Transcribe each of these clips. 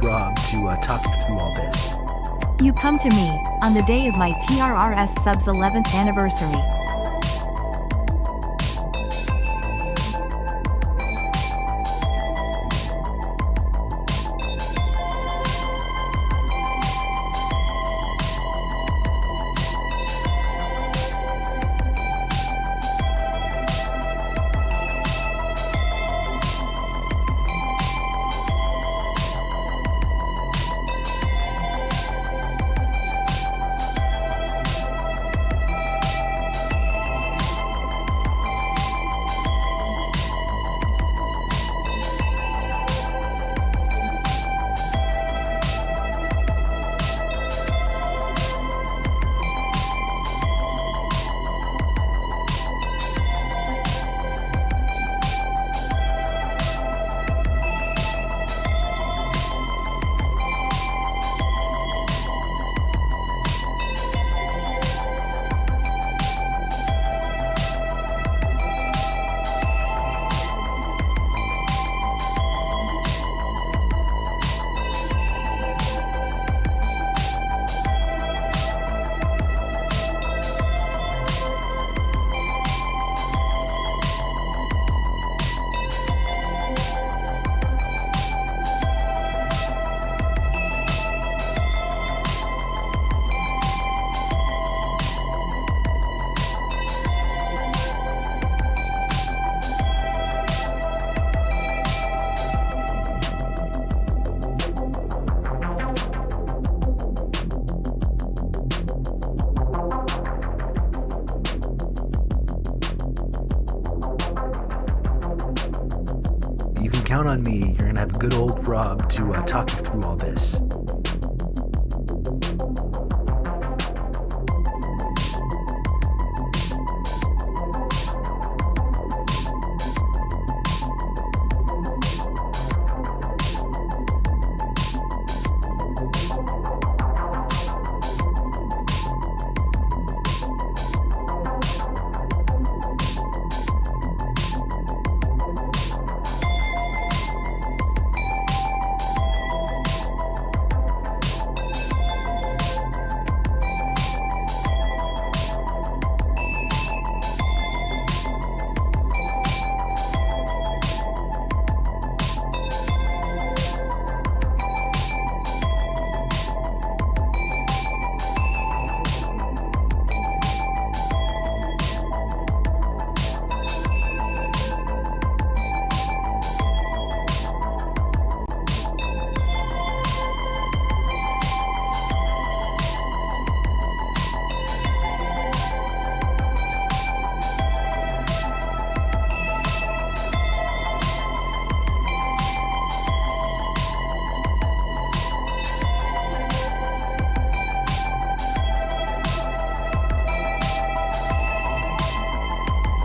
Rob to talk you through all this. You come to me, on the day of my TRRS sub's 11th anniversary. You can count on me. You're gonna have good old Rob to talk you through all this.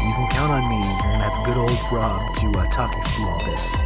You can count on me. You're gonna have good old Rob to talk you through all this.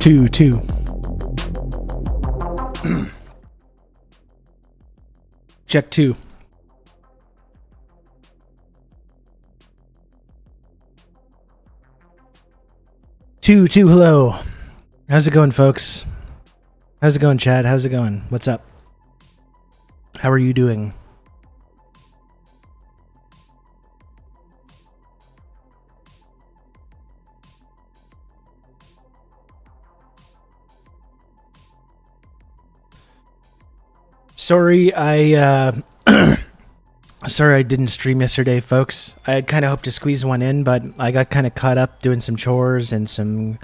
Two, two. Check two. Two, hello. How's it going, folks? How's it going, Chad? How's it going? What's up? How are you doing? Sorry, sorry I didn't stream yesterday, folks. I had kind of hoped to squeeze one in, but I got kind of caught up doing some chores and some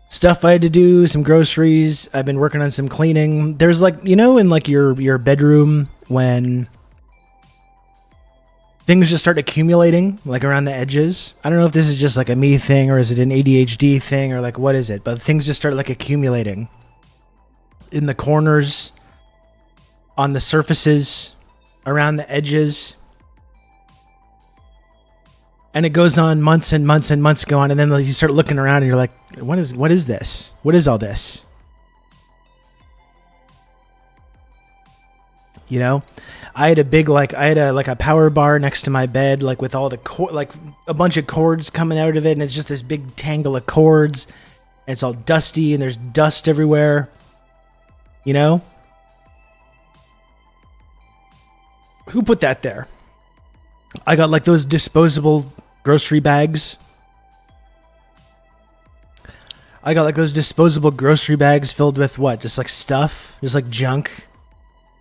stuff I had to do, some groceries. I've been working on some cleaning. There's like, you know, in like your bedroom when things just start accumulating like around the edges. I don't know if this is just like a me thing or is it an ADHD thing or like what is it, but things just start like accumulating in the corners, on the surfaces, around the edges. And it goes on months and months and months go on, and then you start looking around and you're like, what is this? What is all this? You know? I had a power bar next to my bed, like with all the like a bunch of cords coming out of it, and it's just this big tangle of cords, and it's all dusty and there's dust everywhere. You know? Who put that there? I got like those disposable grocery bags. I got like those disposable grocery bags filled with what? Just like stuff? Just like junk?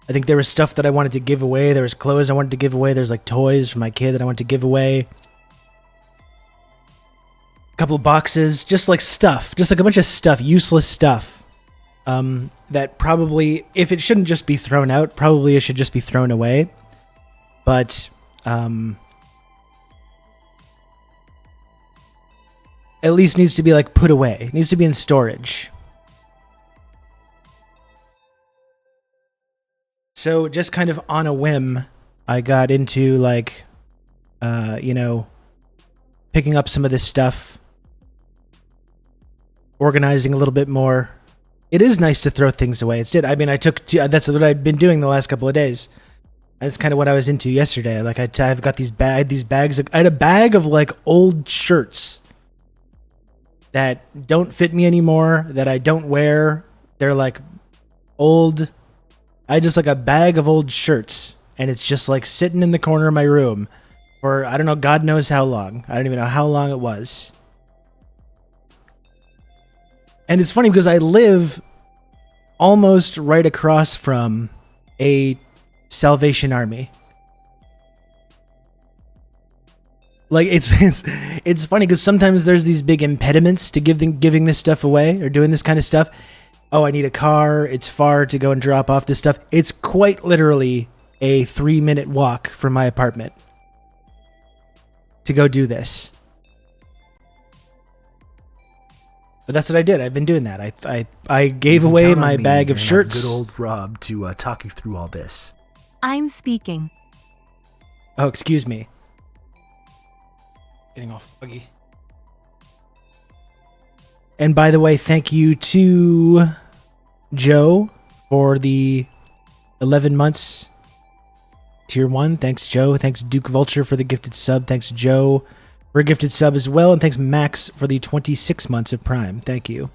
I think there was stuff that I wanted to give away. There was clothes I wanted to give away. There's like toys for my kid that I wanted to give away. A couple of boxes. Just like stuff. Just like a bunch of stuff. Useless stuff. That probably, if it shouldn't just be thrown out, probably it should just be thrown away. But, at least needs to be like put away. It needs to be in storage. So just kind of on a whim, I got into like, you know, picking up some of this stuff, organizing a little bit more. It is nice to throw things away. That's what I've been doing the last couple of days. That's kind of what I was into yesterday. Like I've got these bags. I had a bag of like old shirts that don't fit me anymore, that I don't wear. They're like old. I just like a bag of old shirts, and it's just like sitting in the corner of my room for, I don't know, God knows how long. I don't even know how long it was. And it's funny because I live almost right across from a Salvation Army. Like it's funny because sometimes there's these big impediments to giving this stuff away or doing this kind of stuff. Oh, I need a car. It's far to go and drop off this stuff. It's quite literally a 3-minute walk from my apartment to go do this. But that's what I did. I've been doing that. I gave away my bag of shirts. Good old Rob to talk you through all this. I'm speaking. Oh, excuse me. Getting all foggy. And by the way, thank you to Joe for the 11 months. Tier 1. Thanks, Joe. Thanks, Duke Vulture, for the gifted sub. Thanks, Joe, for a gifted sub as well. And thanks, Max, for the 26 months of Prime. Thank you.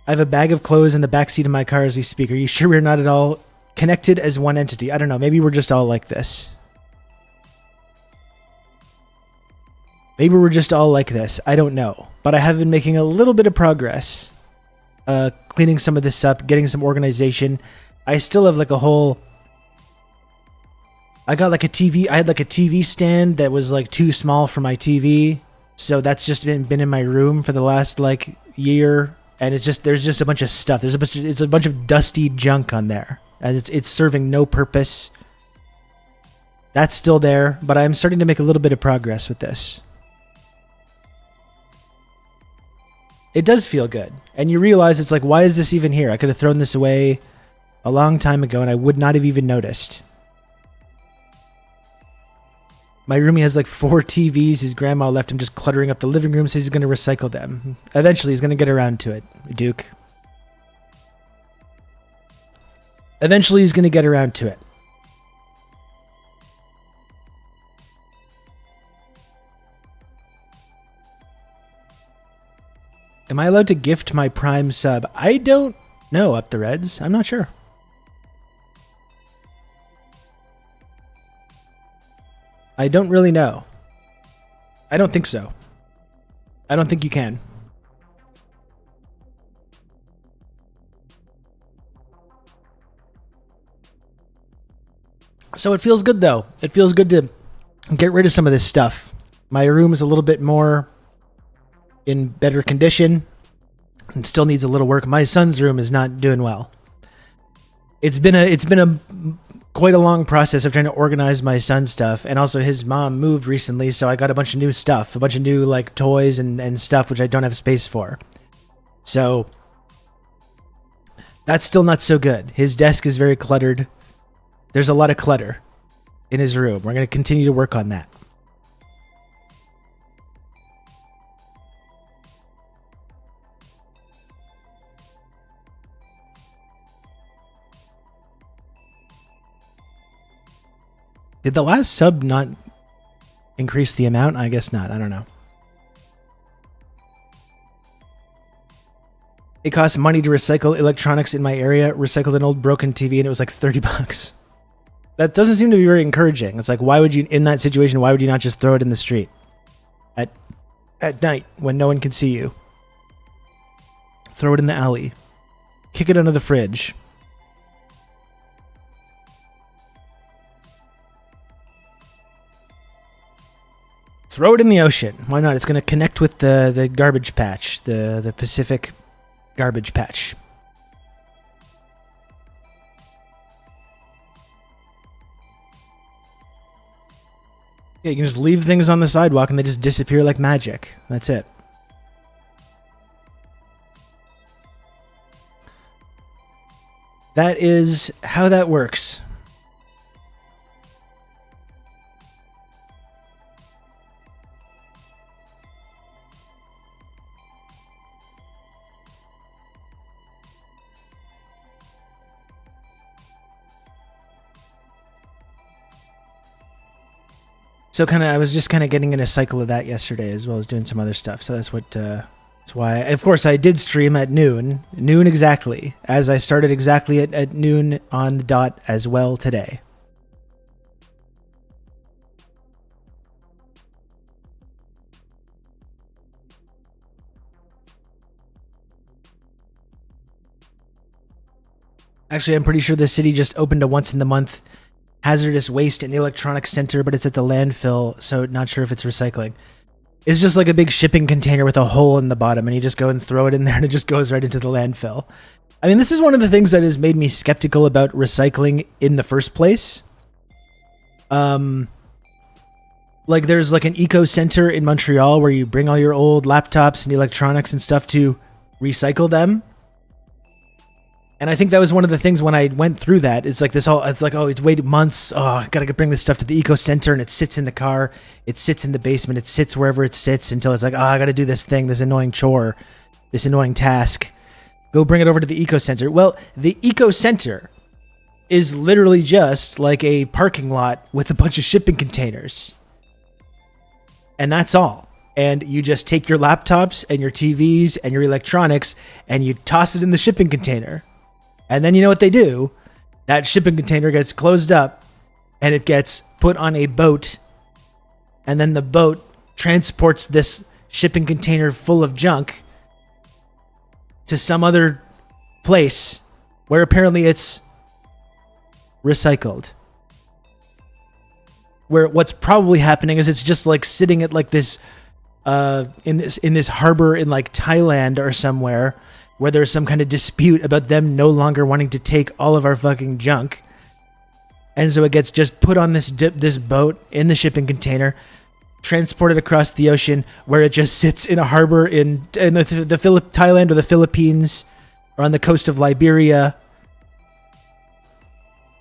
I have a bag of clothes in the backseat of my car as we speak. Are you sure we're not at all connected as one entity? I don't know. Maybe we're just all like this. Maybe we're just all like this. I don't know. But I have been making a little bit of progress. Cleaning some of this up, getting some organization. I still have like a whole... I got like a TV. I had like a TV stand that was like too small for my TV. So that's just been in my room for the last like year. And it's just, there's just a bunch of stuff. It's a bunch of dusty junk on there. And it's serving no purpose. That's still there, but I'm starting to make a little bit of progress with this. It does feel good. And you realize it's like, why is this even here? I could have thrown this away a long time ago and I would not have even noticed. My roomie has like 4 TVs. His grandma left him just cluttering up the living room, says he's going to recycle them. Eventually, he's going to get around to it, Duke. Eventually, he's going to get around to it. Am I allowed to gift my Prime sub? I don't know, Up the Reds. I'm not sure. I don't really know. I don't think so. I don't think you can. So it feels good, though. It feels good to get rid of some of this stuff. My room is a little bit more in better condition and still needs a little work. My son's room is not doing well. It's been a quite a long process of trying to organize my son's stuff, and also his mom moved recently, so I got a bunch of new stuff, a bunch of new like toys and stuff which I don't have space for. So that's still not so good. His desk is very cluttered. There's a lot of clutter in his room. We're going to continue to work on that. Did the last sub not increase the amount? I guess not. I don't know. It costs money to recycle electronics in my area. Recycled an old broken TV and it was like $30. That doesn't seem to be very encouraging. It's like, why would you, in that situation, why would you not just throw it in the street at night when no one can see you? Throw it in the alley. Kick it under the fridge. Throw it in the ocean. Why not? It's going to connect with the garbage patch, the Pacific garbage patch. Yeah, you can just leave things on the sidewalk and they just disappear like magic. That's it. That is how that works. So I was just getting in a cycle of that yesterday, as well as doing some other stuff. So that's why, of course, I did stream at noon exactly, as I started exactly at noon on the dot as well today. Actually, I'm pretty sure the city just opened a once in the month hazardous waste and electronics center, but it's at the landfill, so not sure if it's recycling. It's just like a big shipping container with a hole in the bottom, and you just go and throw it in there and it just goes right into the landfill. I mean, this is one of the things that has made me skeptical about recycling in the first place. Like there's like an eco center in Montreal where you bring all your old laptops and electronics and stuff to recycle them. And I think that was one of the things when I went through that. It's like it's waited months. Oh, I gotta bring this stuff to the eco center, and it sits in the car, it sits in the basement, it sits wherever it sits until it's like, I gotta do this thing, this annoying chore, this annoying task. Go bring it over to the eco center. Well, the eco center is literally just like a parking lot with a bunch of shipping containers. And that's all. And you just take your laptops and your TVs and your electronics and you toss it in the shipping container. And then you know what they do? That shipping container gets closed up and it gets put on a boat. And then the boat transports this shipping container full of junk to some other place where apparently it's recycled. Where what's probably happening is it's just like sitting at like this in this harbor in like Thailand or somewhere, where there's some kind of dispute about them no longer wanting to take all of our fucking junk. And so it gets just put on this boat in the shipping container, transported across the ocean, where it just sits in a harbor in Thailand or the Philippines or on the coast of Liberia,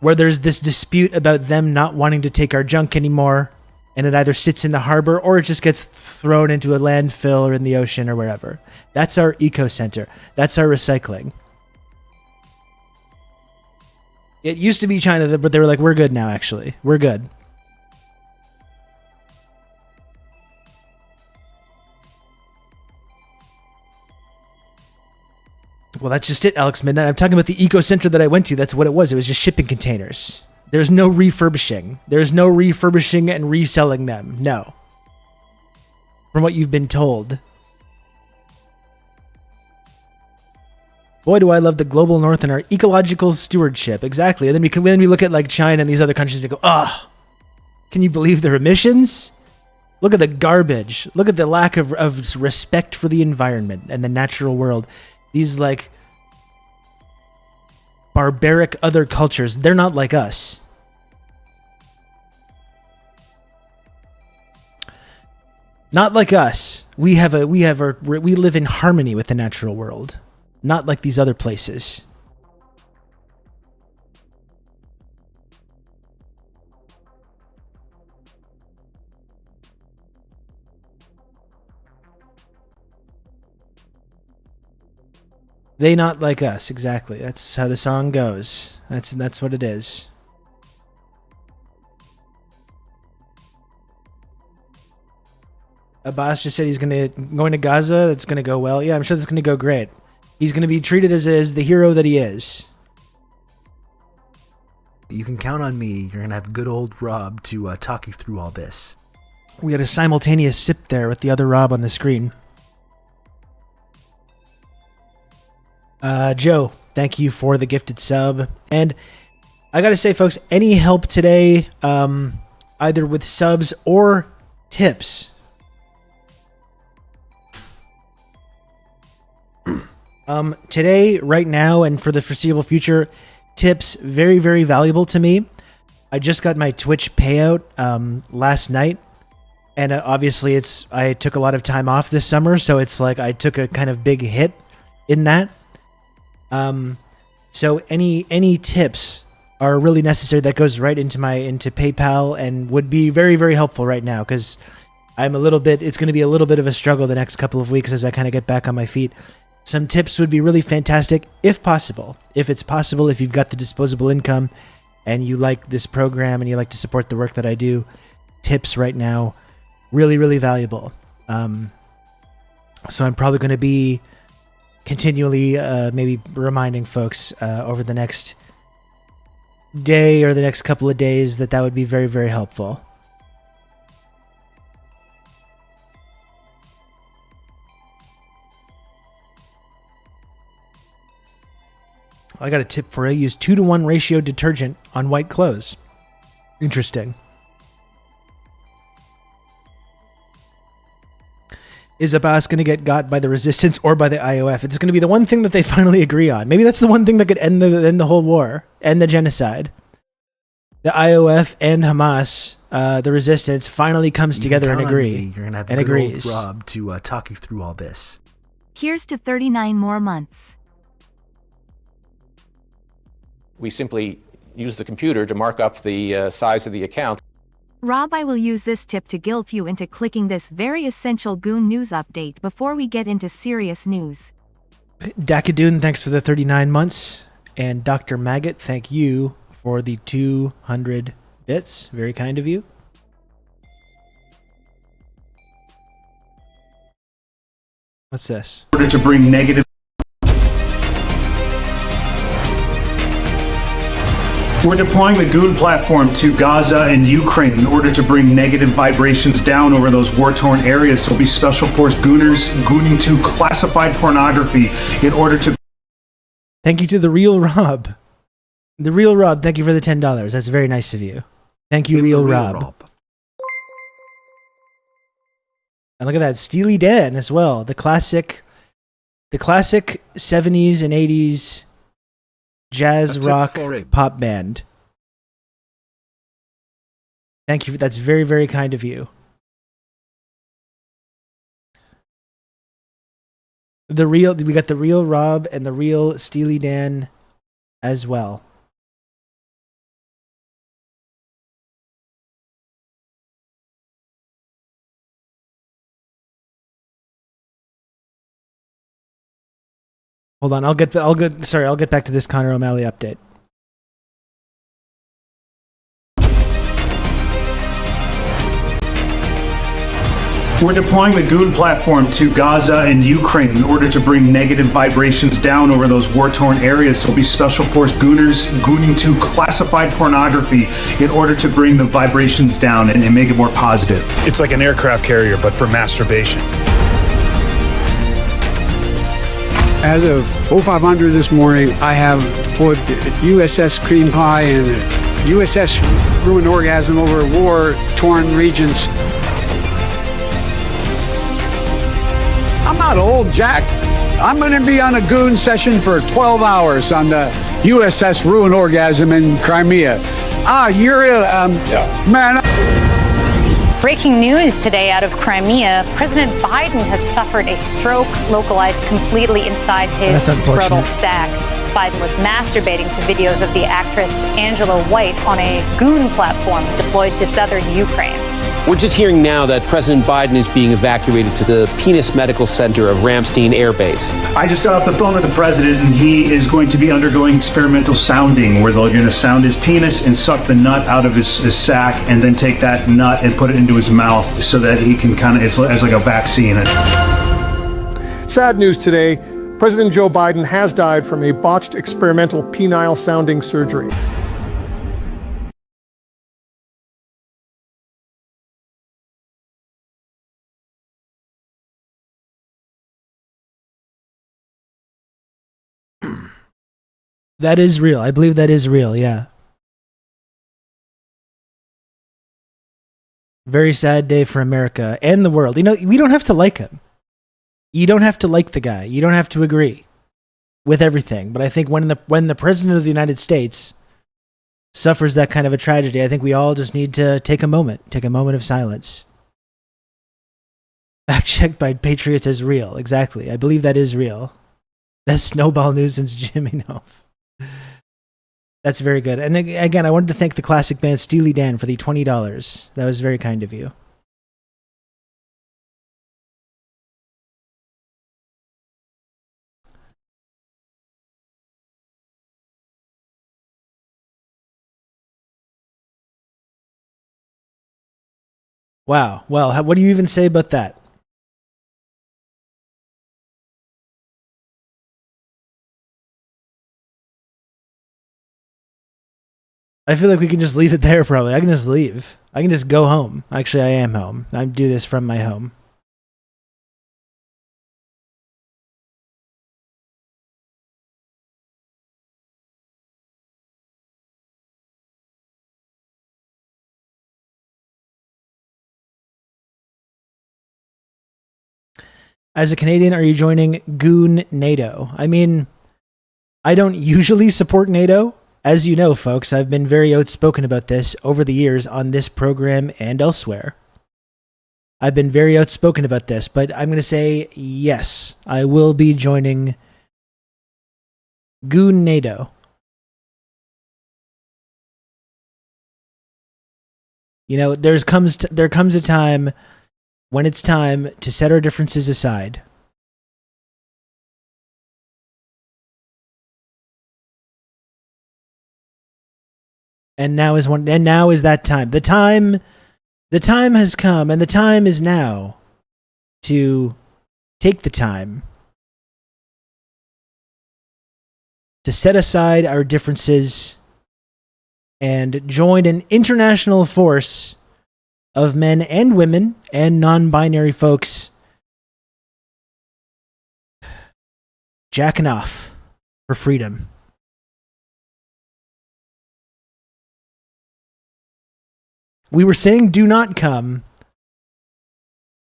where there's this dispute about them not wanting to take our junk anymore. and it either sits in the harbor or it just gets thrown into a landfill or in the ocean or wherever. That's our eco center. That's our recycling. It used to be China, but they were like, we're good now, actually. We're good. Well, that's just it, Alex Midnight. I'm talking about the eco center that I went to. That's what it was. It was just shipping containers. There's no refurbishing. There's no refurbishing and reselling them. No. From what you've been told. Boy, do I love the global north and our ecological stewardship. Exactly. And then we look at like China and these other countries and we go, can you believe their emissions? Look at the garbage. Look at the lack of respect for the environment and the natural world. These like barbaric other cultures, they're not like us. Not like us. We live in harmony with the natural world. Not like these other places. They not like us, exactly. That's how the song goes. That's what it is. Abbas just said he's going to Gaza. That's going to go well. Yeah, I'm sure that's going to go great. He's going to be treated as the hero that he is. You can count on me. You're going to have good old Rob to talk you through all this. We had a simultaneous sip there with the other Rob on the screen. Joe, thank you for the gifted sub. And I gotta say, folks, any help today, either with subs or tips, today, right now, and for the foreseeable future, tips, very, very valuable to me. I just got my Twitch payout last night, and obviously I took a lot of time off this summer, so it's like I took a kind of big hit in that. So any tips are really necessary. That goes right into PayPal and would be very, very helpful right now, because it's going to be a little bit of a struggle the next couple of weeks as I kind of get back on my feet. Some tips would be really fantastic if possible. If it's possible, if you've got the disposable income and you like this program and you like to support the work that I do, tips right now, really, really valuable. So I'm probably going to be continually maybe reminding folks over the next day or the next couple of days that would be very, very helpful. I got a tip for you. Use 2-to-1 ratio detergent on white clothes. Interesting. Is Abbas going to get got by the resistance or by the IOF? It's going to be the one thing that they finally agree on. Maybe that's the one thing that could end the whole war, end the genocide. The IOF and Hamas, the resistance, finally comes together and agree. You're going to have and good agrees. old Rob to talk you through all this. Here's to 39 more months. We simply use the computer to mark up the size of the account. Rob, I will use this tip to guilt you into clicking this very essential Goon News update before we get into serious news. Dakadoon, thanks for the 39 months. And Dr. Maggot, thank you for the 200 bits. Very kind of you. What's this? In order to bring negative. We're deploying the Goon platform to Gaza and Ukraine in order to bring negative vibrations down over those war-torn areas. So there'll be Special Force Gooners gooning to classified pornography in order to... Thank you to The Real Rob. The Real Rob, thank you for the $10. That's very nice of you. Thank you, Real Rob. And look at that, Steely Dan as well. The classic 70s and 80s jazz rock pop band. Thank you. That's very, very kind of you. We got the Real Rob and the Real Steely Dan as well. Hold on, I'll get back to this Conor O'Malley update. We're deploying the Goon platform to Gaza and Ukraine in order to bring negative vibrations down over those war-torn areas. So there'll be Special Force Gooners gooning to classified pornography in order to bring the vibrations down and make it more positive. It's like an aircraft carrier, but for masturbation. As of 0500 this morning, I have deployed the USS Cream Pie and the USS Ruined Orgasm over war-torn regions. I'm not old, Jack. I'm going to be on a goon session for 12 hours on the USS Ruined Orgasm in Crimea. Man. Breaking news today out of Crimea. President Biden has suffered a stroke localized completely inside his scrotal sac. Biden was masturbating to videos of the actress Angela White on a goon platform deployed to southern Ukraine. We're just hearing now that President Biden is being evacuated to the Penis Medical Center of Ramstein Air Base. I just got off the phone with the president, and he is going to be undergoing experimental sounding, where they're going to sound his penis and suck the nut out of his sack, and then take that nut and put it into his mouth so that he can it's like a vaccine. Sad news today. President Joe Biden has died from a botched experimental penile sounding surgery. That is real. I believe that is real, yeah. Very sad day for America and the world. You know, we don't have to like him. You don't have to like the guy. You don't have to agree with everything. But I think when the President of the United States suffers that kind of a tragedy, I think we all just need to take a moment of silence. Fact checked by Patriots as real. Exactly. I believe that is real. Best snowball news since Jimmy Nove. That's very good. And again, I wanted to thank the classic band Steely Dan for the $20. That was very kind of you. Wow. Well, what do you even say about that? I feel like we can just leave it there, probably. I can just leave. I can just go home. Actually, I am home. I do this from my home. As a Canadian, are you joining Goon NATO? I mean, I don't usually support NATO. As you know, folks, I've been very outspoken about this over the years on this program and elsewhere. I've been very outspoken about this, but I'm going to say yes, I will be joining Goon NATO. You know, there comes a time when it's time to set our differences aside. And now is that time. The time has come, and the time is now to take the time to set aside our differences and join an international force of men and women and non-binary folks jacking off for freedom. We were saying do not come.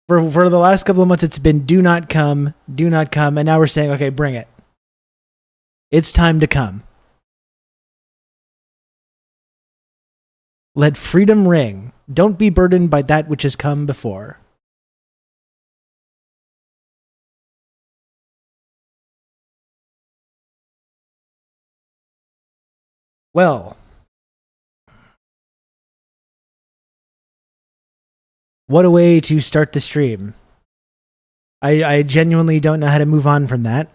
For the last couple of months, it's been do not come, and now we're saying, okay, bring it. It's time to come. Let freedom ring. Don't be burdened by that which has come before. Well, what a way to start the stream. I genuinely don't know how to move on from that.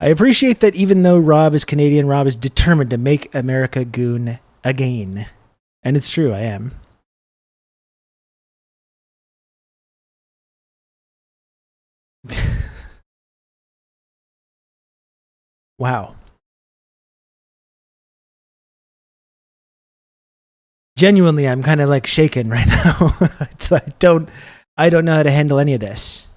I appreciate that even though Rob is Canadian, Rob is determined to make America goon again. And it's true, I am. Wow. Genuinely, I'm kind of like shaken right now. So I don't know how to handle any of this.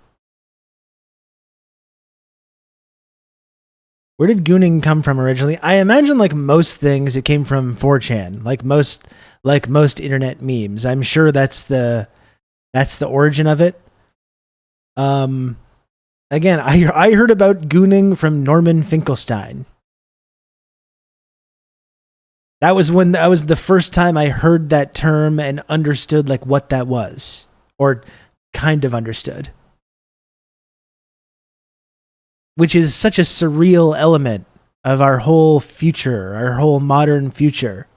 Where did gooning come from originally? I imagine, like most things, it came from 4chan. Like most internet memes. I'm sure that's the origin of it. Again, I heard about gooning from Norman Finkelstein. That was the first time I heard that term and understood like what that was, or kind of understood. Which is such a surreal element of our whole future, our whole modern future.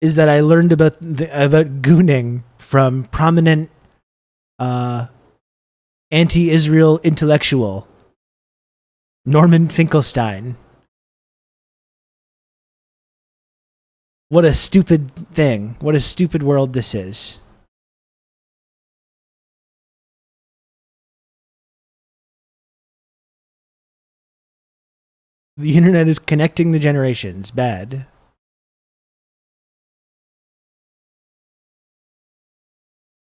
Is that I learned about gooning from prominent anti-Israel intellectual Norman Finkelstein. What a stupid thing. What a stupid world this is. The internet is connecting the generations. Bad.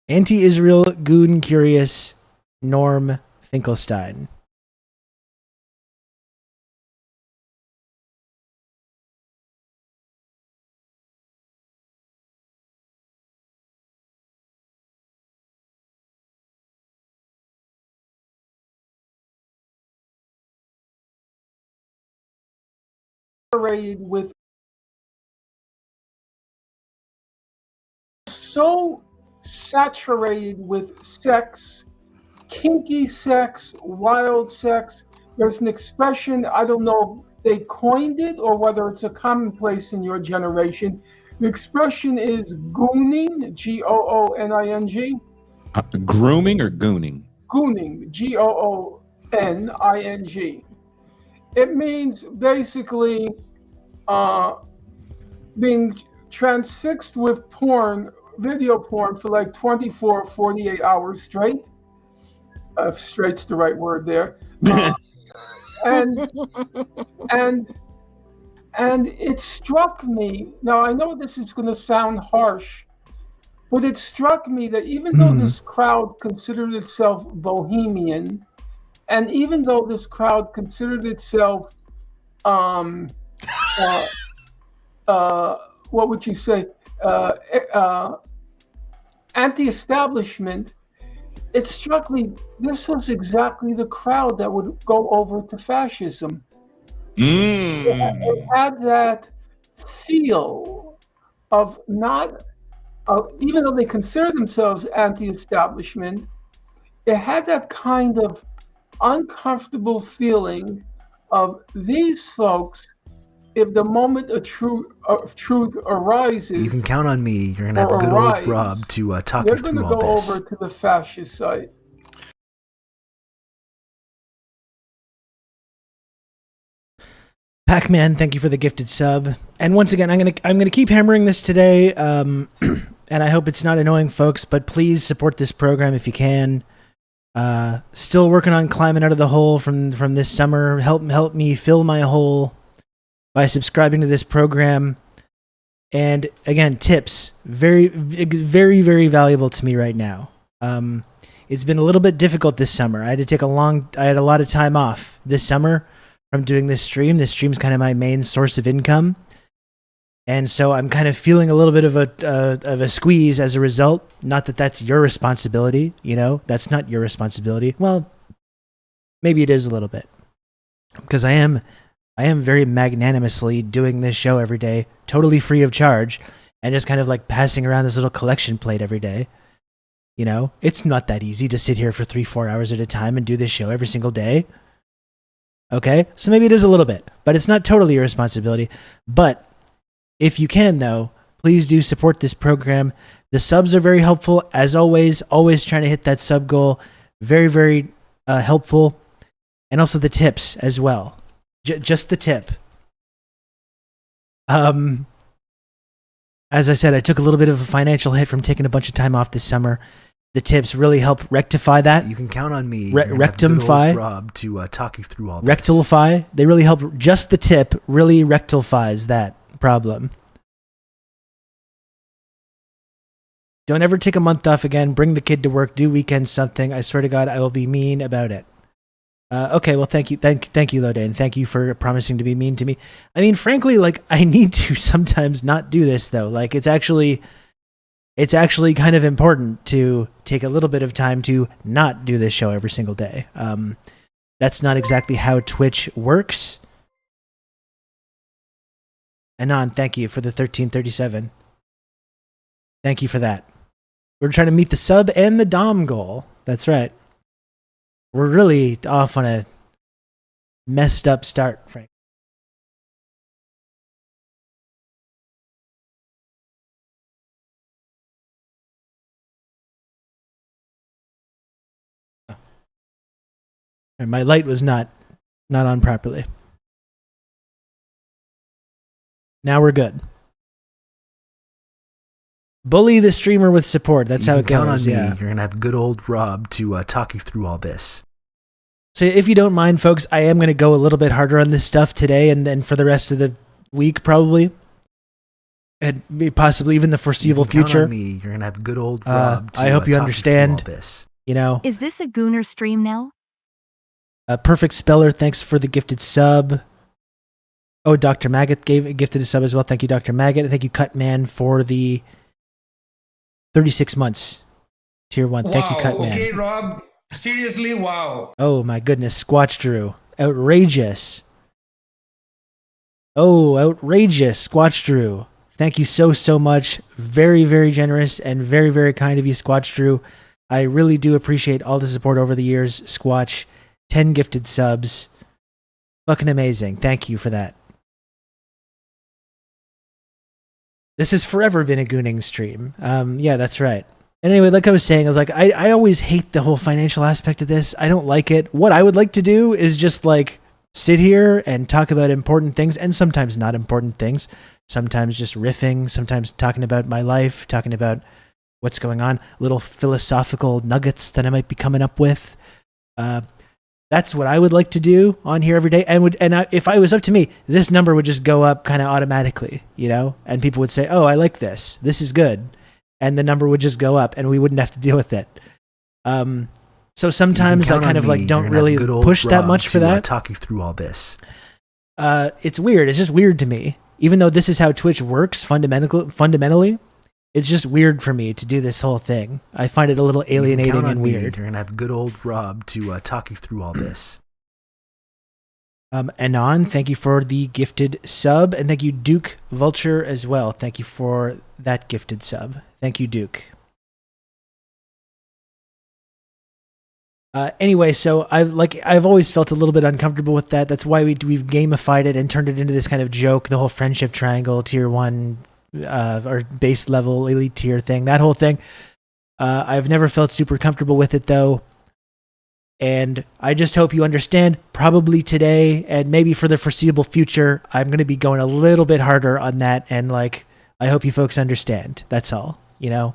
Anti-Israel goon curious Norm Finkelstein. With so saturated with sex, kinky sex, wild sex. There's an expression, I don't know if they coined it or whether it's a commonplace in your generation. The expression is gooning, Gooning. Grooming or gooning? Gooning, Gooning. It means basically being transfixed with porn, video porn, for like 24, 48 hours straight. If straight's the right word there. And it struck me, now I know this is going to sound harsh, but it struck me that even though this crowd considered itself bohemian, and even though this crowd considered itself, what would you say, anti-establishment, it struck me this was exactly the crowd that would go over to fascism. It had that feel of not, even though they consider themselves anti-establishment, it had that kind of uncomfortable feeling of these folks, if the moment of truth arises, you can count on me. You're gonna have a good old Rob to talk you through all this. They're gonna go over to the fascist side. Pac-Man, thank you for the gifted sub. And once again, I'm gonna keep hammering this today, and I hope it's not annoying folks. But please support this program if you can. Still working on climbing out of the hole from this summer. Help me fill my hole by subscribing to this program. And again, tips, very, very, very valuable to me right now. It's been a little bit difficult this summer. I had a lot of time off this summer from doing this stream. This stream's kind of my main source of income. And so I'm kind of feeling a little bit of a squeeze as a result. Not that that's your responsibility, that's not your responsibility. Well, maybe it is a little bit, because I am very magnanimously doing this show every day, totally free of charge, and just kind of like passing around this little collection plate every day. It's not that easy to sit here for 3-4 hours at a time and do this show every single day. Okay, so maybe it is a little bit, but it's not totally your responsibility. But if you can, though, please do support this program. The subs are very helpful, as always trying to hit that sub goal. Very, very helpful. And also the tips as well. Just the tip. As I said, I took a little bit of a financial hit from taking a bunch of time off this summer. The tips really help rectify that. You can count on me. Rectify. Rob to talk you through all this. Rectify. They really help. Just the tip really rectifies that problem. Don't ever take a month off again. Bring the kid to work. Do weekends something. I swear to God, I will be mean about it. Okay, well, thank you, Lodane. Thank you for promising to be mean to me. I mean, frankly, like, I need to sometimes not do this, though. Like, it's actually kind of important to take a little bit of time to not do this show every single day. That's not exactly how Twitch works. Anon, thank you for the 1337. Thank you for that. We're trying to meet the sub and the dom goal. That's right. We're really off on a messed up start, Frank. And my light was not on properly. Now we're good. Bully the streamer with support. That's how it goes. Count on me. Yeah. You're gonna have good old Rob to talk you through all this. So if you don't mind, folks, I am going to go a little bit harder on this stuff today and then for the rest of the week, probably. And possibly even the foreseeable future. Count on me. You're going to have good old Rob to I hope you talk understand. You through all this. You know. Is this a Gooner stream now? Perfect Speller, thanks for the gifted sub. Oh, Dr. Maggot gifted a sub as well. Thank you, Dr. Maggot. Thank you, Cutman, for the 36 months. Tier 1. Thank you, Cutman. Okay, Rob. Seriously, wow. Oh my goodness, Squatch Drew. Outrageous. Oh, outrageous, Squatch Drew. Thank you so much. Very, very generous and very, very kind of you, Squatch Drew. I really do appreciate all the support over the years, Squatch. 10 gifted subs. Fucking amazing. Thank you for that. This has forever been a gooning stream. Yeah, that's right. And anyway, like I was saying, I always hate the whole financial aspect of this. I don't like it. What I would like to do is just like sit here and talk about important things and sometimes not important things. Sometimes just riffing, sometimes talking about my life, talking about what's going on, little philosophical nuggets that I might be coming up with. That's what I would like to do on here every day. If I was up to me, this number would just go up kind of automatically, you know? And people would say, oh, I like this. This is good. And the number would just go up and we wouldn't have to deal with it. So sometimes I kind of like don't really push that much for that. Talk you through all this. It's weird. It's just weird to me. Even though this is how Twitch works fundamentally, it's just weird for me to do this whole thing. I find it a little alienating and weird. You're going to have good old Rob to talk you through all this. Anon, thank you for the gifted sub. And thank you, Duke Vulture, as well. Thank you for that gifted sub. Thank you, Duke. Anyway, so I've always felt a little bit uncomfortable with that. That's why we've gamified it and turned it into this kind of joke, the whole friendship triangle, tier 1, or base level, elite tier thing, that whole thing. I've never felt super comfortable with it, though. And I just hope you understand, probably today and maybe for the foreseeable future, I'm going to be going a little bit harder on that. And I hope you folks understand. That's all, you know.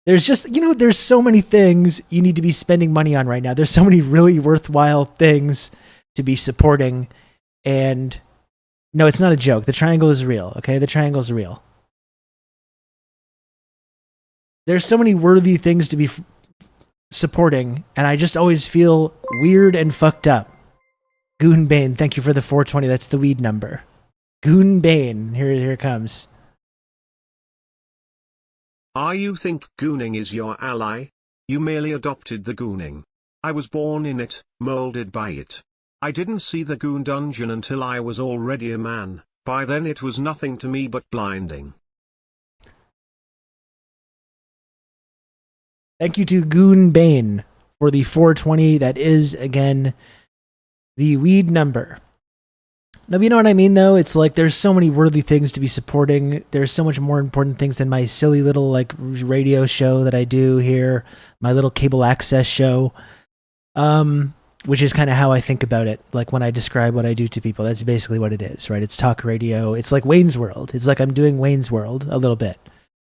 There's just, there's so many things you need to be spending money on right now. There's so many really worthwhile things to be supporting. And no, it's not a joke. The triangle is real, okay? The triangle is real. There's so many worthy things to be supporting, and I just always feel weird and fucked up. Goonbane, thank you for the 420. That's the weed number. Goonbane, here it comes. You think gooning is your ally? You merely adopted the gooning. I was born in it, molded by it. I didn't see the goon dungeon until I was already a man. By then it was nothing to me but blinding. Thank you to Goonbane for the 420. That is, again, the weed number. No, you know what I mean, though? It's like there's so many worthy things to be supporting. There's so much more important things than my silly little like radio show that I do here, my little cable access show, which is kind of how I think about it. Like when I describe what I do to people, that's basically what it is, right? It's talk radio. It's like Wayne's World. It's like I'm doing Wayne's World a little bit,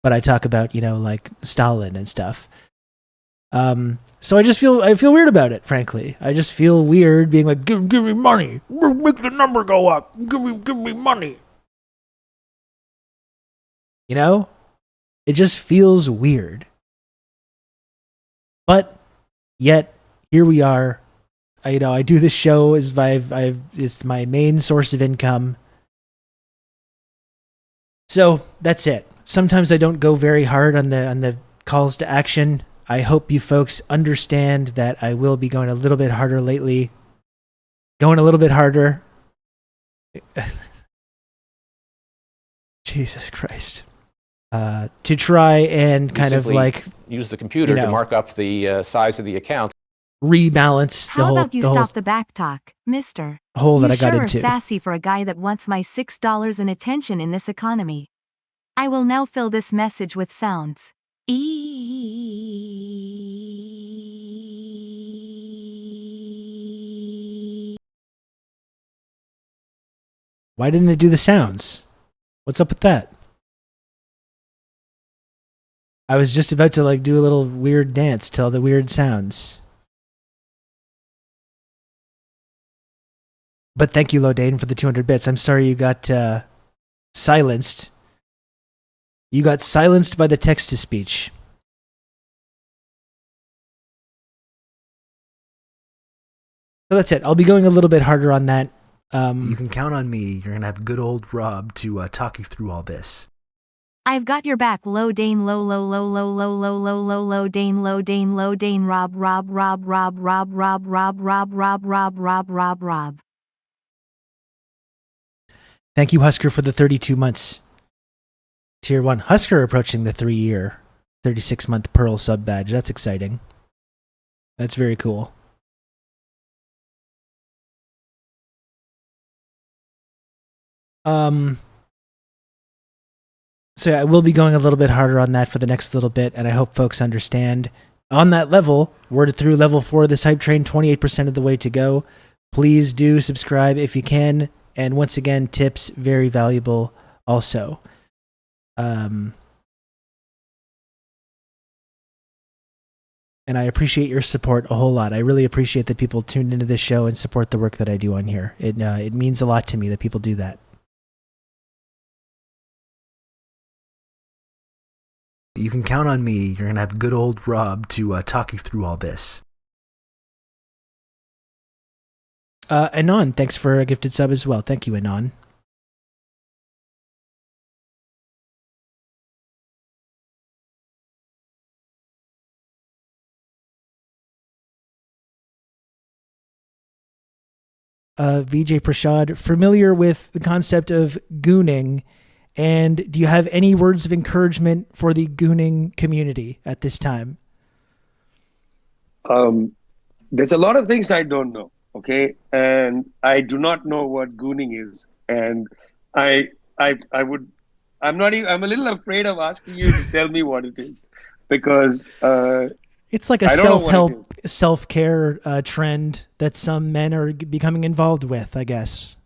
but I talk about, like Stalin and stuff. So I feel weird about it, frankly. I just feel weird being like, give me money. Make the number go up. Give me money. It just feels weird. But yet here we are. I do this show it's my main source of income. So that's it. Sometimes I don't go very hard on the calls to action. I hope you folks understand that I will be going a little bit harder lately. Going a little bit harder. Jesus Christ. To try and kind of like use the computer to mark up the size of the account. Rebalance the whole. How about you stop the back talk, mister? Hole that I got You into. sure are sassy for a guy that wants my $6 in attention in this economy. I will now fill this message with sounds. Why didn't it do the sounds? What's up with that? I was just about to like do a little weird dance to all the weird sounds. But thank you, Lodane, for the 200 bits. I'm sorry you got silenced. You got silenced by the text-to-speech. So that's it. I'll be going a little bit harder on that. You can count on me. You're going to have good old Rob to talk you through all this. I've got your back, Lodane, Lodane, Rob. Thank you, Husker, for the 32 months. Tier 1. Husker approaching the 3-year, 36-month Pearl sub badge. That's exciting. That's very cool. So yeah, I will be going a little bit harder on that for the next little bit, and I hope folks understand. On that level, we're through level 4 of this hype train, 28% of the way to go. Please do subscribe if you can. And once again, tips, very valuable also. And I appreciate your support a whole lot. I really appreciate that people tune into this show and support the work that I do on here. It means a lot to me that people do that. You can count on me. You're going to have good old Rob to talk you through all this. Anon, thanks for a gifted sub as well. Thank you, Anon. VJ Prashad, familiar with the concept of gooning, and do you have any words of encouragement for the gooning community at this time? There's a lot of things I don't know, okay? And I do not know what gooning is. And I'm a little afraid of asking you to tell me what it is, because it's like a self-help, self-care trend that some men are becoming involved with, I guess.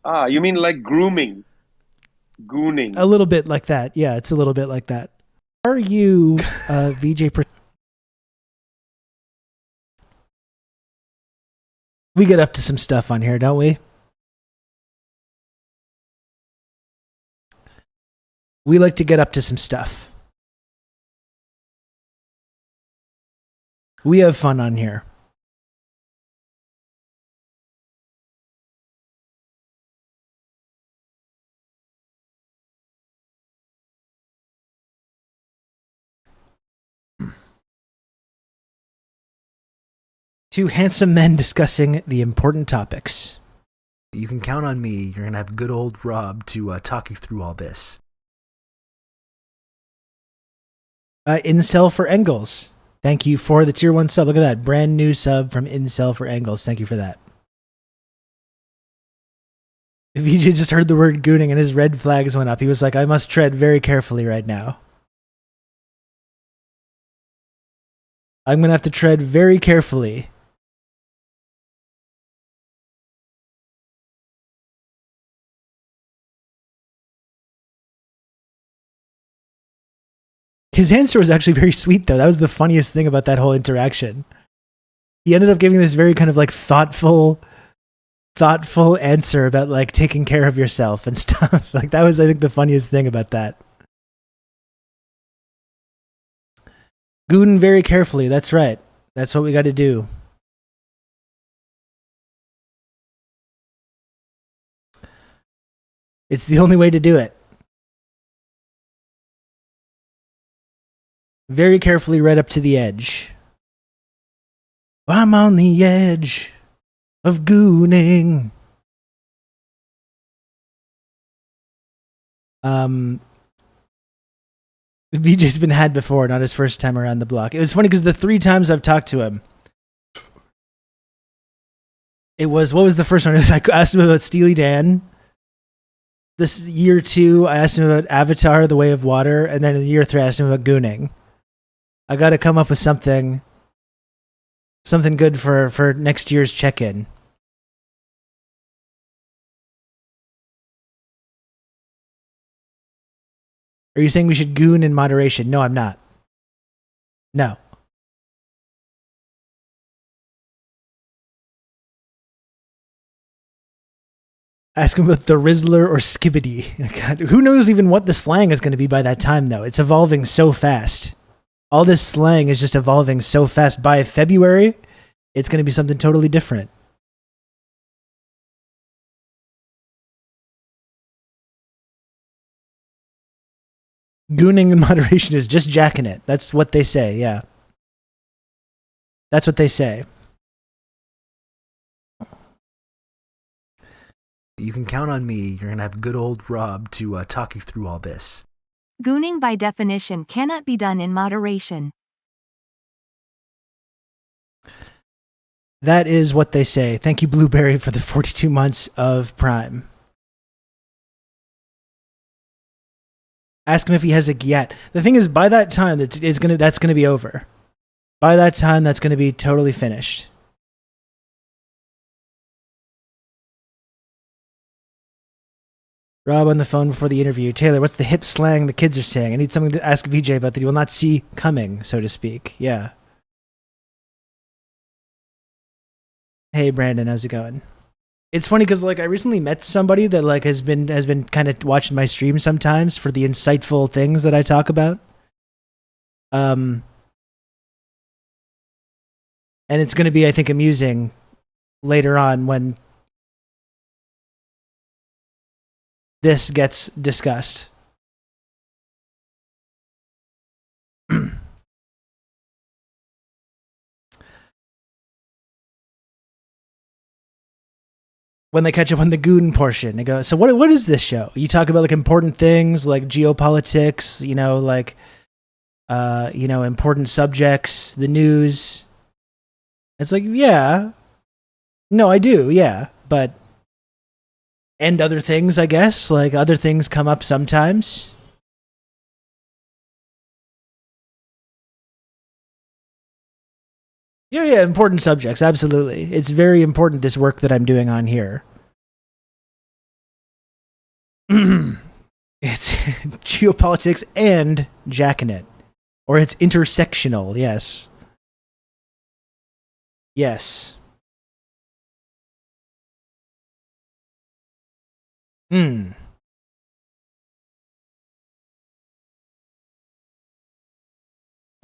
You mean like grooming? Gooning. A little bit like that. Yeah, it's a little bit like that. Are you, VJ? We get up to some stuff on here, don't we? We like to get up to some stuff. We have fun on here. Two handsome men discussing the important topics. You can count on me. You're going to have good old Rob to talk you through all this. Incel for Engels. Thank you for the tier 1 sub. Look at that. Brand new sub from Incel for Engels. Thank you for that. VJ just heard the word gooning and his red flags went up. He was like, I must tread very carefully right now. I'm going to have to tread very carefully. His answer was actually very sweet, though. That was the funniest thing about that whole interaction. He ended up giving this very kind of like thoughtful answer about like taking care of yourself and stuff. Like that was, I think, the funniest thing about that. Goon very carefully. That's right. That's what we got to do. It's the only way to do it. Very carefully right up to the edge. I'm on the edge of gooning. VJ's been had before, not his first time around the block. It was funny because the 3 times I've talked to him, it was, what was the first one? It was like, I asked him about Steely Dan. This year 2, I asked him about Avatar, The Way of Water. And then in year 3, I asked him about gooning. I got to come up with something good for next year's check-in. Are you saying we should goon in moderation? No, I'm not. No. Ask him about the Rizzler or Skibbity. God, who knows even what the slang is going to be by that time, though? It's evolving so fast. All this slang is just evolving so fast. By February, it's going to be something totally different. Gooning in moderation is just jacking it. That's what they say, yeah. That's what they say. You can count on me. You're going to have good old Rob to talk you through all this. Gooning by definition cannot be done in moderation. That is what they say. Thank you, Blueberry, for the 42 months of Prime. Ask him if he has a Gyat. The thing is, by that time, that's gonna be over. By that time, that's gonna be totally finished. Rob on the phone before the interview. Taylor, what's the hip slang the kids are saying? I need something to ask VJ about that he will not see coming, so to speak. Yeah. Hey, Brandon, how's it going? It's funny because like I recently met somebody that like has been kind of watching my stream sometimes for the insightful things that I talk about. And it's going to be, I think, amusing later on when this gets discussed. When they catch up on the goon portion, they go, so what is this show? You talk about like important things like geopolitics, important subjects, the news. It's like, yeah. No, I do, yeah. But and other things, I guess. Like other things come up sometimes. Yeah, important subjects, absolutely. It's very important, this work that I'm doing on here. It's geopolitics and jacking it. Or it's intersectional, yes. Yes. My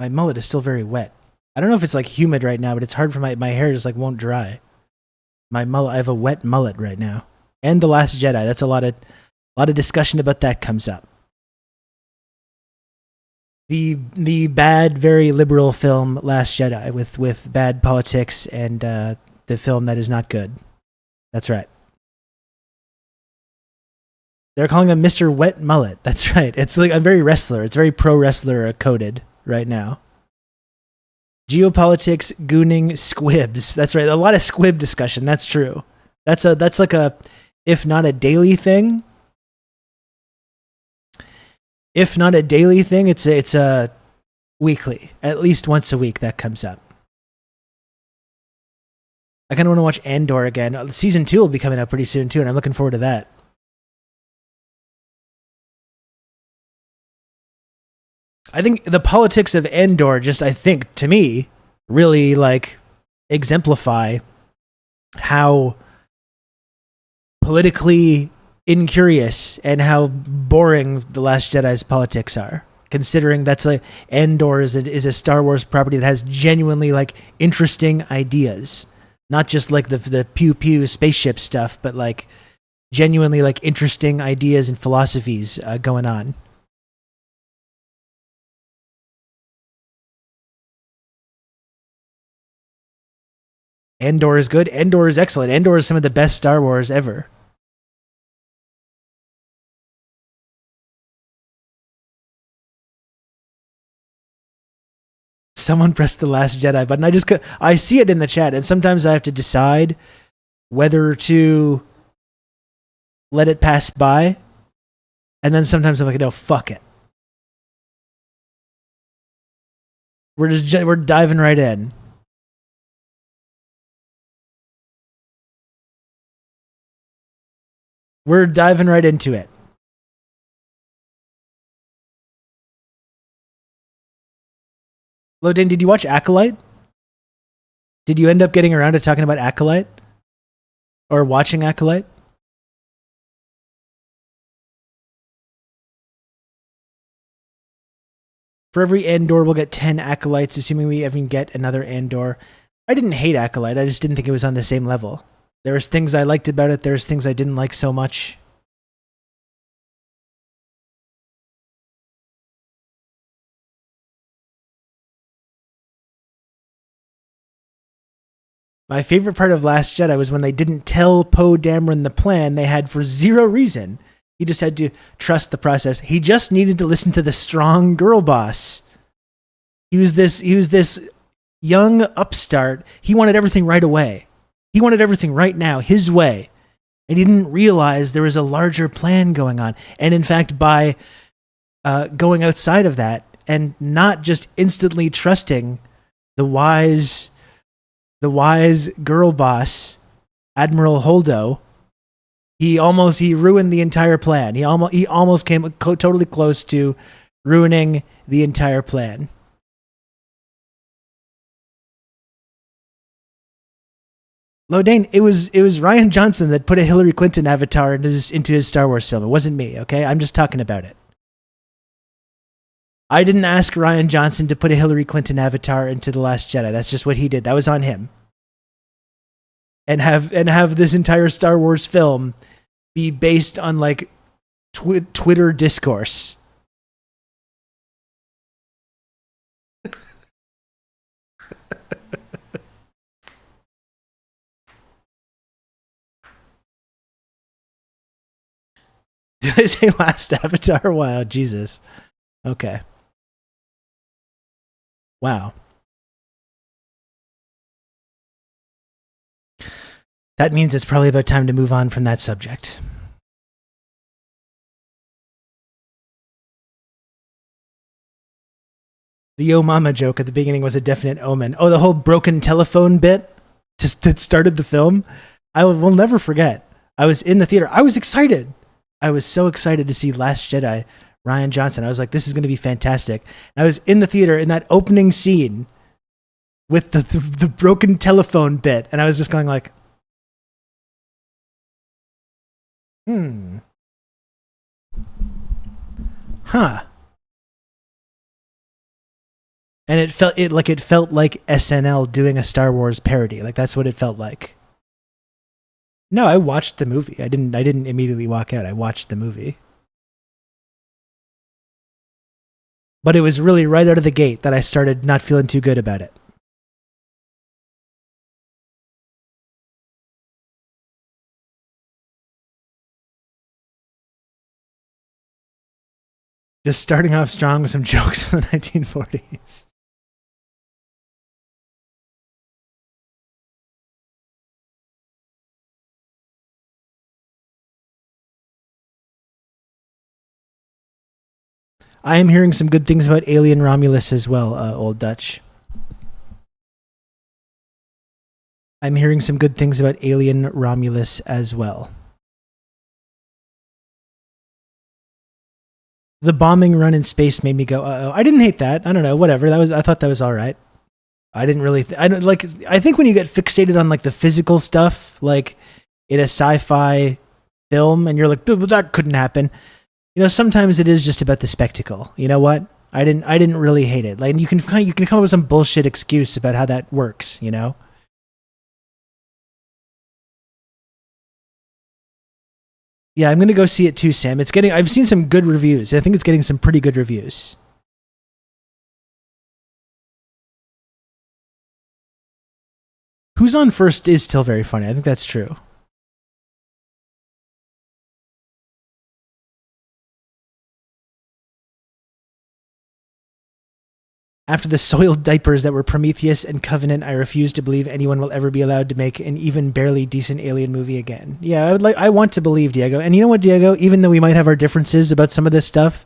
mullet is still very wet. I don't know if it's like humid right now, but it's hard for my hair just like won't dry. My mullet, I have a wet mullet right now. And The Last Jedi. That's a lot of discussion about that comes up. The bad, very liberal film Last Jedi with bad politics and the film that is not good. That's right. They're calling him Mr. Wet Mullet. That's right. It's like a very wrestler. It's very pro wrestler coded right now. Geopolitics, gooning, squibs. That's right. A lot of squib discussion. That's true. That's like a if not a daily thing. If not a daily thing, it's a weekly. At least once a week that comes up. I kind of want to watch Andor again. Season 2 will be coming out pretty soon too, and I'm looking forward to that. I think the politics of Andor just, I think, to me, really like exemplify how politically incurious and how boring The Last Jedi's politics are. Considering that's like Andor is a Star Wars property that has genuinely like interesting ideas, not just like the pew pew spaceship stuff, but like genuinely like interesting ideas and philosophies going on. Andor is good. Andor is excellent. Andor is some of the best Star Wars ever. Someone pressed the Last Jedi button. I see it in the chat, and sometimes I have to decide whether to let it pass by, and then sometimes I'm like, no, fuck it. We're diving right in. We're diving right into it. Lodane, did you watch Acolyte? Did you end up getting around to talking about Acolyte? Or watching Acolyte? For every Andor, we'll get 10 Acolytes, assuming we even get another Andor. I didn't hate Acolyte, I just didn't think it was on the same level. There was things I liked about it, there's things I didn't like so much. My favorite part of Last Jedi was when they didn't tell Poe Dameron the plan they had for zero reason. He just had to trust the process. He just needed to listen to the strong girl boss. He was this young upstart. He wanted everything right away. He wanted everything right now, his way. And he didn't realize there was a larger plan going on. And in fact, by going outside of that and not just instantly trusting the wise girl boss, Admiral Holdo, he ruined the entire plan. He almost came totally close to ruining the entire plan. Lodane, it was Ryan Johnson that put a Hillary Clinton avatar into his Star Wars film. It wasn't me, okay? I'm just talking about it. I didn't ask Ryan Johnson to put a Hillary Clinton avatar into The Last Jedi. That's just what he did. That was on him. And have this entire Star Wars film be based on like Twitter discourse. Did I say last Avatar? Wow, Jesus. Okay. Wow. That means it's probably about time to move on from that subject. The Yo Mama joke at the beginning was a definite omen. Oh, the whole broken telephone bit that started the film. I will never forget. I was in the theater. I was excited. I was so excited to see Last Jedi, Ryan Johnson. I was like, this is going to be fantastic. And I was in the theater in that opening scene with the broken telephone bit. And I was just going like, huh. And it felt like SNL doing a Star Wars parody. Like that's what it felt like. No, I watched the movie. I didn't immediately walk out. I watched the movie. But it was really right out of the gate that I started not feeling too good about it. Just starting off strong with some jokes from the 1940s. I am hearing some good things about Alien Romulus as well, Old Dutch. I'm hearing some good things about Alien Romulus as well. The bombing run in space made me go, uh-oh. I didn't hate that. I don't know, whatever. I thought that was all right. I didn't really I think when you get fixated on like the physical stuff, like in a sci-fi film, and you're like, dude, that couldn't happen. You know, sometimes it is just about the spectacle. You know what? I didn't really hate it. Like you can come up with some bullshit excuse about how that works, you know? Yeah, I'm going to go see it too, Sam. I've seen some good reviews. I think it's getting some pretty good reviews. Who's on first is still very funny. I think that's true. After the soiled diapers that were Prometheus and Covenant, I refuse to believe anyone will ever be allowed to make an even barely decent Alien movie again. Yeah, I want to believe, Diego. And you know what, Diego? Even though we might have our differences about some of this stuff,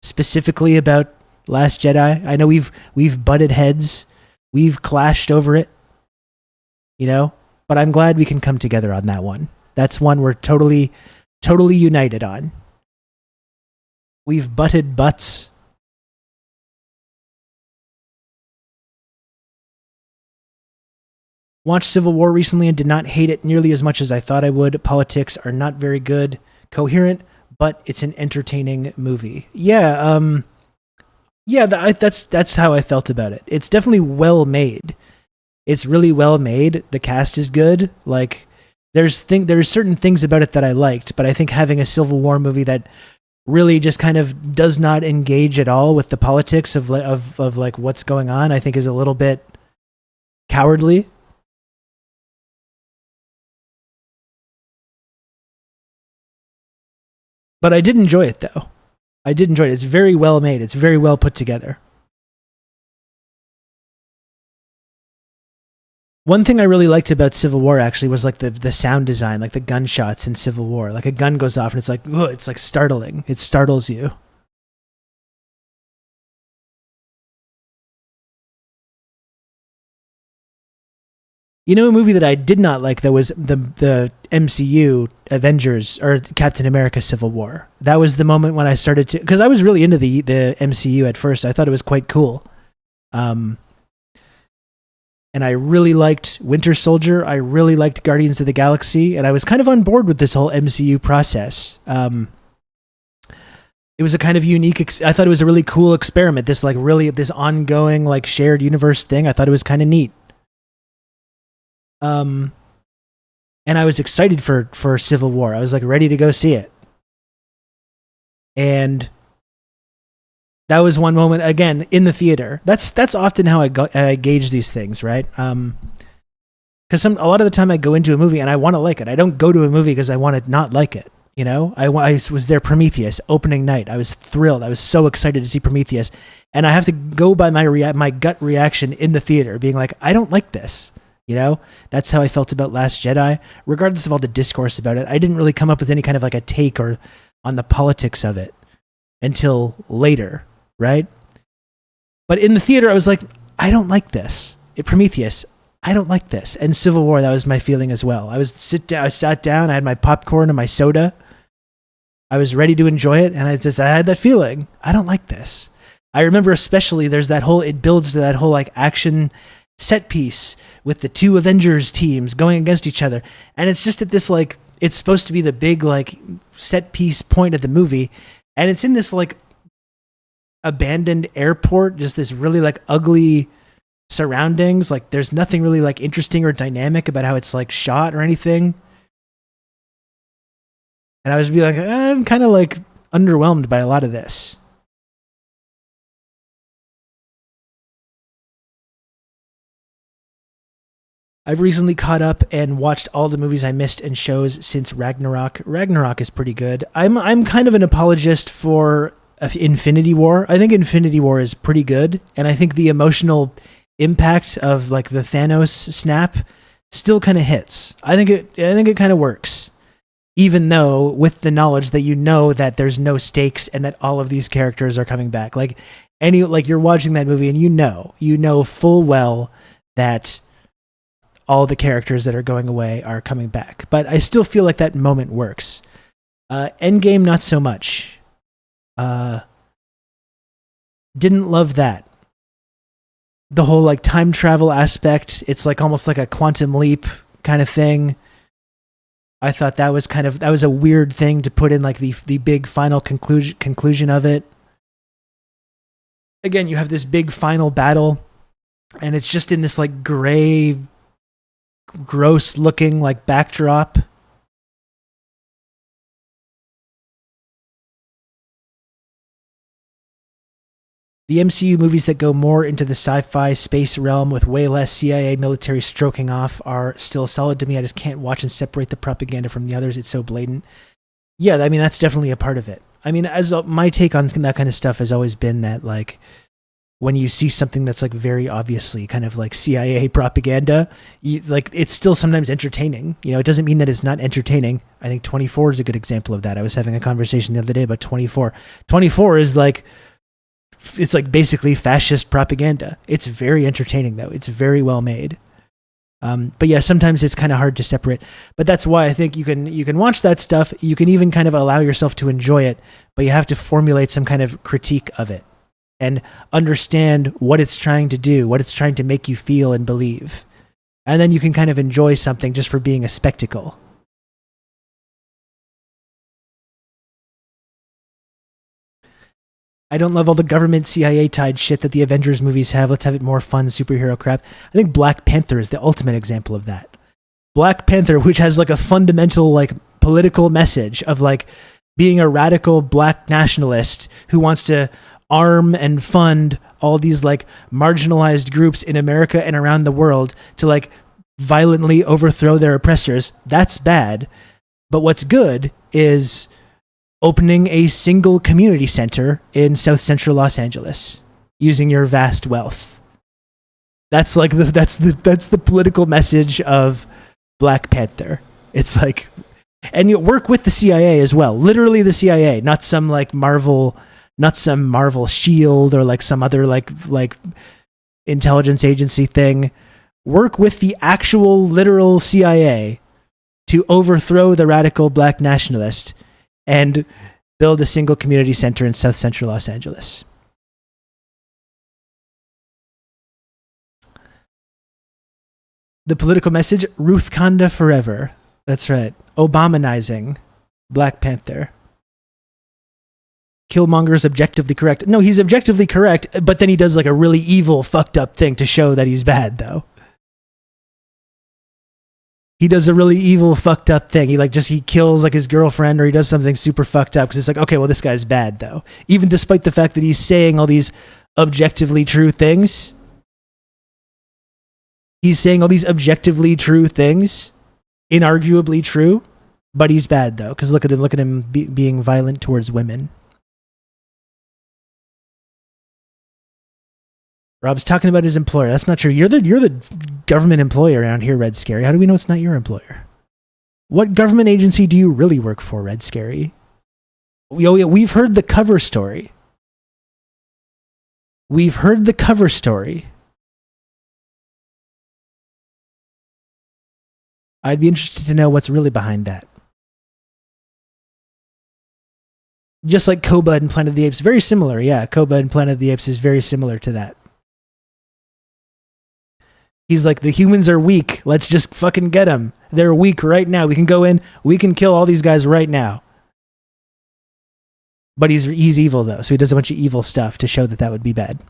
specifically about Last Jedi, I know we've butted heads, we've clashed over it, you know, but I'm glad we can come together on that one. That's one we're totally united on. We've butted butts. Watched Civil War recently and did not hate it nearly as much as I thought I would. Politics are not very good, coherent, but it's an entertaining movie. Yeah, that's how I felt about it. It's definitely well made. It's really well made. The cast is good. Like there's certain things about it that I liked, but I think having a Civil War movie that really just kind of does not engage at all with the politics of like what's going on, I think is a little bit cowardly. But I did enjoy it, though. I did enjoy it. It's very well made. It's very well put together. One thing I really liked about Civil War, actually, was like the sound design, like the gunshots in Civil War. Like a gun goes off and it's like, ugh, it's like startling. It startles you. You know, a movie that I did not like that was the MCU Avengers or Captain America Civil War. That was the moment when I started to, because I was really into the MCU at first. I thought it was quite cool. And I really liked Winter Soldier. I really liked Guardians of the Galaxy, and I was kind of on board with this whole MCU process. It was a kind of unique. I thought it was a really cool experiment. This ongoing like shared universe thing. I thought it was kind of neat. And I was excited for Civil War. I was like ready to go see it. And that was one moment, again, in the theater. That's often how I gauge these things, right? Because a lot of the time I go into a movie and I want to like it. I don't go to a movie because I want to not like it. You know, I was there Prometheus opening night. I was thrilled. I was so excited to see Prometheus, and I have to go by my gut reaction in the theater, being like, I don't like this. You know, that's how I felt about Last Jedi. Regardless of all the discourse about it, I didn't really come up with any kind of like a take or on the politics of it until later, right? But in the theater, I was like, I don't like this. Prometheus, I don't like this. And Civil War, that was my feeling as well. I sat down, I had my popcorn and my soda. I was ready to enjoy it, and I had that feeling. I don't like this. I remember especially it builds to that whole like action set piece with the two Avengers teams going against each other, and it's just at this like, it's supposed to be the big like set piece point of the movie, and it's in this like abandoned airport, just this really like ugly surroundings. Like there's nothing really like interesting or dynamic about how it's like shot or anything, and I was like, I'm kind of like underwhelmed by a lot of this. I've recently caught up and watched all the movies I missed and shows since Ragnarok. Ragnarok is pretty good. I'm kind of an apologist for Infinity War. I think Infinity War is pretty good, and I think the emotional impact of like the Thanos snap still kind of hits. I think it kind of works. even though with the knowledge that you know that there's no stakes and that all of these characters are coming back. Like you're watching that movie and you know full well that all the characters that are going away are coming back. But I still feel like that moment works. Endgame, not so much. Didn't love that. The whole like time travel aspect, it's like almost like a quantum leap kind of thing. I thought that was a weird thing to put in like the big final conclusion of it. Again, you have this big final battle and it's just in this like gray, gross looking like backdrop. The MCU movies that go more into the sci-fi space realm with way less CIA military stroking off are still solid to me. I just can't watch and separate the propaganda from the others. It's so blatant. Yeah, I mean, that's definitely a part of it. I mean, my take on that kind of stuff has always been that, like, when you see something that's, like, very obviously kind of like CIA propaganda, it's still sometimes entertaining. You know, it doesn't mean that it's not entertaining. I think 24 is a good example of that. I was having a conversation the other day about 24. 24 is like... It's like basically fascist propaganda. It's very entertaining though. It's very well made. But yeah, sometimes it's kind of hard to separate. But that's why I think you can watch that stuff. You can even kind of allow yourself to enjoy it, but you have to formulate some kind of critique of it and understand what it's trying to do, what it's trying to make you feel and believe. And then you can kind of enjoy something just for being a spectacle. I don't love all the government CIA tied shit that the Avengers movies have. Let's have it more fun superhero crap. I think Black Panther is the ultimate example of that. Black Panther, which has like a fundamental like political message of like being a radical black nationalist who wants to arm and fund all these like marginalized groups in America and around the world to like violently overthrow their oppressors. That's bad. But what's good is opening a single community center in South Central Los Angeles using your vast wealth. That's like that's the political message of Black Panther. It's like, and you work with the CIA as well. Literally the CIA, not some Marvel Shield or like some other like intelligence agency thing. Work with the actual literal CIA to overthrow the radical black nationalist and build a single community center in South Central Los Angeles. The political message, Ruth Kanda forever. That's right. Obamanizing Black Panther. Killmonger's objectively correct. No, he's objectively correct, but then he does like a really evil, fucked up thing to show that he's bad, though. He does a really evil, fucked up thing. He kills like his girlfriend, or he does something super fucked up because it's like, okay, well, this guy's bad though. Even despite the fact that he's saying all these objectively true things. He's saying all these objectively true things, inarguably true, but he's bad though. Because look at him being violent towards women. Rob's talking about his employer. That's not true. You're the government employee around here, Red Scary. How do we know it's not your employer? What government agency do you really work for, Red Scary? We've heard the cover story. We've heard the cover story. I'd be interested to know what's really behind that. Just like Koba and Planet of the Apes. Very similar, yeah. Koba and Planet of the Apes is very similar to that. He's like, the humans are weak. Let's just fucking get them. They're weak right now. We can go in. We can kill all these guys right now. But he's evil, though. So he does a bunch of evil stuff to show that would be bad.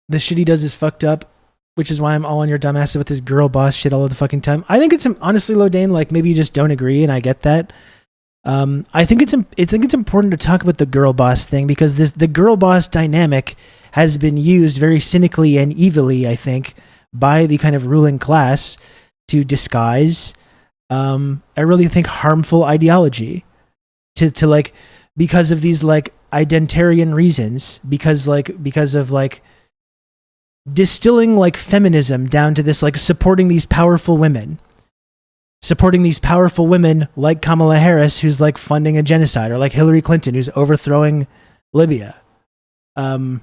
The shit he does is fucked up, which is why I'm all on your dumbass with this girl boss shit all of the fucking time. I think it's, honestly, Lodane, like, maybe you just don't agree, and I get that. I think it's important to talk about the girl boss thing because the girl boss dynamic has been used very cynically and evilly, I think, by the kind of ruling class to disguise, I really think, harmful ideology to like, because of these like identitarian reasons, because of like distilling like feminism down to this, like supporting these powerful women like Kamala Harris, who's like funding a genocide, or like Hillary Clinton, who's overthrowing Libya. I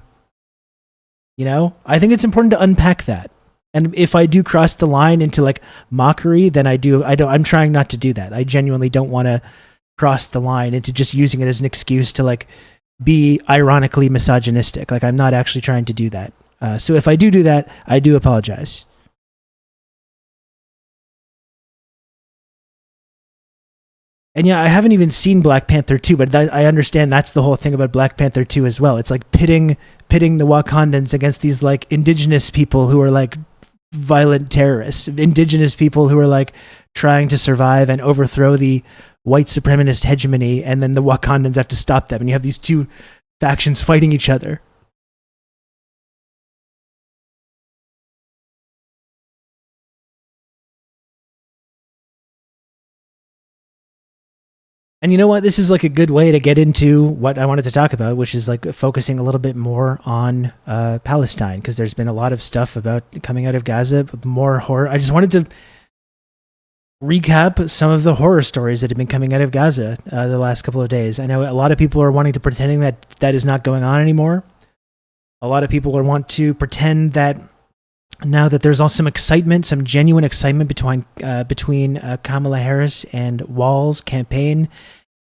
think it's important to unpack that. And if I do cross the line into like mockery, then I'm trying not to do that. I genuinely don't want to cross the line into just using it as an excuse to like be ironically misogynistic. Like, I'm not actually trying to do that. So if I do that, I do apologize. And yeah, I haven't even seen Black Panther 2, but I understand that's the whole thing about Black Panther 2 as well. It's like pitting the Wakandans against these like indigenous people who are like violent terrorists, indigenous people who are like trying to survive and overthrow the white supremacist hegemony, and then the Wakandans have to stop them, and you have these two factions fighting each other. And you know what? This is like a good way to get into what I wanted to talk about, which is like focusing a little bit more on Palestine, because there's been a lot of stuff about coming out of Gaza, more horror. I just wanted to recap some of the horror stories that have been coming out of Gaza the last couple of days. I know a lot of people are wanting to pretending that that is not going on anymore. A lot of people are want to pretend that now that there's also some excitement, some genuine excitement between Kamala Harris and Wall's campaign,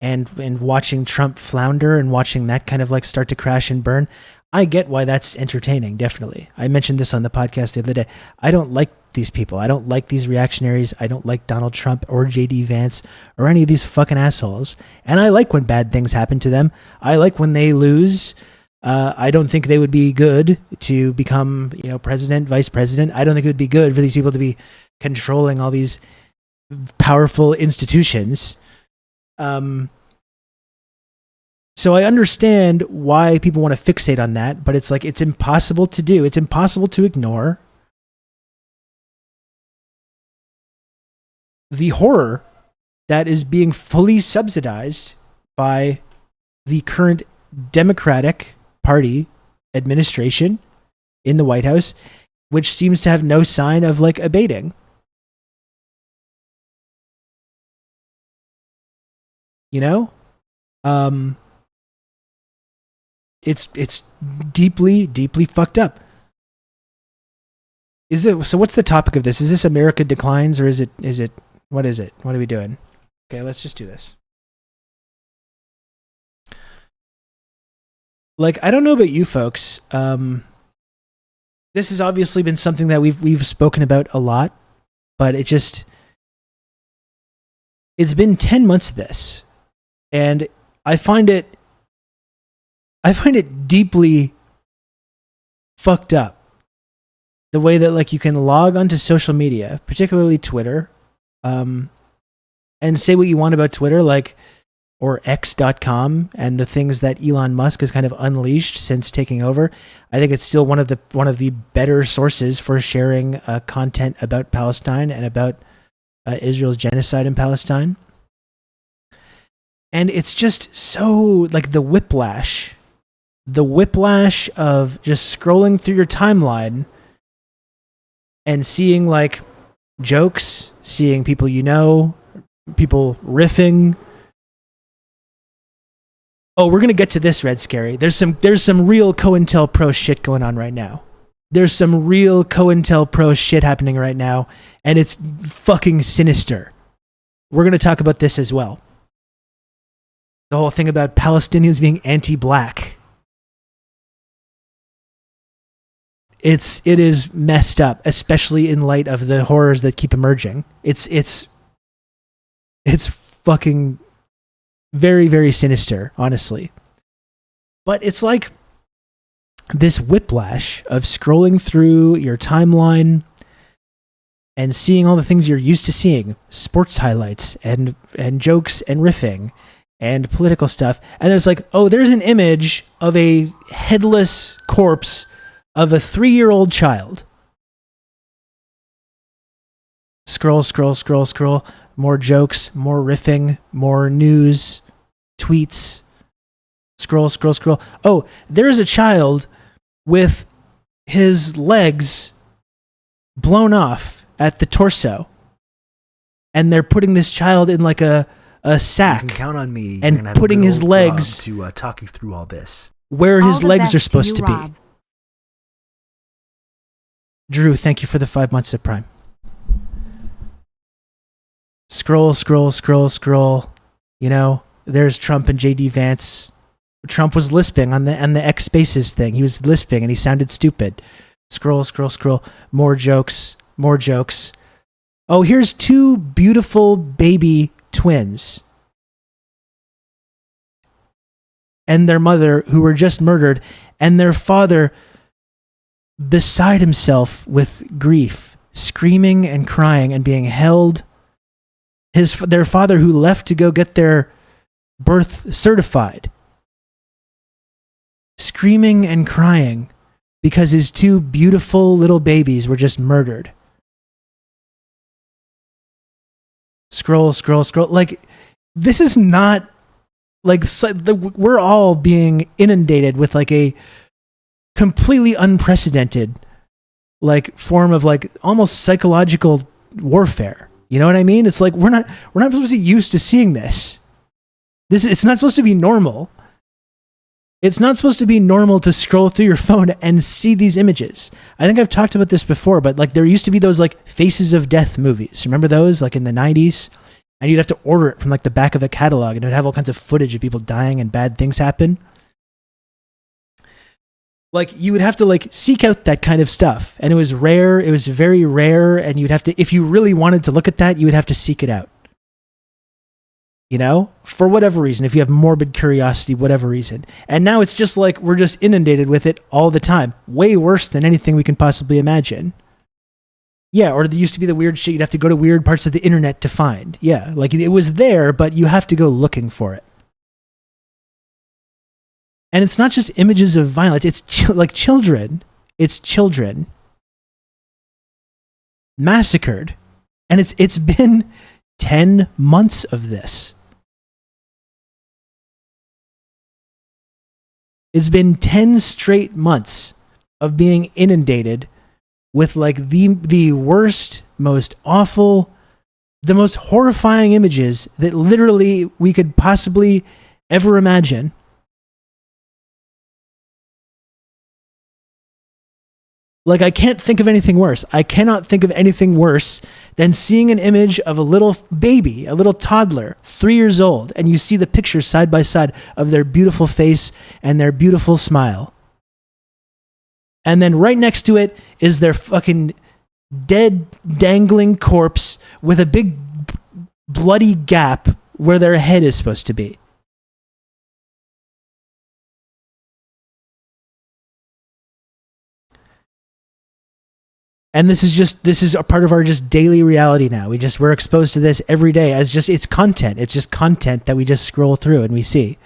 and watching Trump flounder and watching that kind of like start to crash and burn. I get why that's entertaining, definitely. I mentioned this on the podcast the other day. I don't like these people. I don't like these reactionaries. I don't like Donald Trump or JD Vance or any of these fucking assholes. And I like when bad things happen to them. I like when they lose. I don't think they would be good to become, president, vice president. I don't think it would be good for these people to be controlling all these powerful institutions. So I understand why people want to fixate on that, but it's like, it's impossible to do. It's impossible to ignore the horror that is being fully subsidized by the current Democratic Party administration in the White House, which seems to have no sign of like abating. It's deeply, deeply fucked up. So what's the topic of this? Is this America Declines, or is it, what is it? What are we doing? Okay, let's just do this. Like, I don't know about you folks. This has obviously been something that we've spoken about a lot, but it's been 10 months of this, and I find it deeply fucked up. The way that like you can log onto social media, particularly Twitter, and say what you want about Twitter, like, or X.com, and the things that Elon Musk has kind of unleashed since taking over. I think it's still one of the better sources for sharing content about Palestine and about Israel's genocide in Palestine. And it's just so like the whiplash of just scrolling through your timeline and seeing like jokes, seeing people people riffing. Oh, we're gonna get to this, Red Scary. There's some real COINTELPRO shit going on right now. There's some real COINTELPRO shit happening right now, and it's fucking sinister. We're gonna talk about this as well. The whole thing about Palestinians being anti-black. It is messed up, especially in light of the horrors that keep emerging. It's fucking very, very sinister, honestly. But it's like this whiplash of scrolling through your timeline and seeing all the things you're used to seeing, sports highlights and jokes and riffing and political stuff. And there's like, oh, there's an image of a headless corpse of a 3-year-old child. Scroll. More jokes, more riffing, more news, tweets. Scroll. Oh, there's a child with his legs blown off at the torso, and they're putting this child in like a sack. You can count on me. And putting his legs to talk you through all this. Where his legs are supposed to be. Drew, thank you for the 5 months of Prime. Scroll. You know, there's Trump and JD Vance. Trump was lisping on the X Spaces thing. He was lisping and he sounded stupid. Scroll. More jokes. Oh, here's two beautiful baby twins. And their mother, who were just murdered, and their father beside himself with grief, screaming and crying and being held. Their father, who left to go get their birth certified, screaming and crying because his two beautiful little babies were just murdered. Scroll. Like, this is not like, we're all being inundated with like a completely unprecedented like form of like almost psychological warfare. You know what I mean? It's like we're not supposed to be used to seeing this. It's not supposed to be normal. It's not supposed to be normal to scroll through your phone and see these images. I think I've talked about this before, but like there used to be those like Faces of Death movies. Remember those, like in the 90s? And you'd have to order it from like the back of a catalog, and it would have all kinds of footage of people dying and bad things happen. Like you would have to like seek out that kind of stuff, and it was rare. It was very rare, and you'd have to, if you really wanted to look at that, you would have to seek it out. You know, for whatever reason, if you have morbid curiosity, whatever reason. And now it's just like we're just inundated with it all the time. Way worse than anything we can possibly imagine. Yeah, or there used to be the weird shit you'd have to go to weird parts of the internet to find. Yeah, like it was there, but you have to go looking for it. And it's not just images of violence, it's like children. It's children massacred. And it's been 10 months of this. It's been 10 straight months of being inundated with like the worst, most awful, the most horrifying images that literally we could possibly ever imagine. Like, I can't think of anything worse. I cannot think of anything worse than seeing an image of a little baby, a little toddler, 3 years old, and you see the pictures side by side of their beautiful face and their beautiful smile. And then right next to it is their fucking dead, dangling corpse with a big bloody gap where their head is supposed to be. And this is a part of our just daily reality now. We're exposed to this every day as just, it's content. It's just content that we just scroll through and we see.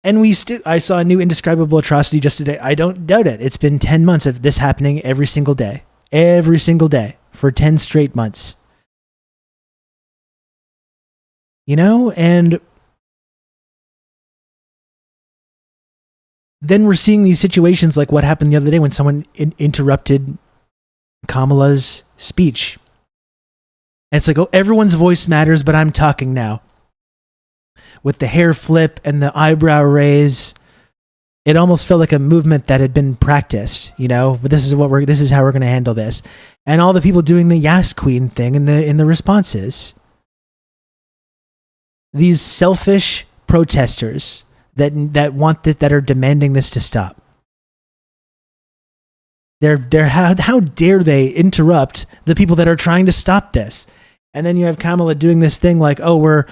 And I saw a new indescribable atrocity just today. I don't doubt it. It's been 10 months of this happening every single day for 10 straight months. You know, and then we're seeing these situations like what happened the other day when someone interrupted Kamala's speech. And it's like, oh, everyone's voice matters, but I'm talking now. With the hair flip and the eyebrow raise, it almost felt like a movement that had been practiced, you know, but this is how we're going to handle this. And all the people doing the Yas Queen thing in the responses. These selfish protesters that want this, that are demanding this to stop. How dare they interrupt the people that are trying to stop this? And then you have Kamala doing this thing like, oh, we're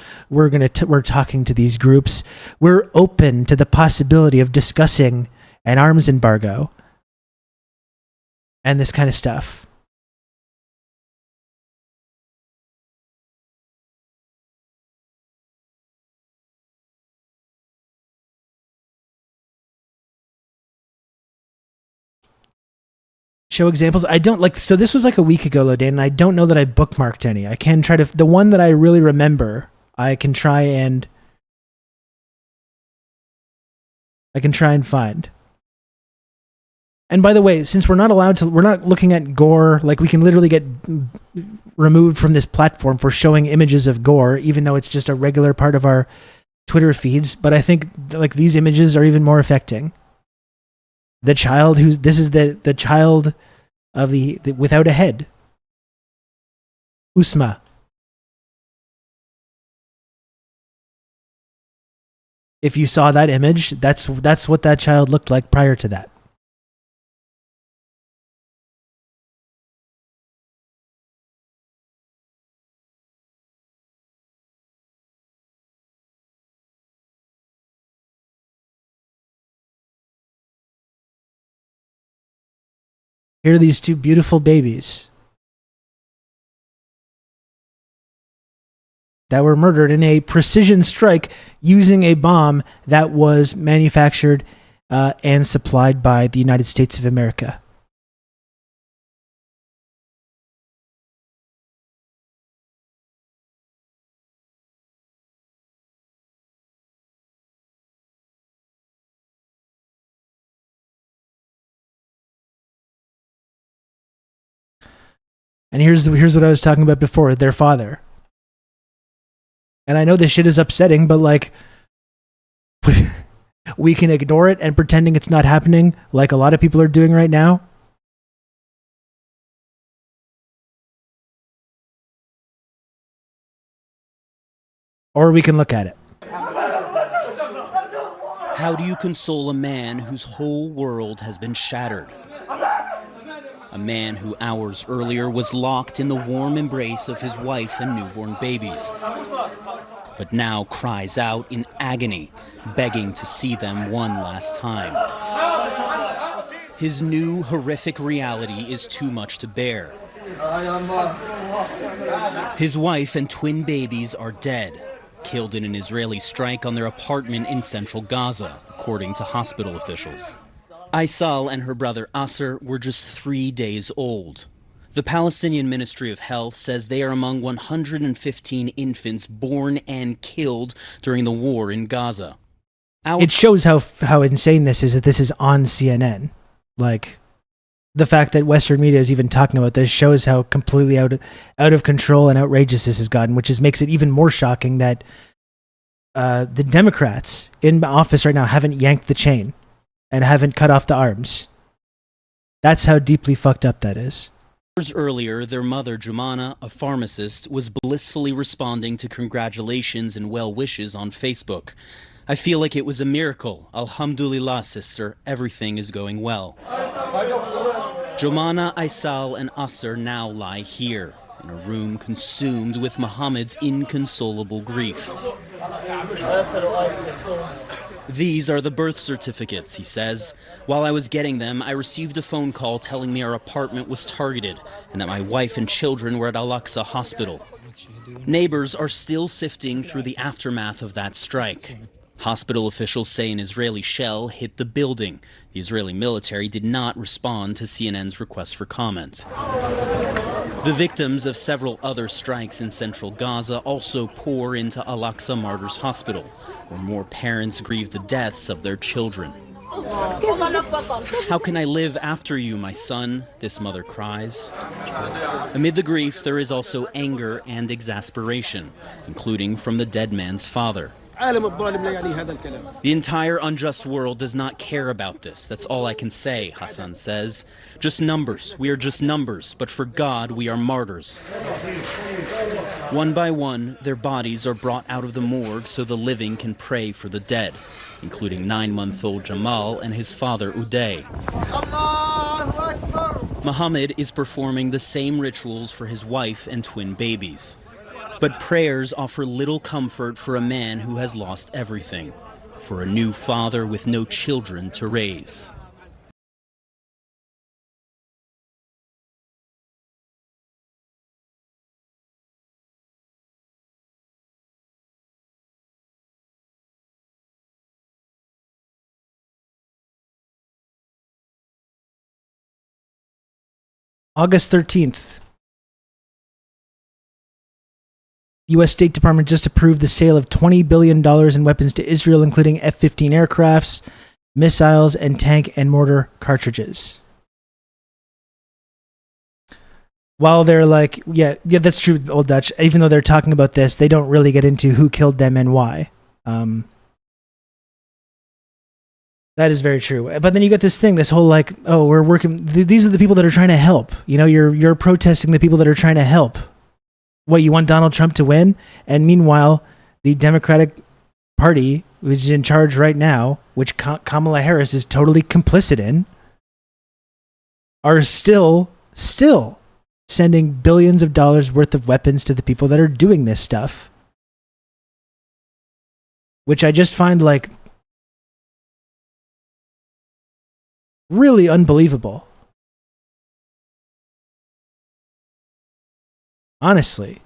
talking to these groups. We're open to the possibility of discussing an arms embargo and this kind of stuff. Show examples. I don't like, so this was like a week ago, Lodan, and I don't know that I bookmarked any. I can try to, the one that I really remember, I can try and I can try and find. And by the way, since we're not looking at gore, like we can literally get removed from this platform for showing images of gore, even though it's just a regular part of our Twitter feeds. But I think like these images are even more affecting. The child this is the child of the without a head. Usma. If you saw that image, that's what that child looked like prior to that. Here are these two beautiful babies that were murdered in a precision strike using a bomb that was manufactured and supplied by the United States of America. And here's what I was talking about before, their father. And I know this shit is upsetting, but like we can ignore it and pretending it's not happening like a lot of people are doing right now. Or we can look at it. How do you console a man whose whole world has been shattered? A man who hours earlier was locked in the warm embrace of his wife and newborn babies, but now cries out in agony, begging to see them one last time. His new horrific reality is too much to bear. His wife and twin babies are dead, killed in an Israeli strike on their apartment in central Gaza, according to hospital officials. Aysal and her brother Asser were just 3 days old. The Palestinian Ministry of Health says they are among 115 infants born and killed during the war in Gaza. It shows how insane this is that this is on CNN. Like, the fact that Western media is even talking about this shows how completely out of control and outrageous this has gotten, which makes it even more shocking that the Democrats in office right now haven't yanked the chain and haven't cut off the arms. That's how deeply fucked up that is. Years earlier, their mother, Jumana, a pharmacist, was blissfully responding to congratulations and well wishes on Facebook. I feel like it was a miracle. Alhamdulillah, sister. Everything is going well. Jumana, Aysal, and Asser now lie here, in a room consumed with Muhammad's inconsolable grief. These are the birth certificates, he says. While I was getting them, I received a phone call telling me our apartment was targeted and that my wife and children were at Al-Aqsa Hospital. Neighbors are still sifting through the aftermath of that strike. Hospital officials say an Israeli shell hit the building. The Israeli military did not respond to CNN's request for comment. The victims of several other strikes in central Gaza also pour into Al-Aqsa Martyrs Hospital, where more parents grieve the deaths of their children. How can I live after you, my son? This mother cries. Amid the grief, there is also anger and exasperation, including from the dead man's father. The entire unjust world does not care about this. That's all I can say, Hassan says. Just numbers. We are just numbers, but for God, we are martyrs. One by one, their bodies are brought out of the morgue so the living can pray for the dead, including 9-month-old Jamal and his father, Uday. Muhammad is performing the same rituals for his wife and twin babies. But prayers offer little comfort for a man who has lost everything, for a new father with no children to raise. August 13th. U.S. State Department just approved the sale of $20 billion in weapons to Israel, including F-15 aircrafts. missiles, and tank and mortar cartridges. While they're like, yeah, that's true, Old Dutch. Even though they're talking about this, they don't really get into who killed them and why. That is very true. But then you get this thing, this whole like, oh, we're working. These are the people that are trying to help. You know, you're protesting the people that are trying to help. What, you want Donald Trump to win? And meanwhile, the Democratic Party, which is in charge right now, which Kamala Harris is totally complicit in, are still sending billions of dollars worth of weapons to the people that are doing this stuff. Which I just find like really unbelievable. Honestly.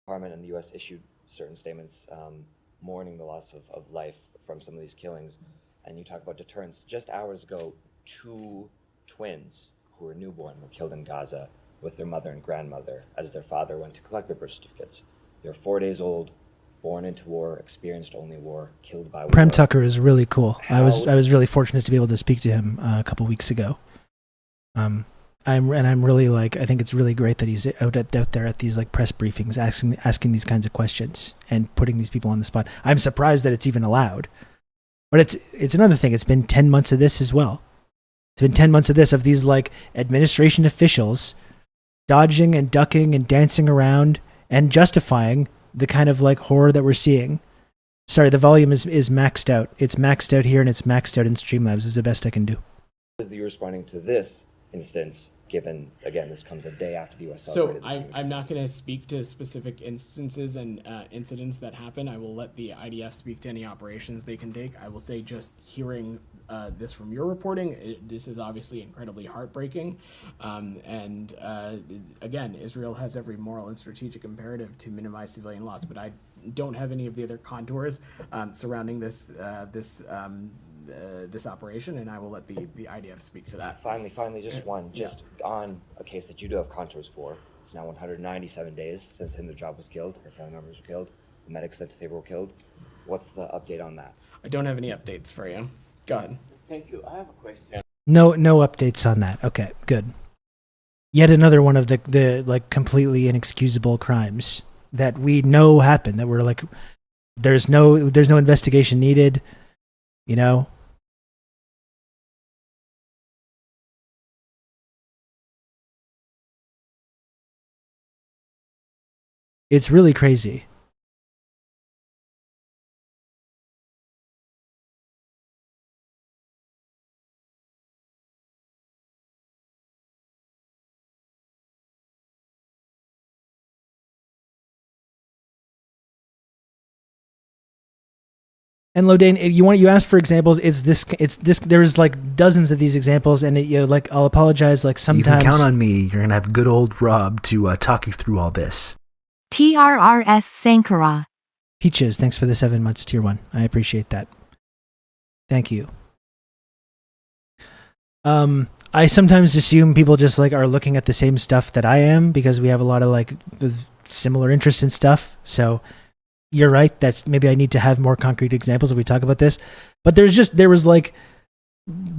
Parliament in the U.S. issued certain statements mourning the loss of life from some of these killings, and you talk about deterrence. Just hours ago, 2 twins who were newborn were killed in Gaza with their mother and grandmother as their father went to collect their birth certificates. They're 4 days old, born into war, experienced only war, killed by war. Prem Tucker is really cool. I was really fortunate to be able to speak to him a couple weeks ago. I'm really like, I think it's really great that he's out there at these like press briefings asking these kinds of questions and putting these people on the spot. I'm surprised that it's even allowed. But it's another thing. It's been 10 months of this as well. It's been 10 months of this, of these like administration officials dodging and ducking and dancing around and justifying the kind of like horror that we're seeing. Sorry, the volume is maxed out. It's maxed out here and it's maxed out in Streamlabs is the best I can do. Is that you're responding to this instance, given, again, this comes a day after the U.S. So I'm not going to speak to specific instances and incidents that happen. I will let the IDF speak to any operations they can take. I will say, just hearing this from your reporting, this is obviously incredibly heartbreaking. Again, Israel has every moral and strategic imperative to minimize civilian loss, but I don't have any of the other contours surrounding this operation, and I will let the IDF speak to that. Finally, just one, on a case that you do have contours for. It's now 197 days since Hinderjob was killed, her family members were killed, the medics that they were killed. What's the update on that? I don't have any updates for you. Go ahead. Thank you. I have a question. No updates on that. Okay, good. Yet another one of the like completely inexcusable crimes that we know happened, that we're like, there's no investigation needed, you know? It's really crazy. And Lodain, if you asked for examples, it's this. There's like dozens of these examples, and like I'll apologize. Like sometimes you can count on me. You're gonna have good old Rob to talk you through all this. TRRS Sankara. Peaches, thanks for the 7 months tier 1. I appreciate that. Thank you. I sometimes assume people just like are looking at the same stuff that I am because we have a lot of like similar interests in stuff. So you're right. That's maybe I need to have more concrete examples if we talk about this. But there was like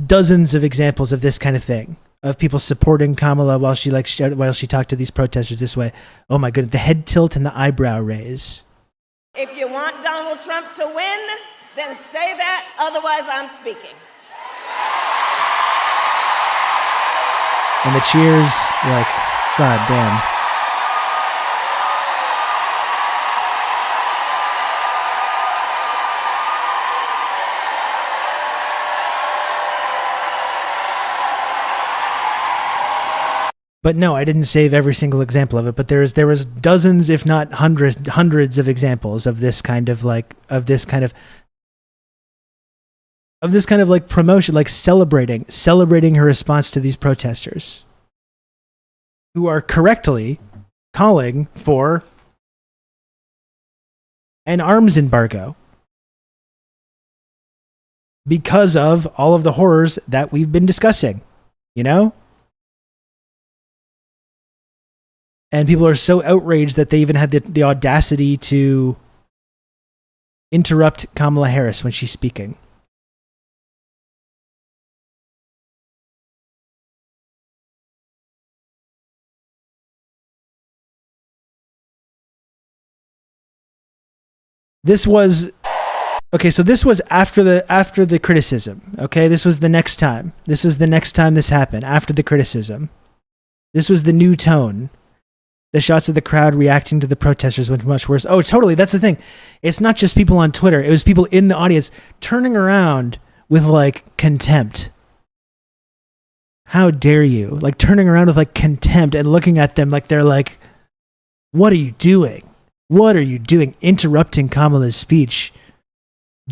dozens of examples of this kind of thing, of people supporting Kamala while she talked to these protesters this way. Oh my goodness, the head tilt and the eyebrow raise. If you want Donald Trump to win, then say that. Otherwise, I'm speaking. And the cheers, like, God damn. But no, I didn't save every single example of it. But there was dozens, if not hundreds of examples of this kind of like promotion, like celebrating her response to these protesters, who are correctly calling for an arms embargo because of all of the horrors that we've been discussing, you know? And people are so outraged that they even had the audacity to interrupt Kamala Harris when she's speaking. This was okay, so this was after the criticism. Okay, this was the next time. This is the next time this happened, after the criticism. This was the new tone. The shots of the crowd reacting to the protesters went much worse. Oh, totally. That's the thing. It's not just people on Twitter. It was people in the audience turning around with like contempt. How dare you? Like turning around with like contempt and looking at them like they're like, what are you doing? What are you doing? Interrupting Kamala's speech.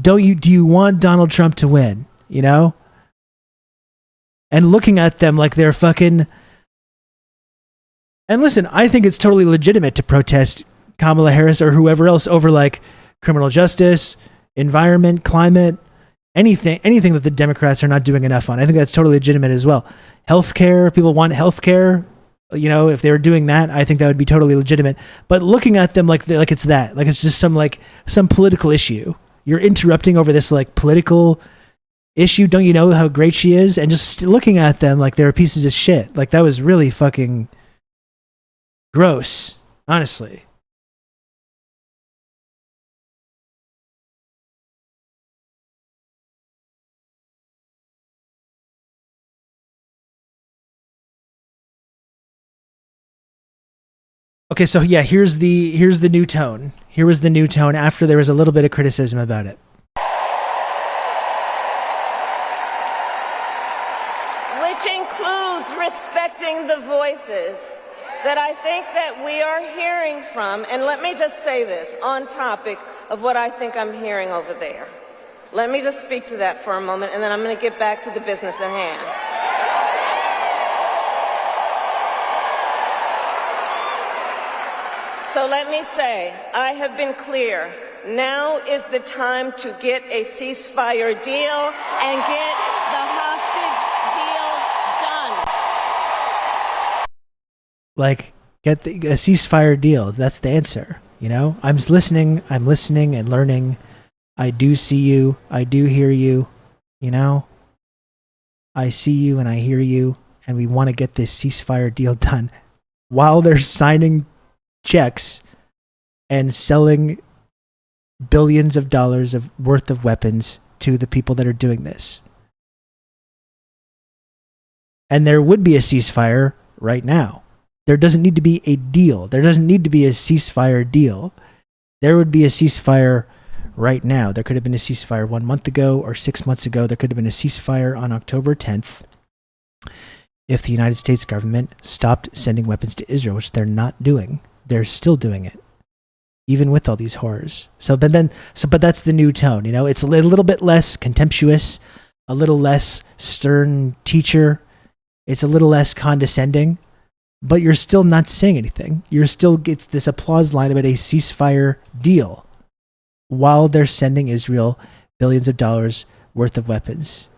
Do you want Donald Trump to win? You know? And looking at them like they're fucking... And listen, I think it's totally legitimate to protest Kamala Harris or whoever else over like criminal justice, environment, climate, anything that the Democrats are not doing enough on. I think that's totally legitimate as well. Healthcare, people want healthcare. You know, if they were doing that, I think that would be totally legitimate. But looking at them like it's that, like it's just some political issue. You're interrupting over this like political issue. Don't you know how great she is? And just looking at them like they're pieces of shit. Like that was really fucking gross, honestly. Okay, so yeah, here's the new tone. Here was the new tone after there was a little bit of criticism about it. Which includes respecting the voices that I think that we are hearing from. And let me just say this on topic of what I think I'm hearing over there. Let me just speak to that for a moment, and then I'm going to get back to the business at hand. So let me say, I have been clear. Now is the time to get a ceasefire deal and get the hostage deal done. Like, get a ceasefire deal. That's the answer. You know, I'm listening and learning. I do see you. I do hear you. You know, I see you and I hear you. And we want to get this ceasefire deal done while they're signing checks and selling billions of dollars worth of weapons to the people that are doing this. And there would be a ceasefire right now. There doesn't need to be a deal. There doesn't need to be a ceasefire deal. There would be a ceasefire right now. There could have been a ceasefire 1 month ago or 6 months ago. There could have been a ceasefire on October 10th if the United States government stopped sending weapons to Israel, which they're not doing. They're still doing it, even with all these horrors. But that's the new tone. You know, it's a little bit less contemptuous, a little less stern teacher. It's a little less condescending, but you're still not saying anything. It's this applause line about a ceasefire deal while they're sending Israel billions of dollars worth of weapons.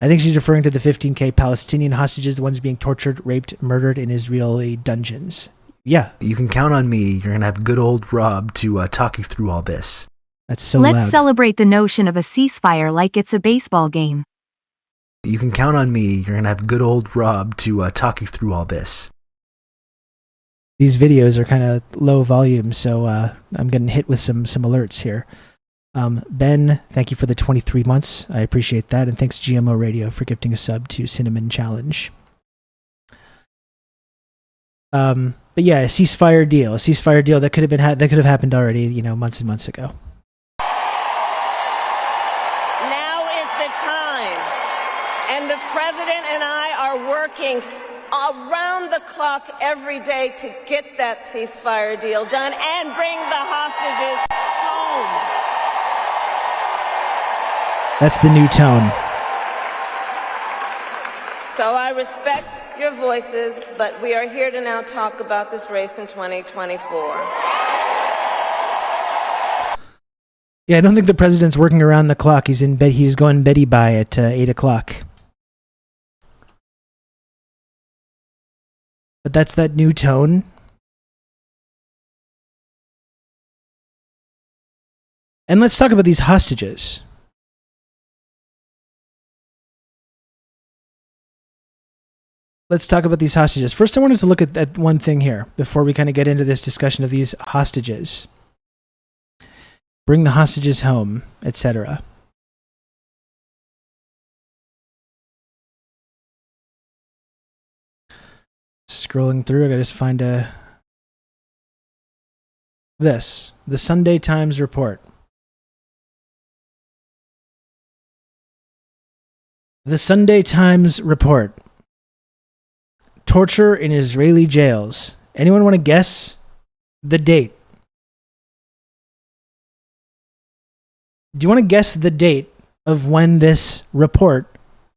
I think she's referring to the 15K Palestinian hostages, the ones being tortured, raped, murdered in Israeli dungeons. Yeah. You can count on me. You're going to have good old Rob to talk you through all this. That's so Let's loud. celebrate the notion of a ceasefire like it's a baseball game. You can count on me. You're going to have good old Rob to talk you through all this. These videos are kind of low volume, so I'm getting hit with some alerts here. Ben, thank you for the 23 months. I appreciate that. And thanks GMO Radio for gifting a sub to Cinnamon Challenge. But yeah, a ceasefire deal that could have happened already, you know, months and months ago. Now is the time. And the president and I are working around the clock every day to get that ceasefire deal done and bring the hostages home. That's the new tone. So I respect your voices, but we are here to now talk about this race in 2024. Yeah, I don't think the president's working around the clock. He's in bed. He's going Betty by at 8 o'clock. But that's that new tone. And let's talk about these hostages. Let's talk about these hostages. First, I wanted to look at one thing here before we kind of get into this discussion of these hostages. Bring the hostages home, etc. Scrolling through, I gotta just find the Sunday Times report. The Sunday Times report. Torture in Israeli jails. Anyone want to guess the date? Do you want to guess the date of when this report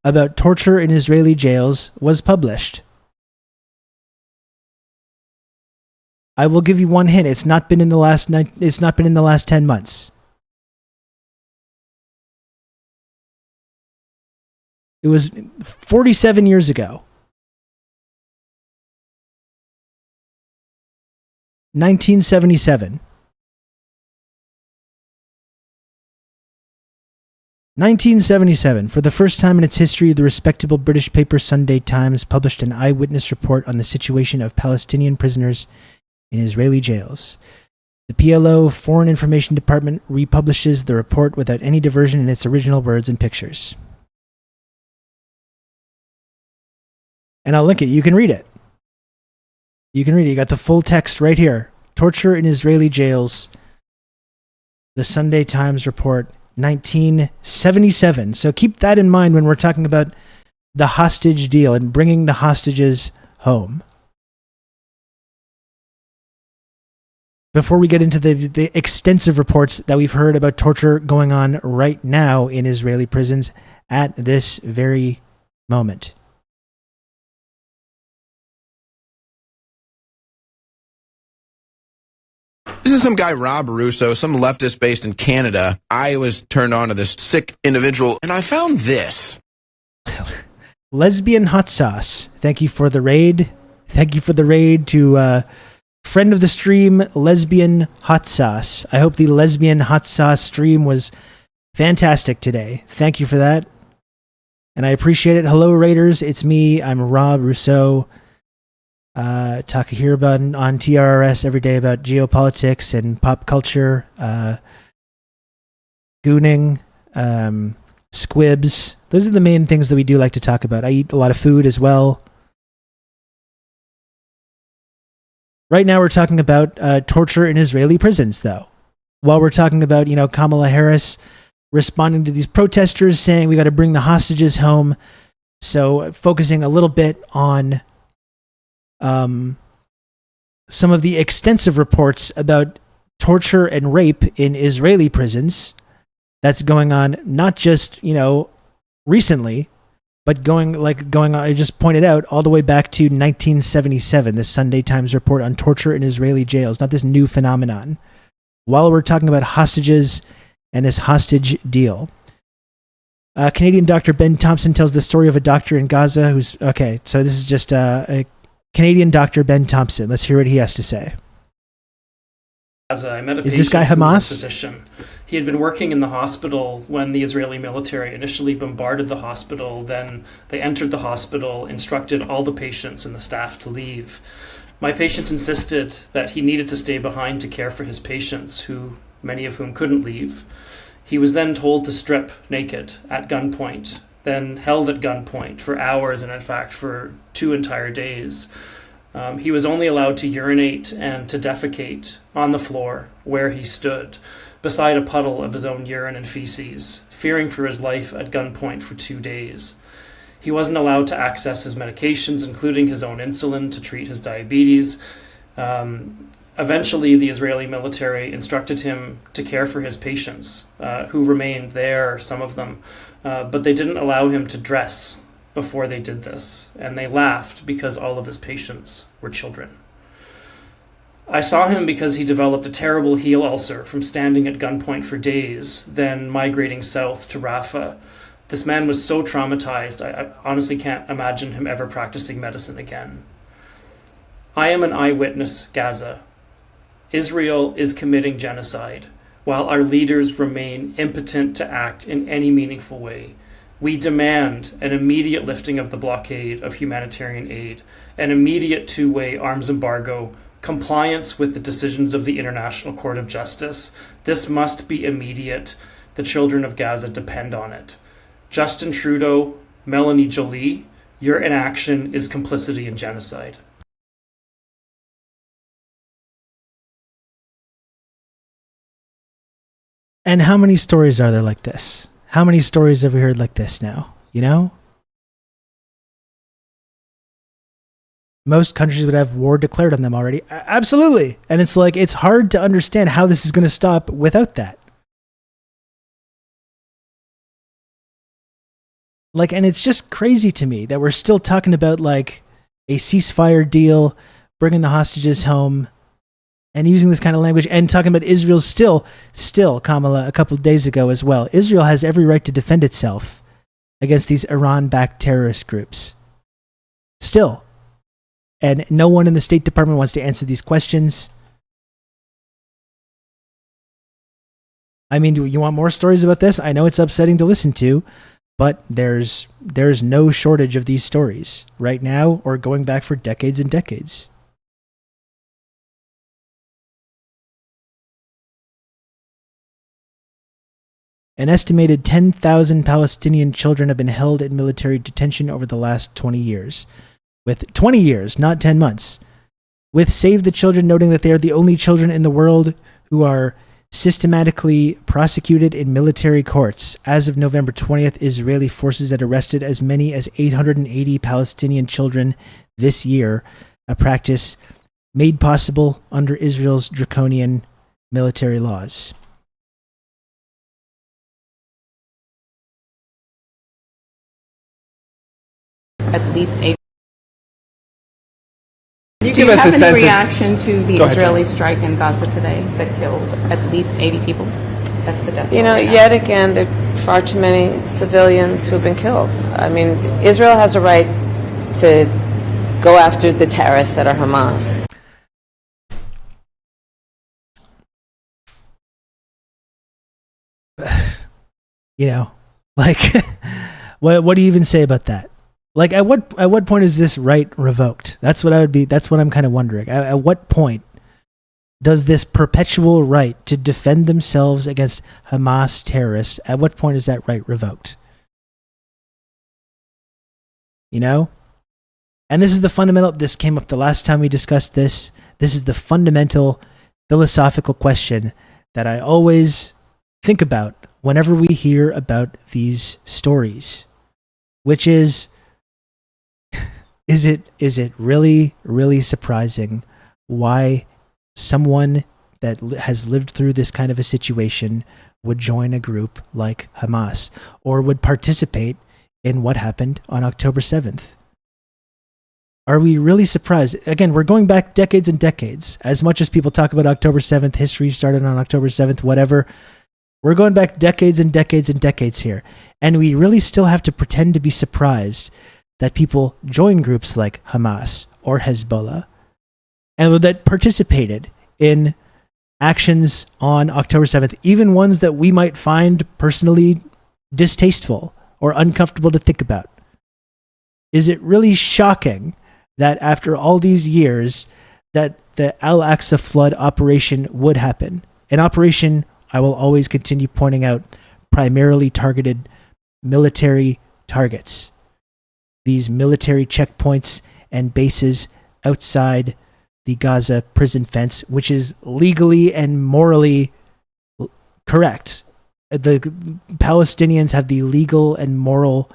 about torture in Israeli jails was published? I will give you one hint. It's not been in the last 10 months. It was 47 years ago. 1977. 1977. For the first time in its history, the respectable British paper Sunday Times published an eyewitness report on the situation of Palestinian prisoners in Israeli jails. The PLO Foreign Information Department republishes the report without any diversion in its original words and pictures. And I'll link it. You can read it. You can read it. You got the full text right here. Torture in Israeli jails. The Sunday Times report, 1977. So keep that in mind when we're talking about the hostage deal and bringing the hostages home. Before we get into the extensive reports that we've heard about torture going on right now in Israeli prisons at this very moment. This is some guy, Rob Russo, some leftist based in Canada. I was turned on to this sick individual, and I found this. Lesbian Hot Sauce. Thank you for the raid. Thank you for the raid to friend of the stream, Lesbian Hot Sauce. I hope the Lesbian Hot Sauce stream was fantastic today. Thank you for that. And I appreciate it. Hello, Raiders. It's me. I'm Rob Rousseau. Talk here about on TRRS every day about geopolitics and pop culture, gooning, squibs. Those are the main things that we do like to talk about. I eat a lot of food as well. Right now we're talking about torture in Israeli prisons, though. While we're talking about, Kamala Harris responding to these protesters saying we got to bring the hostages home. So focusing a little bit on some of the extensive reports about torture and rape in Israeli prisons that's going on, not just, recently, but going on, I just pointed out, all the way back to 1977, the Sunday Times report on torture in Israeli jails, not this new phenomenon. While we're talking about hostages and this hostage deal. Canadian doctor Ben Thompson tells the story of a doctor in Gaza who's... Okay, so this is just a Canadian doctor Ben Thompson. Let's hear what he has to say. I met a Is this guy patient who was Hamas? a physician. He had been working in the hospital when the Israeli military initially bombarded the hospital. Then they entered the hospital, instructed all the patients and the staff to leave. My patient insisted that he needed to stay behind to care for his patients, many of whom couldn't leave. He was then told to strip naked at gunpoint, then held at gunpoint for hours and in fact for 2 entire days. He was only allowed to urinate and to defecate on the floor where he stood, beside a puddle of his own urine and feces, fearing for his life at gunpoint for 2 days. He wasn't allowed to access his medications, including his own insulin, to treat his diabetes. Eventually, the Israeli military instructed him to care for his patients, who remained there, some of them, but they didn't allow him to dress before they did this, and they laughed because all of his patients were children. I saw him because he developed a terrible heel ulcer from standing at gunpoint for days, then migrating south to Rafah. This man was so traumatized, I honestly can't imagine him ever practicing medicine again. I am an eyewitness, Gaza. Israel is committing genocide, while our leaders remain impotent to act in any meaningful way. We demand an immediate lifting of the blockade of humanitarian aid, an immediate two-way arms embargo, compliance with the decisions of the International Court of Justice. This must be immediate. The children of Gaza depend on it. Justin Trudeau, Melanie Joly, your inaction is complicity in genocide. And how many stories are there like this? How many stories have we heard like this now? You know? Most countries would have war declared on them already. Absolutely. And it's like, it's hard to understand how this is going to stop without that. Like, and it's just crazy to me that we're still talking about like a ceasefire deal, bringing the hostages home, and using this kind of language, and talking about Israel still, Kamala, a couple of days ago as well. Israel has every right to defend itself against these Iran-backed terrorist groups. Still. And no one in the State Department wants to answer these questions. I mean, do you want more stories about this? I know it's upsetting to listen to, but there's no shortage of these stories right now or going back for decades and decades. An estimated 10,000 Palestinian children have been held in military detention over the last 20 years. With 20 years, not 10 months. With Save the Children noting that they are the only children in the world who are systematically prosecuted in military courts. As of November 20th, Israeli forces had arrested as many as 880 Palestinian children this year, a practice made possible under Israel's draconian military laws. At least 8. Do you have have any reaction to the Go ahead, Israeli strike in Gaza today that killed at least 80 people? That's the death. You know, yet again, there are far too many civilians who have been killed. I mean, Israel has a right to go after the terrorists that are Hamas. You know, like, what do you even say about that? Like, at what point is this right revoked? That's what I'm kind of wondering. At what point does this perpetual right to defend themselves against Hamas terrorists, at what point is that right revoked? You know? And this is the fundamental, this came up the last time we discussed this. This is the fundamental philosophical question that I always think about whenever we hear about these stories, which is it really, really surprising why someone that has lived through this kind of a situation would join a group like Hamas or would participate in what happened on October 7th? Are we really surprised? Again, we're going back decades and decades. As much as people talk about October 7th, history started on October 7th, whatever. We're going back decades and decades and decades here. And we really still have to pretend to be surprised that people join groups like Hamas or Hezbollah and that participated in actions on October 7th, even ones that we might find personally distasteful or uncomfortable to think about. Is it really shocking that after all these years that the Al-Aqsa flood operation would happen? An operation, I will always continue pointing out, primarily targeted military targets. These military checkpoints and bases outside the Gaza prison fence, which is legally and morally correct. The Palestinians have the legal and moral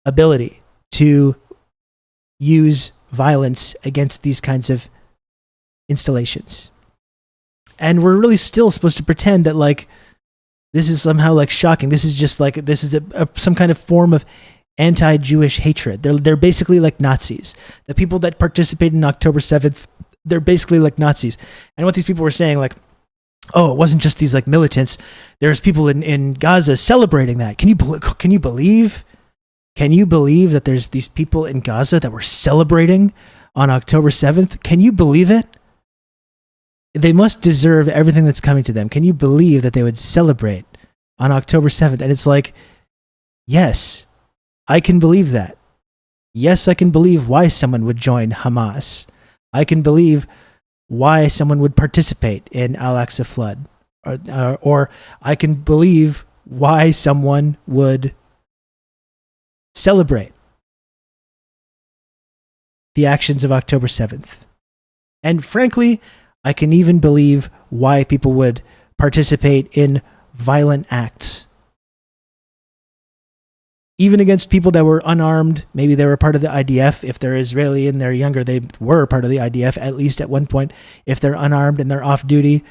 ability to use violence against these kinds of installations. And we're really still supposed to pretend that, like, this is somehow, like, shocking. This is just like, this is some kind of form of anti-Jewish hatred. They're basically like Nazis. The people that participated in October 7th, they're basically like Nazis. And what these people were saying, like, oh, it wasn't just these like militants. There's people in Gaza celebrating that. Can you believe that there's these people in Gaza that were celebrating on October 7th. Can you believe it? They must deserve everything that's coming to them. Can you believe that they would celebrate on October 7th? And it's like, yes, I can believe that. Yes, I can believe why someone would join Hamas. I can believe why someone would participate in Al-Aqsa flood. Or I can believe why someone would celebrate the actions of October 7th. And frankly, I can even believe why people would participate in violent acts. Even against people that were unarmed. Maybe they were part of the IDF. If they're Israeli and they're younger, they were part of the IDF, at least at one point. If they're unarmed and they're off duty,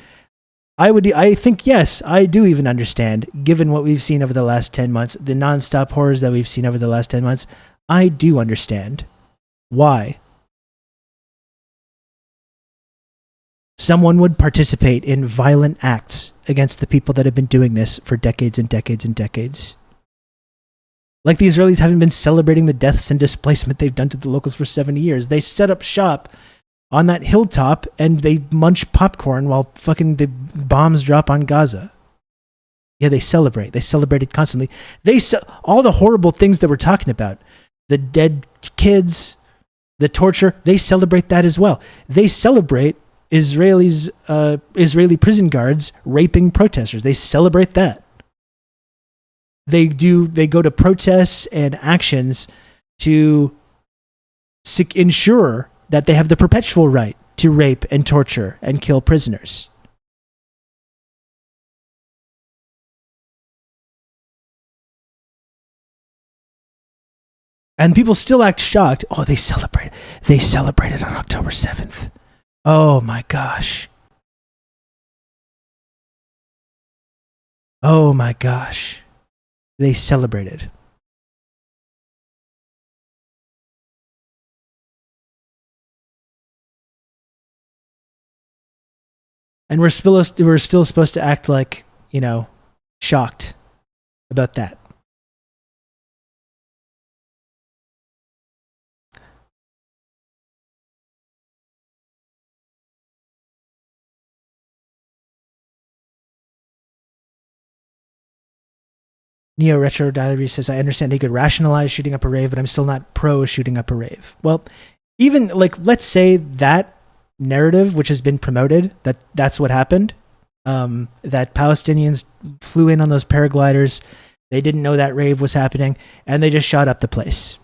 I think, yes, I do even understand, given what we've seen over the last 10 months, the nonstop horrors that we've seen over the last 10 months, I do understand why someone would participate in violent acts against the people that have been doing this for decades and decades and decades. Like the Israelis haven't been celebrating the deaths and displacement they've done to the locals for 70 years. They set up shop on that hilltop and they munch popcorn while fucking the bombs drop on Gaza. Yeah, they celebrate. They celebrated constantly. All the horrible things that we're talking about, the dead kids, the torture, they celebrate that as well. They celebrate Israeli prison guards raping protesters. They celebrate that. They go to protests and actions to ensure that they have the perpetual right to rape and torture and kill prisoners. And people still act shocked. Oh, they celebrated on October 7th. Oh my gosh. Oh my gosh. They celebrated. And we're still supposed to act like, shocked about that. Neo Retro Diary says, I understand he could rationalize shooting up a rave, but I'm still not pro shooting up a rave. Well, even let's say that narrative, which has been promoted, that's what happened, that Palestinians flew in on those paragliders, they didn't know that rave was happening, and they just shot up the place,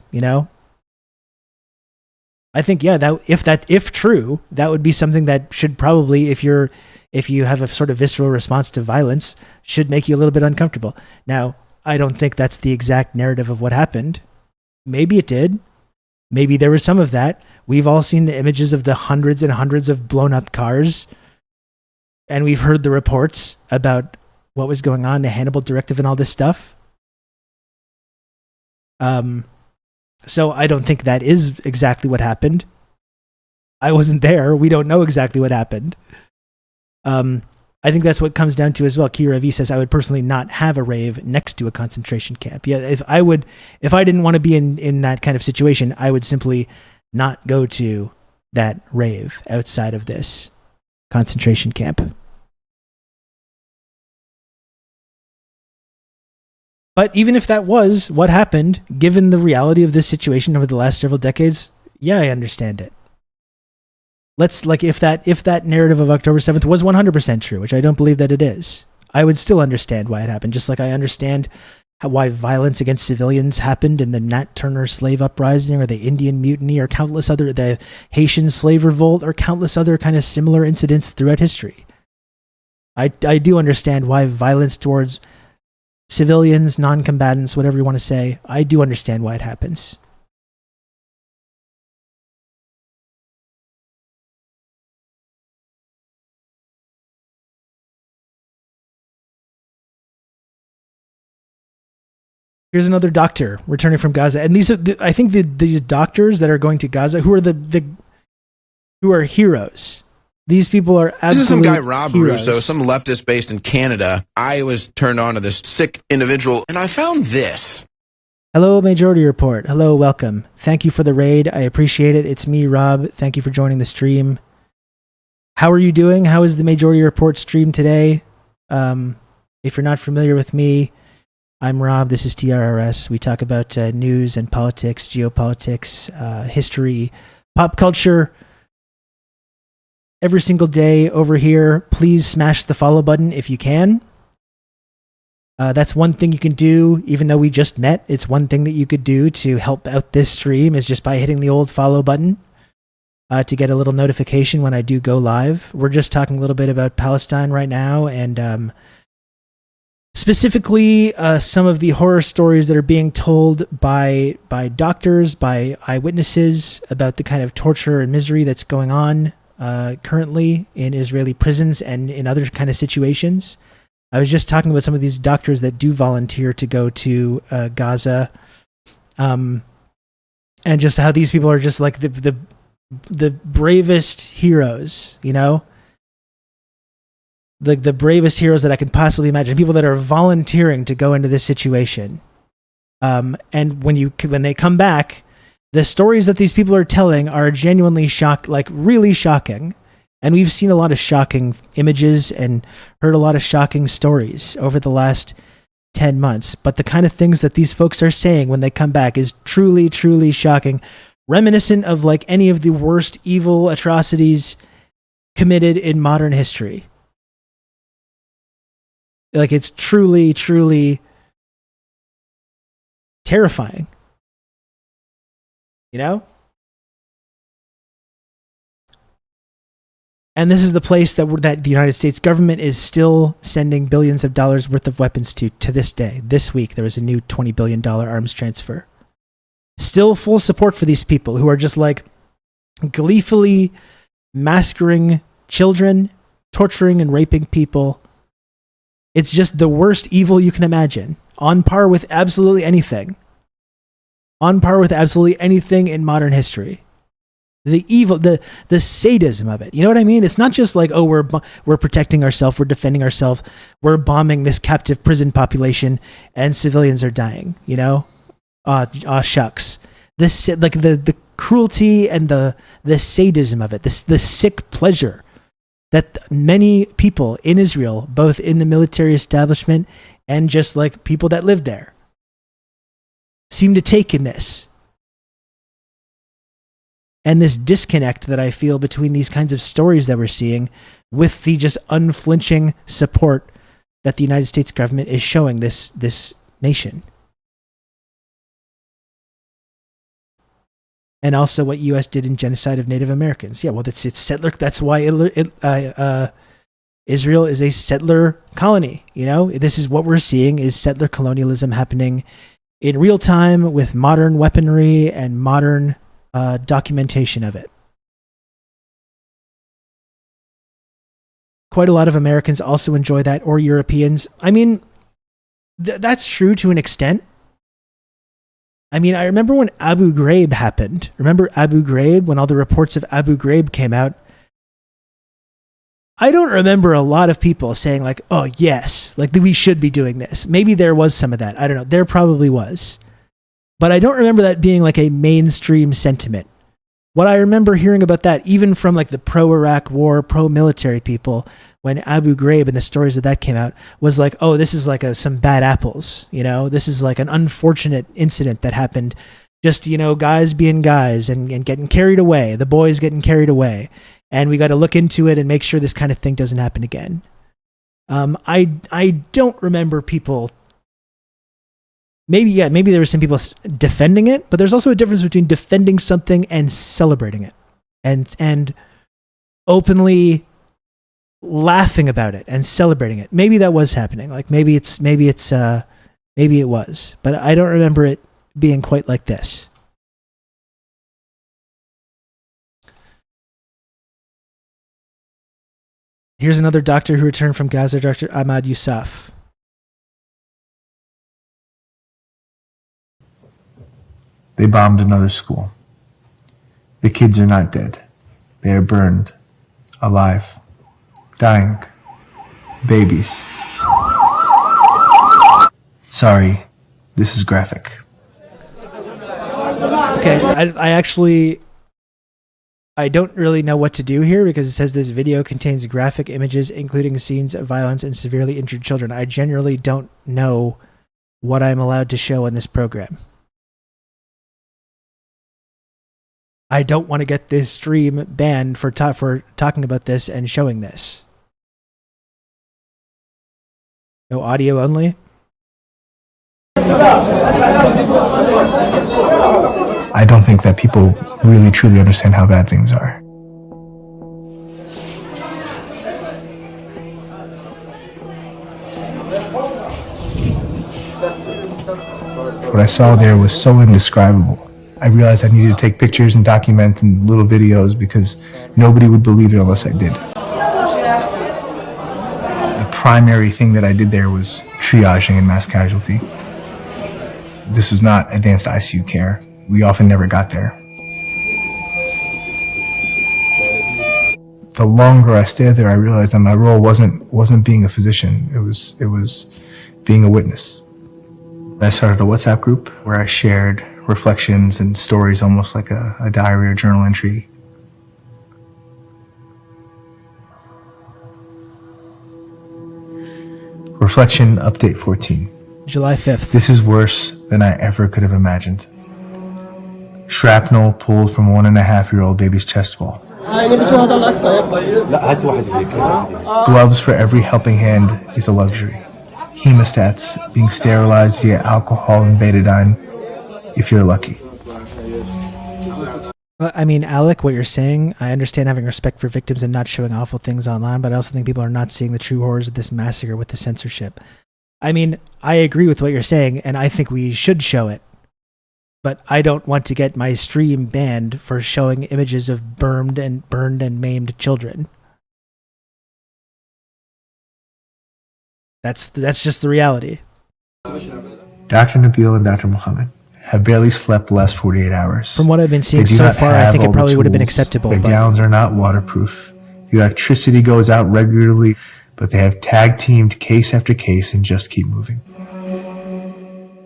I think, yeah, if true, that would be something that should probably, if you have a sort of visceral response to violence, should make you a little bit uncomfortable. Now, I don't think that's the exact narrative of what happened. Maybe it did. Maybe there was some of that. We've all seen the images of the hundreds and hundreds of blown up cars. And we've heard the reports about what was going on, the Hannibal Directive and all this stuff. So I don't think that is exactly what happened. I wasn't there. We don't know exactly what happened. I think that's what comes down to as well. Kira V says, I would personally not have a rave next to a concentration camp. Yeah, if I didn't want to be in that kind of situation, I would simply not go to that rave outside of this concentration camp. But even if that was what happened, given the reality of this situation over the last several decades, yeah, I understand it. If that narrative of October 7th was 100% true, which I don't believe that it is, I would still understand why it happened, just like I understand why violence against civilians happened in the Nat Turner slave uprising or the Indian mutiny or the Haitian slave revolt or countless other kind of similar incidents throughout history. I do understand why violence towards civilians, non-combatants, whatever you want to say, I do understand why it happens. Here's another doctor returning from Gaza, and these are I think these doctors that are going to Gaza who are heroes. These people are absolute This is some guy, Rob heroes. Russo, some leftist based in Canada. I was turned on to this sick individual, and I found this. Hello, Majority Report. Hello, welcome. Thank you for the raid. I appreciate it. It's me, Rob. Thank you for joining the stream. How are you doing? How is the Majority Report stream today? If you're not familiar with me, I'm Rob. This is TRRS. We talk about news and politics, geopolitics, history, pop culture every single day over here. Please smash the follow button if you can. That's one thing you can do, even though we just met. It's one thing that you could do to help out this stream is just by hitting the old follow button to get a little notification when I do go live. We're just talking a little bit about Palestine right now, and specifically some of the horror stories that are being told by doctors, by eyewitnesses about the kind of torture and misery that's going on currently in Israeli prisons and in other kind of situations. I was just talking about some of these doctors that do volunteer to go to Gaza, and just how these people are just like the bravest heroes, you know, the bravest heroes that I can possibly imagine. People that are volunteering to go into this situation, and when they come back, the stories that these people are telling are genuinely really shocking. And we've seen a lot of shocking images and heard a lot of shocking stories over the last 10 months. But the kind of things that these folks are saying when they come back is truly, truly shocking, reminiscent of like any of the worst evil atrocities committed in modern history. Like, it's truly, truly terrifying. You know? And this is the place that the United States government is still sending billions of dollars worth of weapons to this day. This week, there was a new $20 billion arms transfer. Still full support for these people who are just like gleefully massacring children, torturing and raping people. It's just the worst evil you can imagine, on par with absolutely anything. On par with absolutely anything in modern history. The evil, the sadism of it. You know what I mean? It's not just like, oh, we're protecting ourselves, we're defending ourselves, we're bombing this captive prison population, and civilians are dying. You know, shucks. This like the cruelty and the sadism of it. The sick pleasure that many people in Israel, both in the military establishment and just like people that live there, seem to take in this. And this disconnect that I feel between these kinds of stories that we're seeing with the just unflinching support that the United States government is showing this nation. And also what U.S. did in genocide of Native Americans. Yeah, well, it's settler. That's why Israel is a settler colony. You know, this is what we're seeing is settler colonialism happening in real time with modern weaponry and modern documentation of it. Quite a lot of Americans also enjoy that, or Europeans. I mean, that's true to an extent. I mean, I remember when Abu Ghraib happened. Remember Abu Ghraib, when all the reports of Abu Ghraib came out? I don't remember a lot of people saying like, oh yes, like we should be doing this. Maybe there was some of that. I don't know. There probably was. But I don't remember that being like a mainstream sentiment. What I remember hearing about that, even from like the pro-Iraq war, pro-military people, when Abu Ghraib and the stories of that came out, was like, oh, this is like some bad apples. You know, this is like an unfortunate incident that happened. Just, you know, guys being guys and getting carried away, the boys getting carried away. And we got to look into it and make sure this kind of thing doesn't happen again. I don't remember people. Maybe there were some people defending it, but there's also a difference between defending something and celebrating it, and openly laughing about it and celebrating it. Maybe that was happening. Like maybe it was, but I don't remember it being quite like this. Here's another doctor who returned from Gaza, Dr. Ahmad Yousaf. They bombed another school. The kids are not dead. They are burned, alive, dying, babies. Sorry, this is graphic. Okay, I don't really know what to do here because it says this video contains graphic images including scenes of violence and severely injured children. I generally don't know what I'm allowed to show in this program. I don't want to get this stream banned for talking about this and showing this. No audio only? I don't think that people really truly understand how bad things are. What I saw there was so indescribable. I realized I needed to take pictures and document and little videos because nobody would believe it unless I did. The primary thing that I did there was triaging and mass casualty. This was not advanced ICU care. We often never got there. The longer I stayed there, I realized that my role wasn't being a physician. It was being a witness. I started a WhatsApp group where I shared reflections and stories, almost like a diary or journal entry. Reflection Update 14. July 5th. This is worse than I ever could have imagined. Shrapnel pulled from 1.5-year-old baby's chest wall. Gloves for every helping hand is a luxury. Hemostats being sterilized via alcohol and betadine, if you're lucky. I mean, Alec, what you're saying, I understand having respect for victims and not showing awful things online, but I also think people are not seeing the true horrors of this massacre with the censorship. I mean, I agree with what you're saying, and I think we should show it. But I don't want to get my stream banned for showing images of burned and maimed children. That's just the reality. Dr. Nabil and Dr. Muhammad have barely slept the last 48 hours. From what I've been seeing so far, I think it probably would have been acceptable. Their gowns are not waterproof. The electricity goes out regularly, but they have tag-teamed case after case and just keep moving.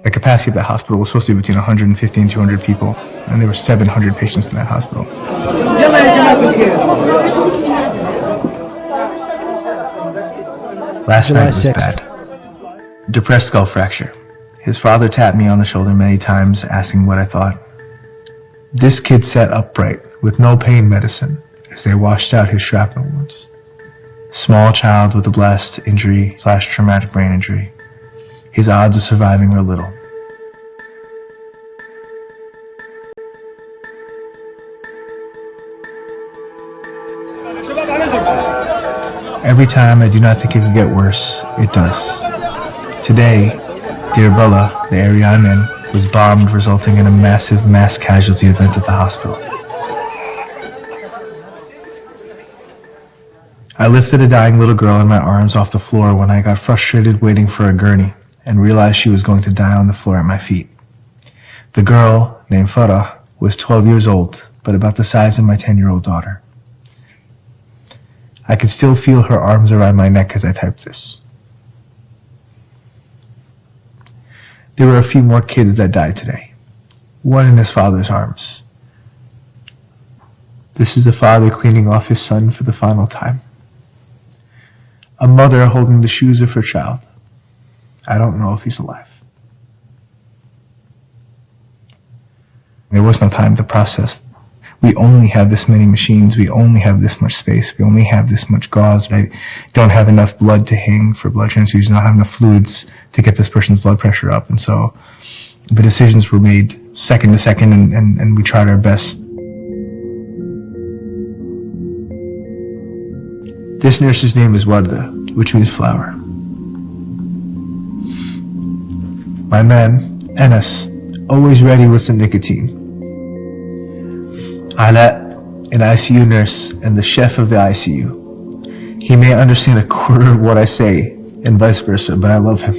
The capacity of that hospital was supposed to be between 150 and 200 people, and there were 700 patients in that hospital. Last night was bad. Depressed skull fracture. His father tapped me on the shoulder many times, asking what I thought. This kid sat upright with no pain medicine as they washed out his shrapnel wounds. Small child with a blast injury / traumatic brain injury. His odds of surviving were little. Every time I do not think it could get worse, it does. Today, Deir Bella, the area I'm in, was bombed, resulting in a massive mass casualty event at the hospital. I lifted a dying little girl in my arms off the floor when I got frustrated waiting for a gurney and realized she was going to die on the floor at my feet. The girl, named Farah, was 12 years old, but about the size of my 10-year-old daughter. I could still feel her arms around my neck as I typed this. There were a few more kids that died today. One in his father's arms. This is a father cleaning off his son for the final time. A mother holding the shoes of her child. I don't know if he's alive. There was no time to process. We only have this many machines. We only have this much space. We only have this much gauze. I don't have enough blood to hang for blood transfusions. I don't have enough fluids to get this person's blood pressure up. And so the decisions were made second to second, and we tried our best. This nurse's name is Warda, which means flower. My man, Enes, always ready with some nicotine. Ala, an ICU nurse and the chef of the ICU. He may understand a quarter of what I say and vice versa, but I love him.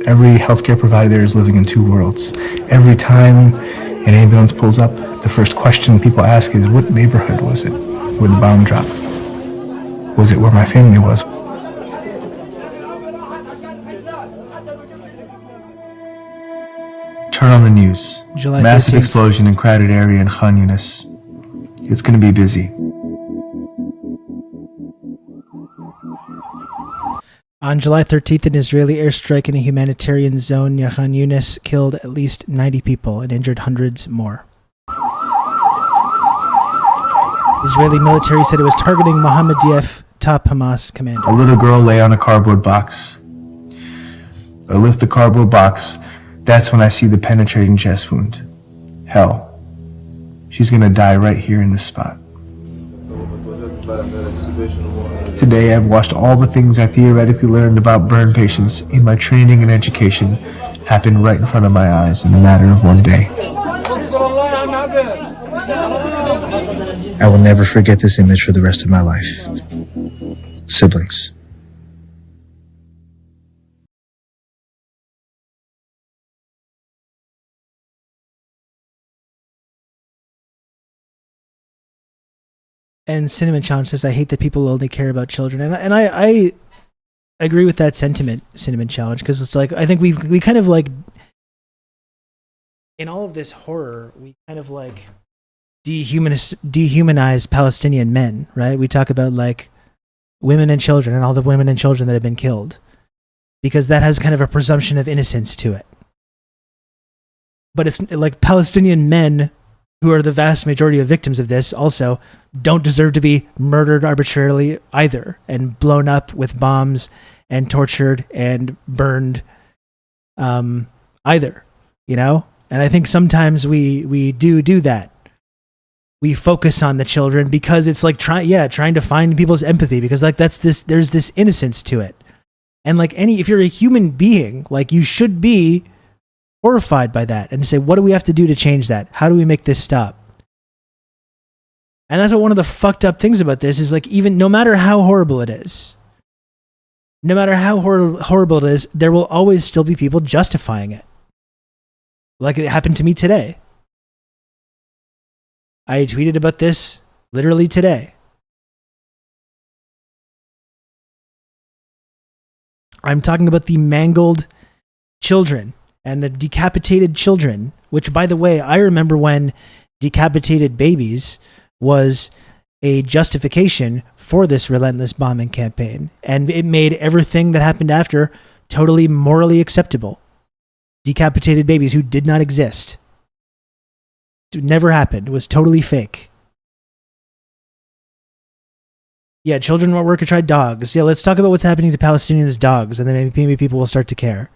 Every healthcare provider there is living in two worlds. Every time an ambulance pulls up, the first question people ask is, what neighborhood was it where the bomb dropped? Was it where my family was? Turn on the news. July Massive 13th. explosion in crowded area in Khan Yunis. It's going to be busy. On July 13th, an Israeli airstrike in a humanitarian zone near Khan Yunis killed at least 90 people and injured hundreds more. Israeli military said it was targeting Mohammed Dief, top Hamas commander. A little girl lay on a cardboard box. I lift the cardboard box. That's when I see the penetrating chest wound. Hell, she's gonna die right here in this spot. Today I've watched all the things I theoretically learned about burn patients in my training and education happen right in front of my eyes in a matter of one day. I will never forget this image for the rest of my life. Siblings. And Cinnamon Challenge says, I hate that people only care about children. And I agree with that sentiment, Cinnamon Challenge, because it's like, I think we kind of like, in all of this horror, we kind of like dehumanize Palestinian men, right? We talk about like women and children and all the women and children that have been killed, because that has kind of a presumption of innocence to it. But it's like Palestinian men, who are the vast majority of victims of this, also don't deserve to be murdered arbitrarily either, and blown up with bombs and tortured and burned either, you know? And I think sometimes we do that. We focus on the children because it's like trying to find people's empathy, because like there's this innocence to it. And like if you're a human being, like you should be horrified by that and say, what do we have to do to change that? How do we make this stop? And that's what one of the fucked up things about this is, like, even no matter how horrible it is, no matter how horrible it is, there will always still be people justifying it. Like it happened to me today. I tweeted about this literally today. I'm talking about the mangled children and the decapitated children, which, by the way, I remember when decapitated babies was a justification for this relentless bombing campaign. And it made everything that happened after totally morally acceptable. Decapitated babies who did not exist. It never happened. It was totally fake. Yeah, children won't work or try dogs. Yeah, let's talk about what's happening to Palestinians' dogs, and then maybe people will start to care.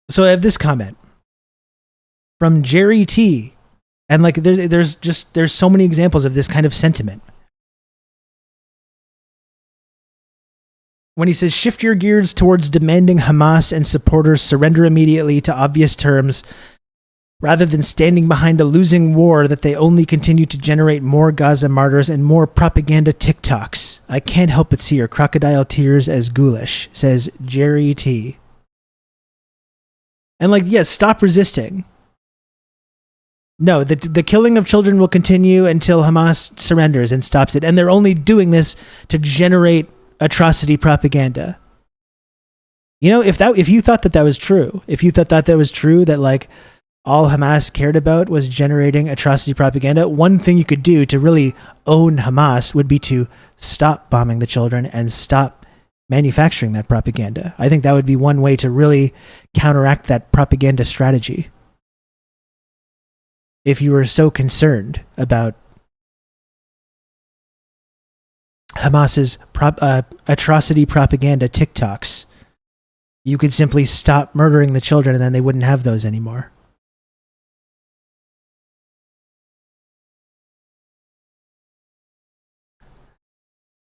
So I have this comment from Jerry T. And like there's so many examples of this kind of sentiment. When he says, shift your gears towards demanding Hamas and supporters surrender immediately to obvious terms, rather than standing behind a losing war that they only continue to generate more Gaza martyrs and more propaganda TikToks. I can't help but see your crocodile tears as ghoulish, says Jerry T. And like, yes, stop resisting. No, the killing of children will continue until Hamas surrenders and stops it. And they're only doing this to generate atrocity propaganda. You know, if you thought that was true, that like all Hamas cared about was generating atrocity propaganda, one thing you could do to really own Hamas would be to stop bombing the children and stop manufacturing that propaganda. I think that would be one way to really counteract that propaganda strategy. If you were so concerned about Hamas's atrocity propaganda TikToks, you could simply stop murdering the children and then they wouldn't have those anymore.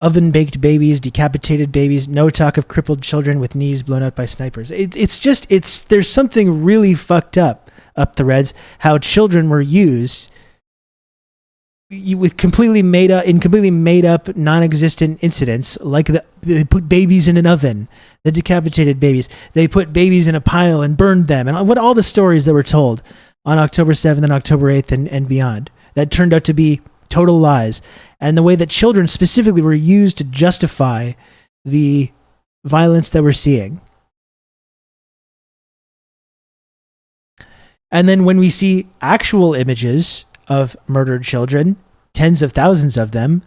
Oven-baked babies, decapitated babies, no talk of crippled children with knees blown out by snipers. There's something really fucked up the Reds, how children were used with completely made up, non-existent incidents, like they put babies in an oven, the decapitated babies. They put babies in a pile and burned them, and what all the stories that were told on October 7th and October 8th and beyond that turned out to be total lies, and the way that children specifically were used to justify the violence that we're seeing. And then when we see actual images of murdered children, tens of thousands of them,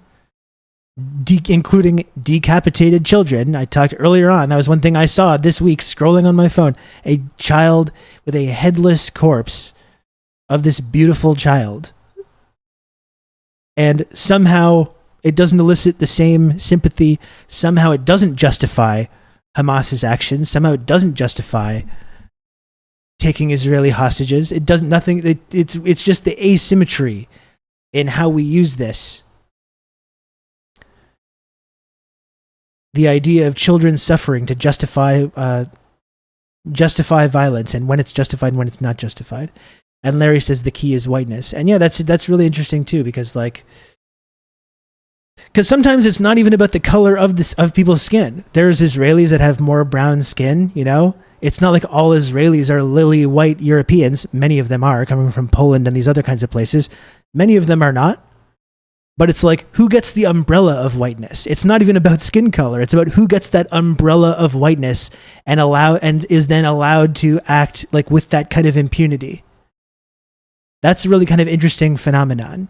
including decapitated children. I talked earlier on, that was one thing I saw this week scrolling on my phone, a child with a headless corpse of this beautiful child. And somehow it doesn't elicit the same sympathy. Somehow it doesn't justify Hamas's actions. Somehow it doesn't justify taking Israeli hostages. It doesn't, nothing, it's just the asymmetry in how we use this. The idea of children suffering to justify violence, and when it's justified and when it's not justified. And Larry says the key is whiteness. And yeah, that's really interesting too, because sometimes it's not even about the color of people's skin. There's Israelis that have more brown skin, you know? It's not like all Israelis are lily white Europeans. Many of them are, coming from Poland and these other kinds of places. Many of them are not. But it's like, who gets the umbrella of whiteness? It's not even about skin color. It's about who gets that umbrella of whiteness and is then allowed to act like with that kind of impunity. That's a really kind of interesting phenomenon.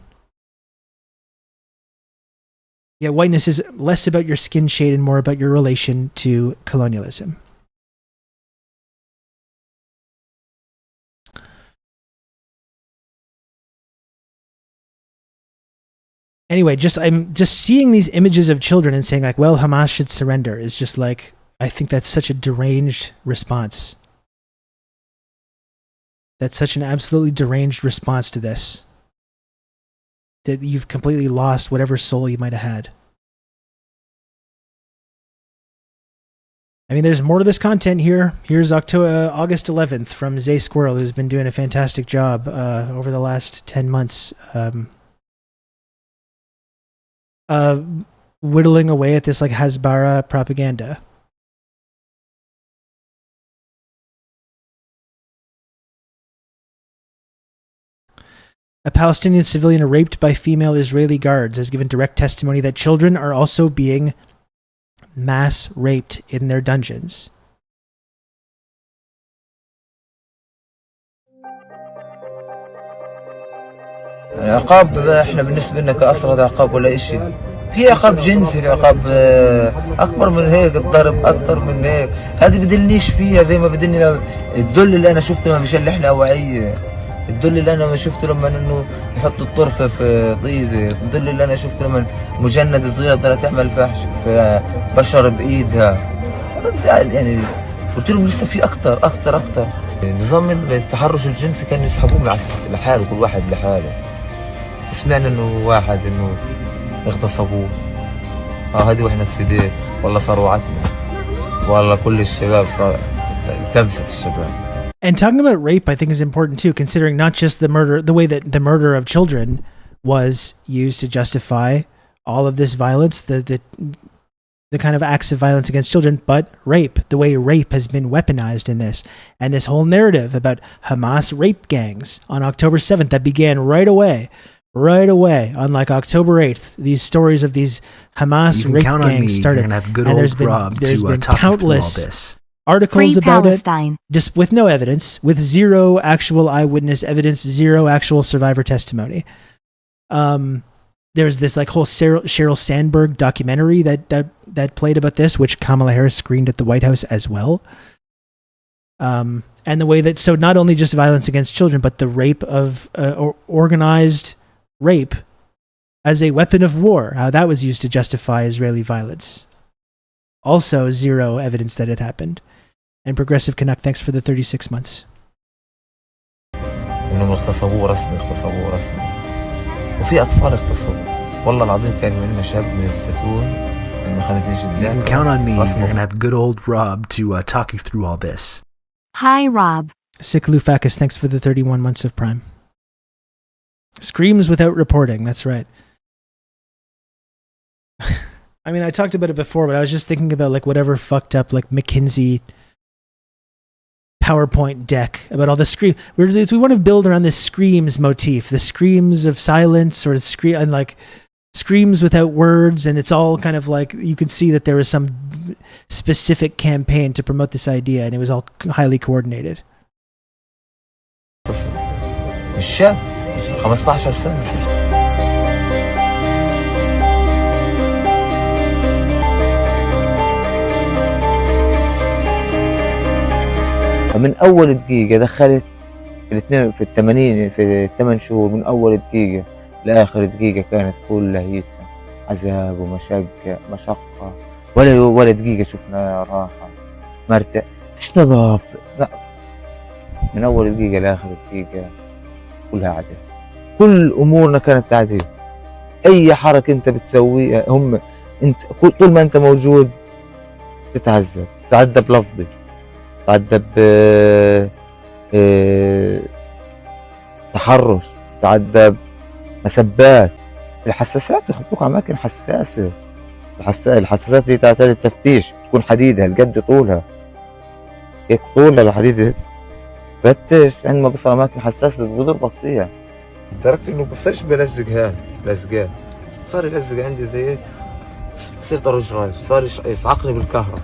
Yeah, whiteness is less about your skin shade and more about your relation to colonialism. Anyway, I'm just seeing these images of children and saying like, well, Hamas should surrender is just like, I think that's such a deranged response. That's such an absolutely deranged response to this. That you've completely lost whatever soul you might have had. I mean, there's more to this content here. Here's August 11th from Zay Squirrel, who's been doing a fantastic job over the last 10 months. Whittling away at this like Hasbara propaganda. A Palestinian civilian raped by female Israeli guards has given direct testimony that children are also being mass raped in their dungeons. عقاب احنا بالنسبه لنا كأسرة عقاب ولا شيء. في عقاب جنسي، في عقاب اكبر من هيك، الضرب اكثر من هيك. هذه بدلنيش فيها زي ما بدلني الدل اللي انا شفته لما بيشلحني اوعيه. الدل اللي انا ما شفته لما انه يحطوا الطرفه في طيزه. الدل اللي انا شفته لما مجند صغيره بدها تعمل فحش في بشر بايدها. يعني قلت لهم لسه في اكثر. نظام التحرش الجنسي كانوا يسحبوهم لحاله، كل واحد لحاله. سمعنا انه واحد انه اغتصبوه. هذه واحنا في سيديه، والله صروعتنا، والله كل الشباب صار كبسة الشباب. And talking about rape, I think, is important too, considering not just the murder, the way that the murder of children was used to justify all of this violence, the kind of acts of violence against children, but rape, the way rape has been weaponized in this, and this whole narrative about Hamas rape gangs on October 7th that began right away on like October 8th. These stories of these Hamas rape gangs started, and there's been countless articles about it, just with no evidence, with zero actual eyewitness evidence, zero actual survivor testimony. There's this like whole Sheryl Sandberg documentary that played about this, which Kamala Harris screened at the White House as well. And the way that, so not only just violence against children, but the rape of organized rape as a weapon of war, how that was used to justify Israeli violence. Also zero evidence that it happened. And Progressive Canuck, thanks for the 36 months. انهم اغتصبوه رسمي. وفي اطفال اغتصبوا. والله العظيم كان عندنا شاب من الزيتون ما خلتنيش You can count on me. You're gonna have good old Rob to talk you through all this. Hi, Rob. Sikalufakis, thanks for the 31 months of Prime. Screams without reporting, that's right. I mean, I talked about it before, but I was just thinking about like whatever fucked up like McKinsey PowerPoint deck about all the scream. We want to build around this screams motif, the screams of silence, or the and like screams without words, and it's all kind of like you can see that there was some specific campaign to promote this idea, and it was all highly coordinated. مش شاب 15 سنة. من أول دقيقة دخلت في الثمانين في الثمان شهور، من أول دقيقة لآخر دقيقة كانت كلها عذاب مشقة، ولا دقيقة شفنا راحة مرتاح، فيش نظافة، لا. من أول دقيقة لآخر دقيقة كلها عذاب، كل أمورنا كانت عذاب. أي حركة أنت بتسويها أنت طول ما أنت موجود تتعذب لفظي، تتعذب تحرش، تتعذب مسبات. الحساسات يخبوك أماكن حساسة، الحساسات دي تحتاج التفتيش، تكون حديدة هالقد طولها، هيك طولها الحديدة، فتش عندما بصل أماكن حساسة بضربك فيها. لدرجة إنه بصيرش بلزق لزقات، صار يلزق عندي زي هيك، صرت أرج رايش، صار يصعقني بالكهرب،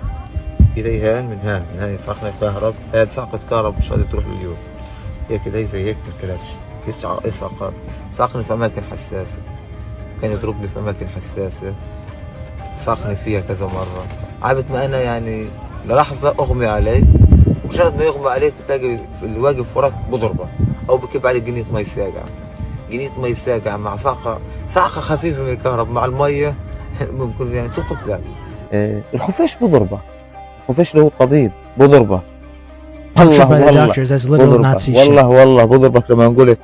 إيدي هان من هان يصعقني بالكهرب، هاد صعقة كهرب مش قادر تروح لليوم، هيك إيدي زي هيك بالكلبش، يصعقني في أماكن حساسة، كان يضربني في أماكن حساسة، صعقني فيها كذا مرة، عابت ما أنا يعني للحظة أغمي علي، مجرد ما يغمى عليك بتلاقي اللي واقف وراك بضربه أو بكب عليك جنية مي ساقعة مع صعقة خفيفة من الكهرب مع المية ممكن يعني تقتل. الخفاش بضربه، الخفاش اللي هو الطبيب بضربه، والله بضربك. لما قلت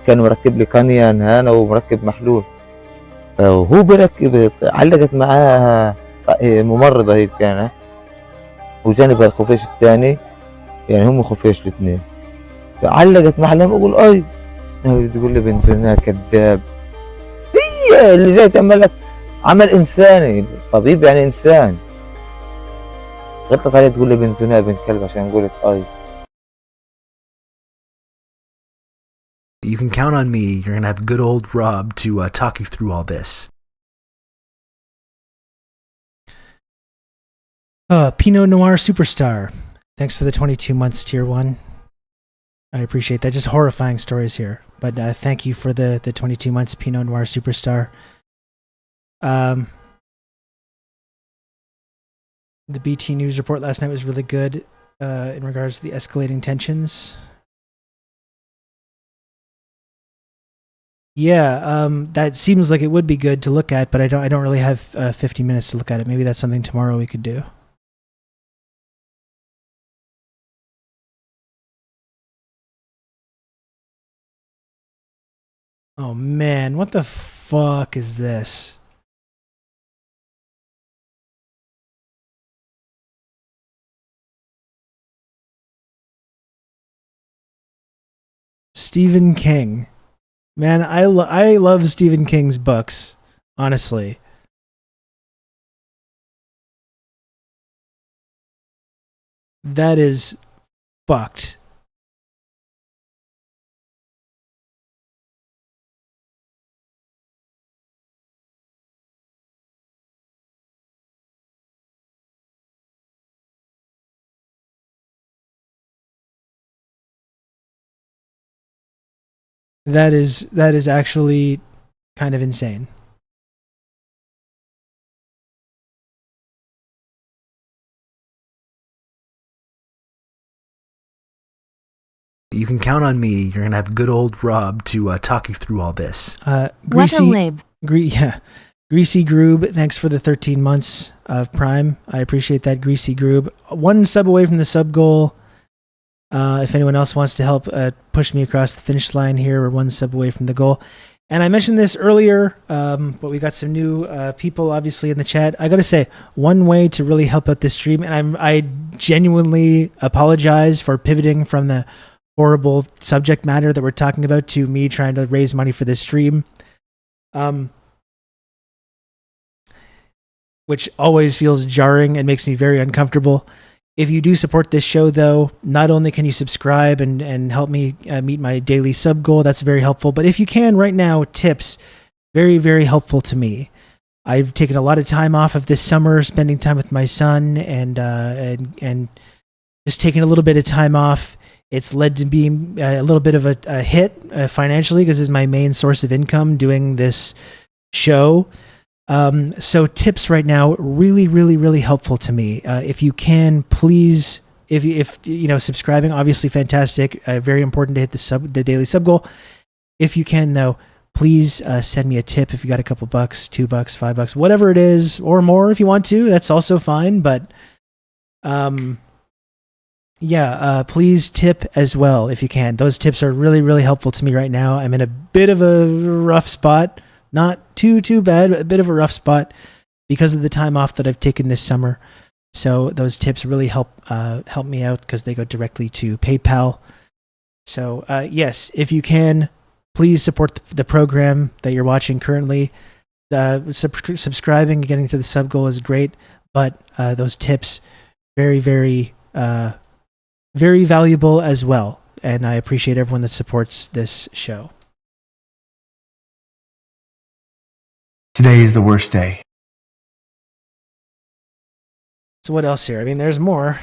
كان مركب لي كانيان هنا ومركب محلول، وهو بركب علقت معاه ممرضة هي كانت وجانبها الخفاش الثاني، يعني هم خفاش الاثنين، علقت محلها بقول تقول لي بنزلنا كذاب، هي اللي جاي تعمل عمل انساني، طبيب يعني انسان، غلطت عليه تقول لي بنزلنا بن كلب عشان قلت You can count on me. You're going to have good old Rob to talk you through all this. Pinot Noir Superstar. Thanks for the 22 months, Tier 1. I appreciate that. Just horrifying stories here. But thank you for the 22 months, Pinot Noir Superstar. The BT News report last night was really good in regards to the escalating tensions. Yeah, that seems like it would be good to look at, but I don't really have 50 minutes to look at it. Maybe that's something tomorrow we could do. Oh man, what the fuck is this? Stephen King. Man, I love Stephen King's books, honestly. That is fucked. That is actually kind of insane. You can count on me. You're going to have good old Rob to talk you through all this. Greasy Groob, thanks for the 13 months of Prime. I appreciate that, Greasy Groob. One sub away from the sub goal. If anyone else wants to help push me across the finish line here, we're one sub away from the goal. And I mentioned this earlier, but we got some new people, obviously, in the chat. I got to say, one way to really help out this stream, and I genuinely apologize for pivoting from the horrible subject matter that we're talking about to me trying to raise money for this stream, which always feels jarring and makes me very uncomfortable. If you do support this show, though, not only can you subscribe and help me meet my daily sub goal, that's very helpful, but if you can right now, tips, very, very helpful to me. I've taken a lot of time off of this summer, spending time with my son and just taking a little bit of time off It's led to being a little bit of a hit financially because it's my main source of income doing this show. So tips right now, really, really, really helpful to me. If you can, please, if you know, subscribing, obviously fantastic. Very important to hit the daily sub goal. If you can, though, please send me a tip if you got a couple bucks, $2, $5, whatever it is, or more if you want to. That's also fine. But please tip as well if you can. Those tips are really, really helpful to me right now. I'm in a bit of a rough spot. Not too bad, but a bit of a rough spot because of the time off that I've taken this summer. So those tips really help me out because they go directly to PayPal. So yes, if you can, please support the program that you're watching currently. Subscribing and getting to the sub goal is great, but those tips, very, very, very valuable as well. And I appreciate everyone that supports this show. Today is the worst day. So what else here? I mean, there's more.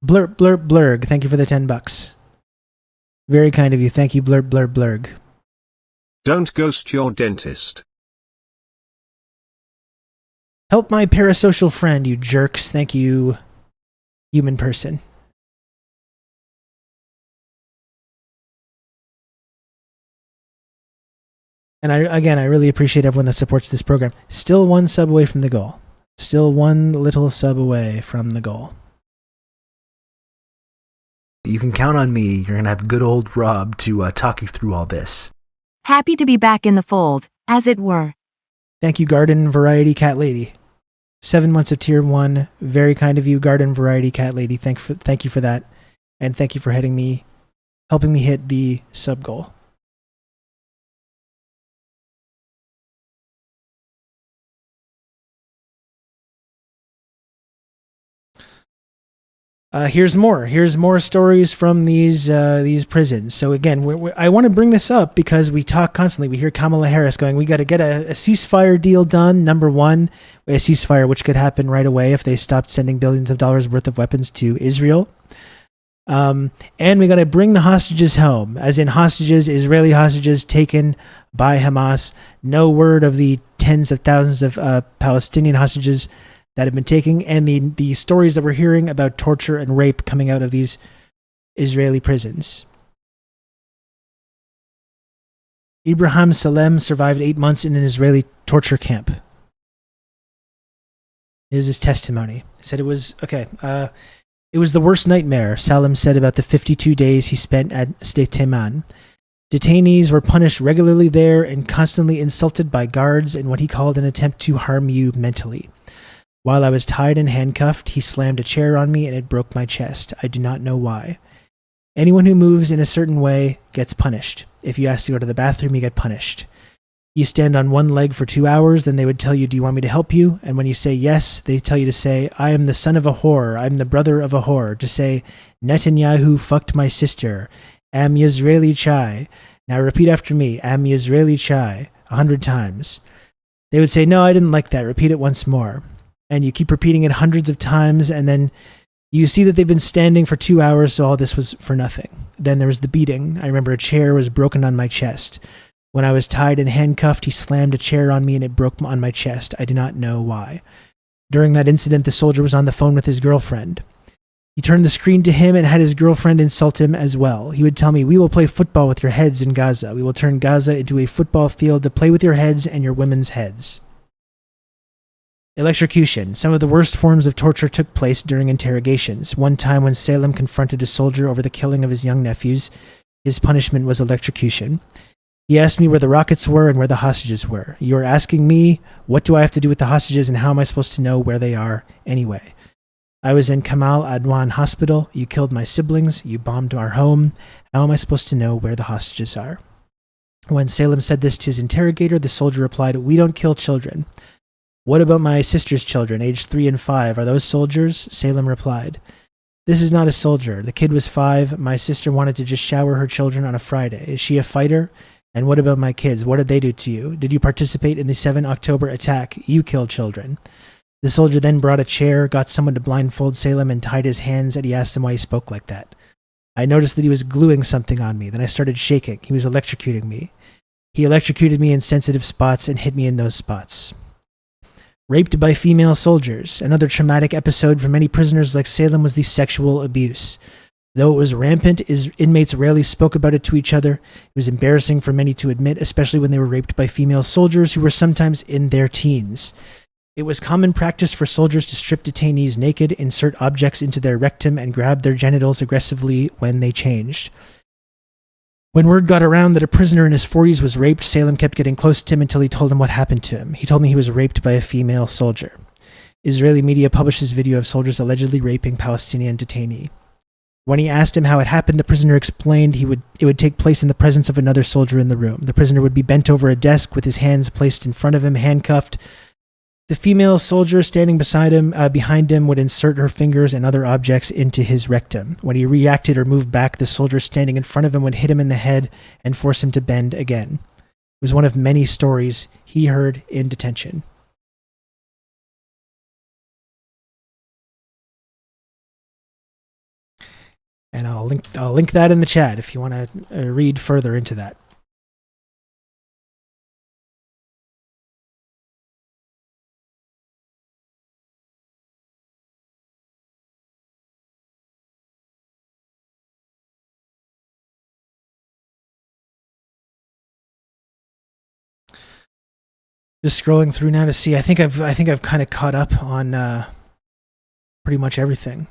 Blurg. Thank you for the $10. Very kind of you. Thank you, Blurg. Don't ghost your dentist. Help my parasocial friend, you jerks. Thank you, human person. And I really appreciate everyone that supports this program. Still one sub away from the goal. Still one little sub away from the goal. You can count on me. You're going to have good old Rob to talk you through all this. Happy to be back in the fold, as it were. Thank you, Garden Variety Cat Lady. 7 months of tier 1. Very kind of you, Garden Variety Cat Lady. Thank you for that. And thank you for helping me hit the sub goal. Here's more stories from these prisons. So again, I want to bring this up because we talk constantly. We hear Kamala Harris going, we got to get a ceasefire deal done. Number one, a ceasefire which could happen right away if they stopped sending billions of dollars worth of weapons to Israel. And we got to bring the hostages home, as in Israeli hostages taken by Hamas. No word of the tens of thousands of Palestinian hostages that have been taken, and the stories that we're hearing about torture and rape coming out of these Israeli prisons. Ibrahim Salem survived 8 months in an Israeli torture camp. Here's his testimony. He said it was it was the worst nightmare, Salem said about the 52 days he spent at Shteteman. Detainees were punished regularly there and constantly insulted by guards in what he called an attempt to harm you mentally. While I was tied and handcuffed, he slammed a chair on me and it broke my chest. I do not know why. Anyone who moves in a certain way gets punished. If you ask to go to the bathroom, you get punished. You stand on one leg for 2 hours, then they would tell you, do you want me to help you? And when you say yes, they tell you to say, I am the son of a whore. I'm the brother of a whore. To say, Netanyahu fucked my sister. Am Yisraeli chai. Now repeat after me. Am Yisraeli chai. 100 times. They would say, no, I didn't like that. Repeat it once more. And you keep repeating it hundreds of times, and then you see that they've been standing for 2 hours, so all this was for nothing. Then there was the beating. I remember a chair was broken on my chest. When I was tied and handcuffed, he slammed a chair on me and it broke on my chest. I do not know why. During that incident, the soldier was on the phone with his girlfriend. He turned the screen to him and had his girlfriend insult him as well. He would tell me, we will play football with your heads in Gaza. We will turn Gaza into a football field to play with your heads and your women's heads. Electrocution. Some of the worst forms of torture took place during interrogations. One time when Salem confronted a soldier over the killing of his young nephews, his punishment was electrocution. He asked me where the rockets were and where the hostages were. You are asking me, what do I have to do with the hostages and how am I supposed to know where they are anyway? I was in Kamal Adwan Hospital. You killed my siblings. You bombed our home. How am I supposed to know where the hostages are? When Salem said this to his interrogator, the soldier replied, we don't kill children. What about my sister's children, aged 3 and 5? Are those soldiers? Salem replied, this is not a soldier. The kid was 5. My sister wanted to just shower her children on a Friday. Is she a fighter? And what about my kids? What did they do to you? Did you participate in the 7 October attack? You killed children. The soldier then brought a chair, got someone to blindfold Salem, and tied his hands, and he asked him why he spoke like that. I noticed that he was gluing something on me. Then I started shaking. He was electrocuting me. He electrocuted me in sensitive spots and hit me in those spots. Raped by female soldiers. Another traumatic episode for many prisoners like Salem was the sexual abuse. Though it was rampant, inmates rarely spoke about it to each other. It was embarrassing for many to admit, especially when they were raped by female soldiers who were sometimes in their teens. It was common practice for soldiers to strip detainees naked, insert objects into their rectum, and grab their genitals aggressively when they changed. When word got around that a prisoner in his 40s was raped, Salem kept getting close to him until he told him what happened to him. He told me he was raped by a female soldier. Israeli media publishes video of soldiers allegedly raping Palestinian detainee. When he asked him how it happened, the prisoner explained it would take place in the presence of another soldier in the room. The prisoner would be bent over a desk with his hands placed in front of him, handcuffed. The female soldier standing behind him would insert her fingers and other objects into his rectum. When he reacted or moved back, the soldier standing in front of him would hit him in the head and force him to bend again. It was one of many stories he heard in detention. And I'll link that in the chat if you want to read further into that. Just scrolling through now to see. I think I've kind of caught up on pretty much everything.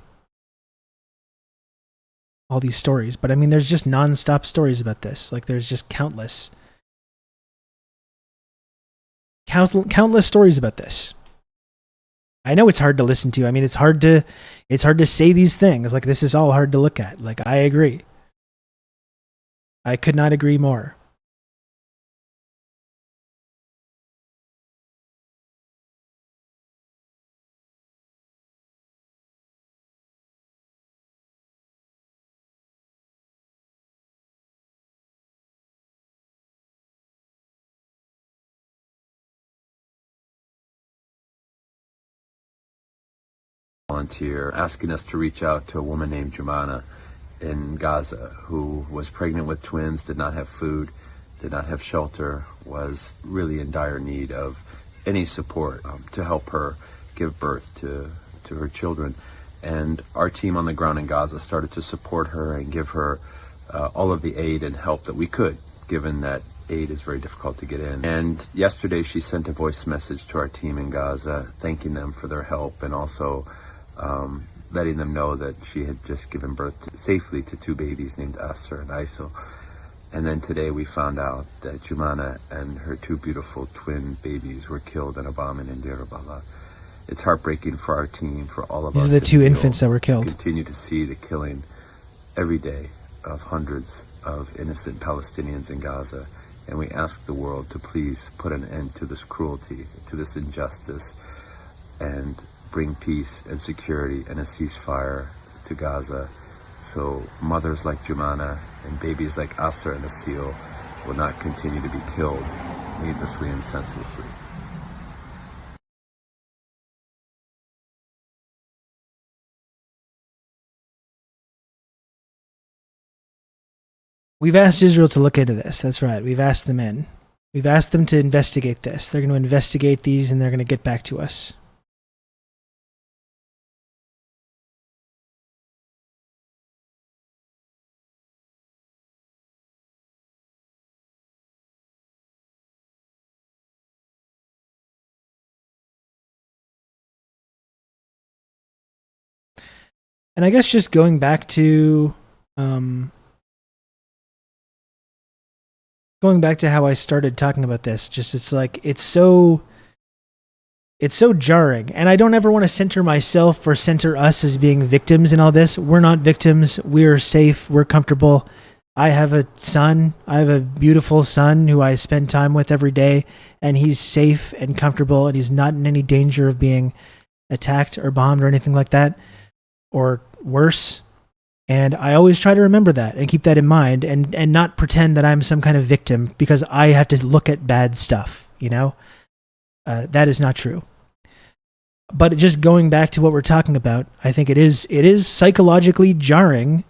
All these stories, but I mean, there's just non-stop stories about this. Like, there's just countless stories about this. I know it's hard to listen to. I mean, it's hard to say these things. Like, this is all hard to look at. Like, I agree. I could not agree more. Volunteer asking us to reach out to a woman named Jumana in Gaza who was pregnant with twins, did not have food, did not have shelter, was really in dire need of any support to help her give birth to her children. And our team on the ground in Gaza started to support her and give her all of the aid and help that we could, given that aid is very difficult to get in. And yesterday she sent a voice message to our team in Gaza, thanking them for their help and also letting them know that she had just given birth safely to 2 babies named Asser and Aisel. And then today we found out that Jumana and her 2 beautiful twin babies were killed in a bombing in Deir al-Balah. It's heartbreaking for our team, for all of us. These are the 2 infants that were killed. Continue to see the killing every day of hundreds of innocent Palestinians in Gaza. And we ask the world to please put an end to this cruelty, to this injustice, and bring peace and security and a ceasefire to Gaza so mothers like Jumana and babies like Asser and Asil will not continue to be killed needlessly and senselessly. We've asked Israel to look into this. That's right. We've asked them in. We've asked them to investigate this. They're going to investigate these and they're going to get back to us. And I guess just going back to how I started talking about this, just it's so jarring. And I don't ever want to center myself or center us as being victims in all this. We're not victims. We're safe. We're comfortable. I have a son. I have a beautiful son who I spend time with every day, and he's safe and comfortable, and he's not in any danger of being attacked or bombed or anything like that. Or worse. And I always try to remember that and keep that in mind and not pretend that I'm some kind of victim because I have to look at bad stuff, you know? That is not true. But just going back to what we're talking about, I think it is psychologically jarring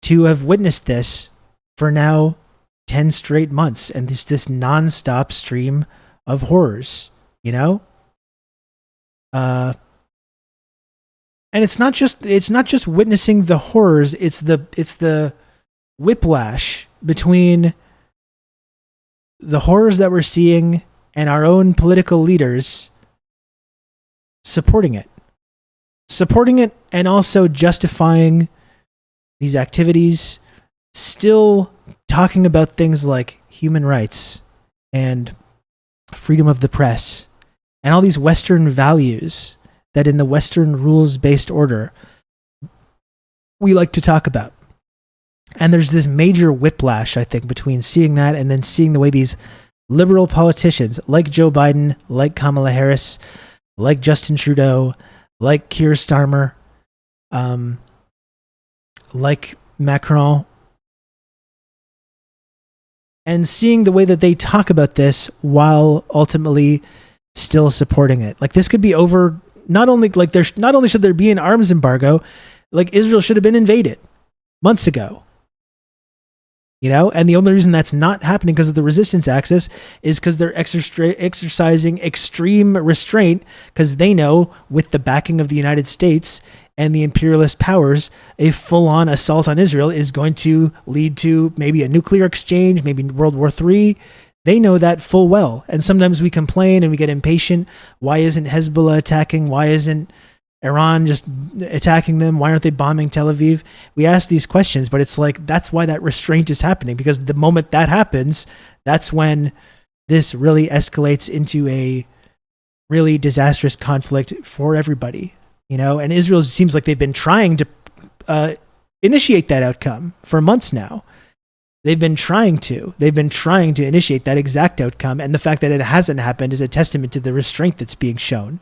to have witnessed this for now 10 straight months and this nonstop stream of horrors, you know? And it's not just witnessing the horrors, it's the whiplash between the horrors that we're seeing and our own political leaders supporting it and also justifying these activities, still talking about things like human rights and freedom of the press and all these Western values that in the Western rules-based order we like to talk about. And there's this major whiplash, I think, between seeing that and then seeing the way these liberal politicians like Joe Biden, like Kamala Harris, like Justin Trudeau, like Keir Starmer, like Macron, and seeing the way that they talk about this while ultimately still supporting it. Like, this could be over. Not only should there be an arms embargo, like Israel should have been invaded months ago. You know, and the only reason that's not happening because of the resistance axis is because they're exercising extreme restraint because they know with the backing of the United States and the imperialist powers, a full-on assault on Israel is going to lead to maybe a nuclear exchange, maybe World War III. They know that full well. And sometimes we complain and we get impatient. Why isn't Hezbollah attacking? Why isn't Iran just attacking them? Why aren't they bombing Tel Aviv? We ask these questions, but it's like, that's why that restraint is happening, because the moment that happens, that's when this really escalates into a really disastrous conflict for everybody, you know? And Israel seems like they've been trying to initiate that outcome for months now. They've been trying to initiate that exact outcome, and the fact that it hasn't happened is a testament to the restraint that's being shown.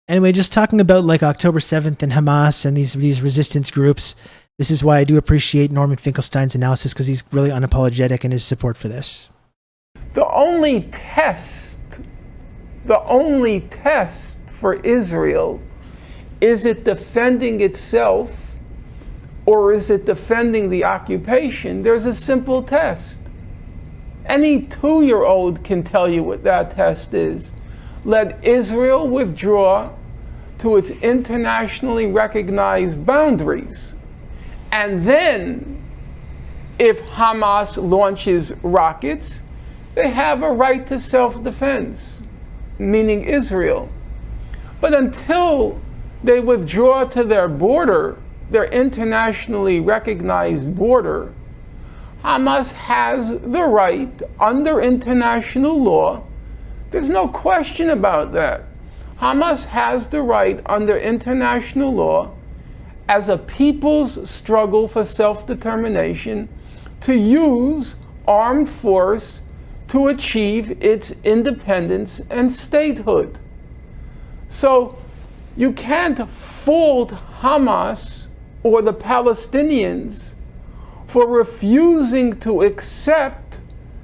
Anyway, just talking about like October 7th and Hamas and these resistance groups, this is why I do appreciate Norman Finkelstein's analysis, because he's really unapologetic in his support for this. The only test for Israel, is it defending itself or is it defending the occupation? There's a simple test. Any 2-year-old can tell you what that test is. Let Israel withdraw to its internationally recognized boundaries. And then, if Hamas launches rockets, they have a right to self-defense, meaning Israel. But until they withdraw to their border, their internationally recognized border, Hamas has the right, under international law, there's no question about that. Hamas has the right under international law, as a people's struggle for self-determination, to use armed force to achieve its independence and statehood. So you can't fault Hamas or the Palestinians for refusing to accept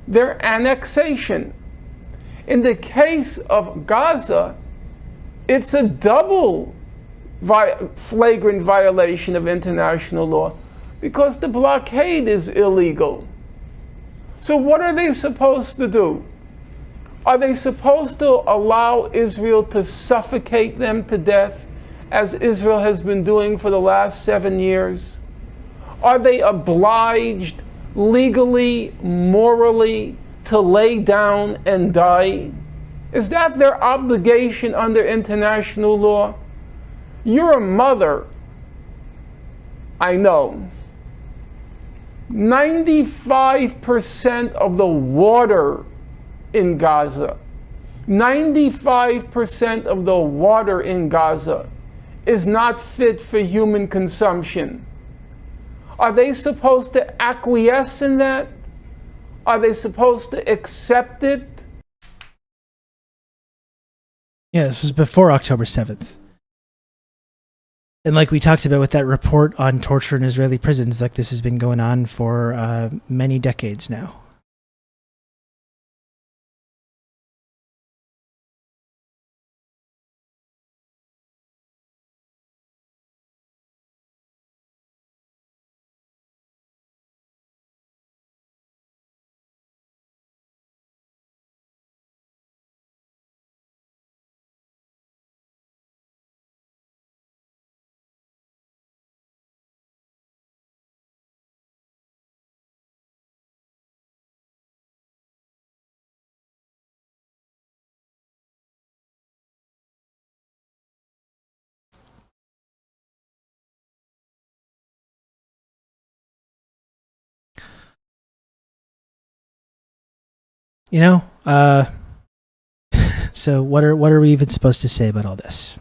their annexation. In the case of Gaza, it's a double flagrant violation of international law because the blockade is illegal. So what are they supposed to do? Are they supposed to allow Israel to suffocate them to death, as Israel has been doing for the last 7 years? Are they obliged legally, morally, to lay down and die? Is that their obligation under international law? You're a mother. I know. 95% of the water in Gaza, 95% of the water in Gaza is not fit for human consumption. Are they supposed to acquiesce in that? Are they supposed to accept it? Yeah, this was before October 7th. And like we talked about with that report on torture in Israeli prisons, like this has been going on for many decades now. You know, so what are we even supposed to say about all this?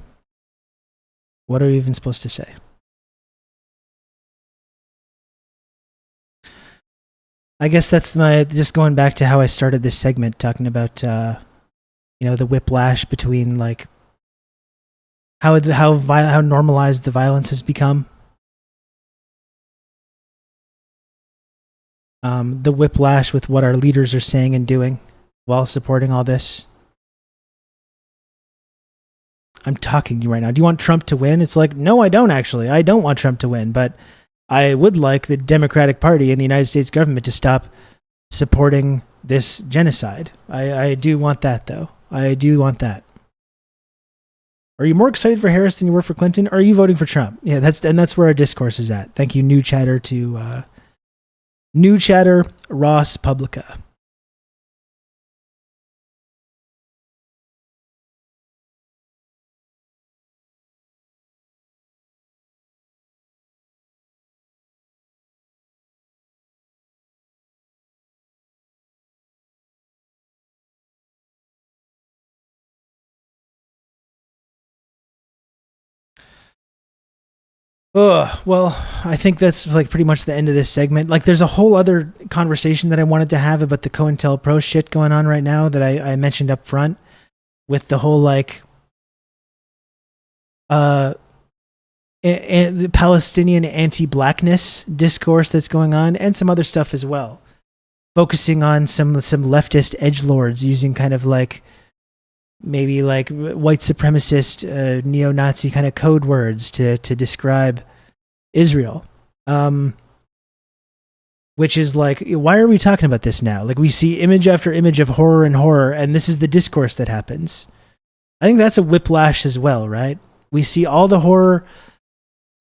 What are we even supposed to say? I guess that's just going back to how I started this segment, talking about the whiplash between like how normalized the violence has become. The whiplash with what our leaders are saying and doing while supporting all this. I'm talking to you right now. Do you want Trump to win? It's like, no, I don't actually. I don't want Trump to win, but I would like the Democratic Party and the United States government to stop supporting this genocide. I do want that, though. I do want that. Are you more excited for Harris than you were for Clinton? Or are you voting for Trump? Yeah, that's where our discourse is at. Thank you, New Chatter Ross Publica. Well, I think that's like pretty much the end of this segment. Like there's a whole other conversation that I wanted to have about the COINTELPRO shit going on right now that I mentioned up front with the whole like the Palestinian anti-blackness discourse that's going on, and some other stuff as well, focusing on some leftist edgelords using kind of like maybe like white supremacist neo-Nazi kind of code words to describe Israel, which is like, why are we talking about this now? Like we see image after image of horror and horror, and this is the discourse that happens. I think that's a whiplash as well, right? We see all the horror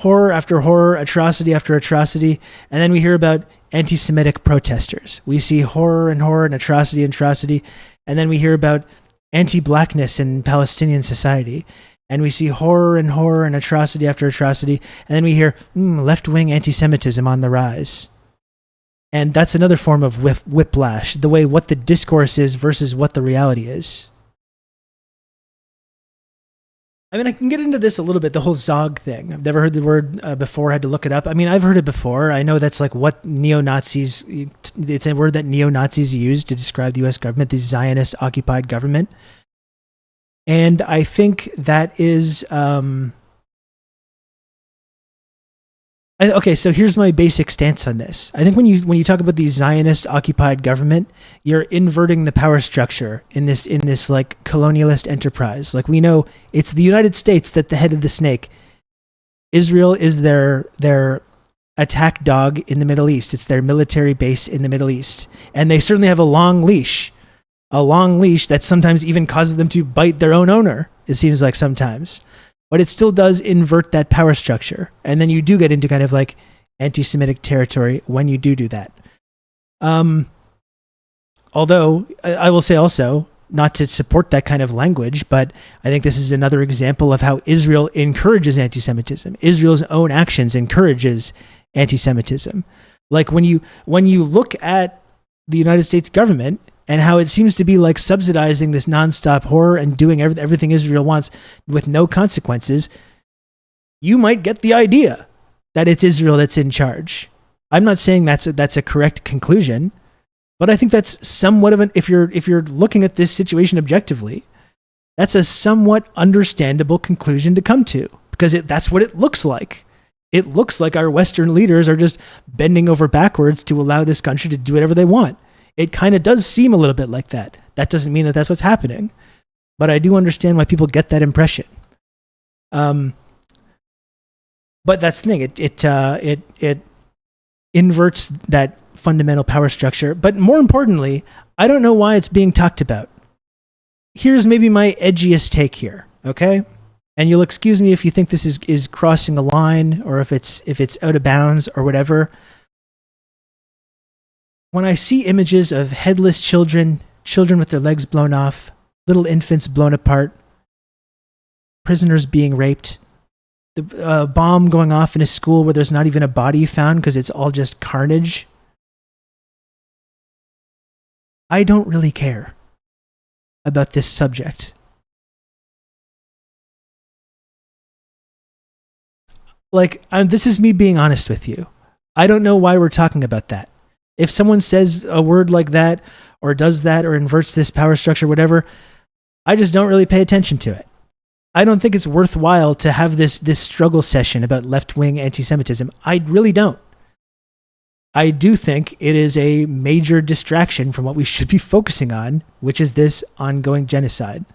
after horror, atrocity after atrocity, and then we hear about anti-Semitic protesters. We see horror and atrocity, and then we hear about anti-blackness in Palestinian society, and we see horror and atrocity after atrocity, and then we hear left-wing anti-Semitism on the rise. And that's another form of whiplash, the way what the discourse is versus what the reality is. I mean, I can get into this a little bit, the whole Zog thing. I've never heard the word before. I had to look it up. I mean, I've heard it before. I know that's like what neo-Nazis, it's a word that neo-Nazis use to describe the U.S. government, the Zionist-occupied government. And I think that is... okay, so here's my basic stance on this. I think when you talk about the Zionist-occupied government, you're inverting the power structure in this like colonialist enterprise. Like we know it's the United States that's the head of the snake. Israel is their attack dog in the Middle East. It's their military base in the Middle East, and they certainly have a long leash that sometimes even causes them to bite their own owner. It seems like sometimes. But it still does invert that power structure. And then you do get into kind of like anti-Semitic territory when you do that. Although, I will say also, not to support that kind of language, but I think this is another example of how Israel encourages anti-Semitism. Israel's own actions encourages anti-Semitism. Like when you look at the United States government and how it seems to be like subsidizing this nonstop horror and doing everything Israel wants with no consequences, you might get the idea that it's Israel that's in charge. I'm not saying that's a correct conclusion, but I think that's somewhat of if you're looking at this situation objectively, that's a somewhat understandable conclusion to come to. because that's what it looks like. It looks like our Western leaders are just bending over backwards to allow this country to do whatever they want. It kind of does seem a little bit like that. That doesn't mean that that's what's happening, but I do understand why people get that impression. But that's the thing. It inverts that fundamental power structure. But more importantly, I don't know why it's being talked about. Here's maybe my edgiest take here, okay? And you'll excuse me if you think this is crossing a line or if it's out of bounds or whatever. When I see images of headless children with their legs blown off, little infants blown apart, prisoners being raped, the bomb going off in a school where there's not even a body found because it's all just carnage, I don't really care about this subject. Like, this is me being honest with you. I don't know why we're talking about that. If someone says a word like that, or does that, or inverts this power structure, whatever, I just don't really pay attention to it. I don't think it's worthwhile to have this struggle session about left-wing anti-Semitism. I really don't. I do think it is a major distraction from what we should be focusing on, which is this ongoing genocide.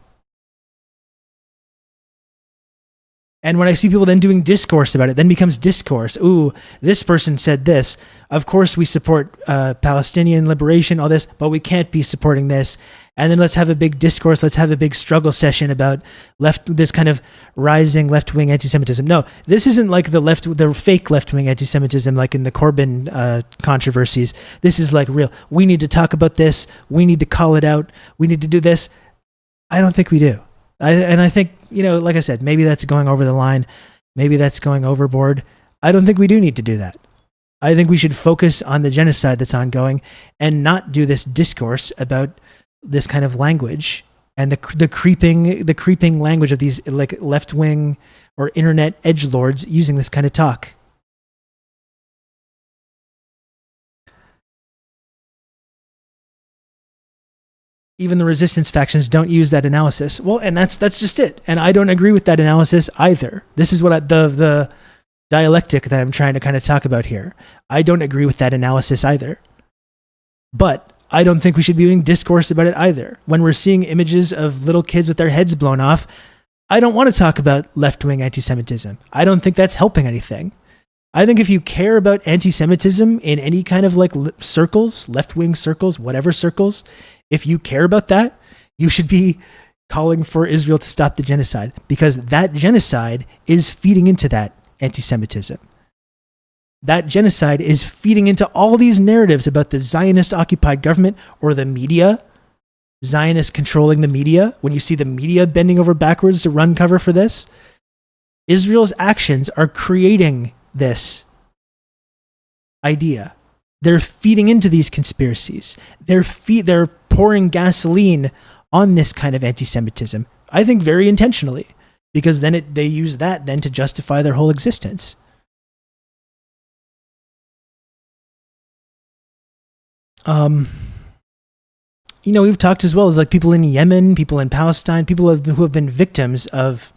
And when I see people then doing discourse about it, then becomes discourse. Ooh, this person said this. Of course we support Palestinian liberation, all this, but we can't be supporting this. And then let's have a big discourse. Let's have a big struggle session about this kind of rising left-wing anti-Semitism. No, this isn't like the fake left-wing anti-Semitism like in the Corbyn controversies. This is like real. We need to talk about this. We need to call it out. We need to do this. I don't think we do. I think, like I said, maybe that's going over the line. Maybe that's going overboard. I don't think we do need to do that. I think we should focus on the genocide that's ongoing and not do this discourse about this kind of language and the creeping language of these like left-wing or internet edgelords using this kind of talk. Even the resistance factions don't use that analysis. Well, and that's just it. And I don't agree with that analysis either. This is what the dialectic that I'm trying to kind of talk about here. I don't agree with that analysis either. But I don't think we should be doing discourse about it either. When we're seeing images of little kids with their heads blown off, I don't want to talk about left-wing anti-Semitism. I don't think that's helping anything. I think if you care about anti-Semitism in any kind of like circles, left-wing circles, whatever circles, if you care about that, you should be calling for Israel to stop the genocide, because that genocide is feeding into that anti-Semitism. That genocide is feeding into all these narratives about the Zionist-occupied government or the media, Zionists controlling the media. When you see the media bending over backwards to run cover for this, Israel's actions are creating this idea. They're feeding into these conspiracies. They're pouring gasoline on this kind of anti-Semitism. I think very intentionally, because then they use that then to justify their whole existence. We've talked as well as like people in Yemen, people in Palestine, people who have been victims of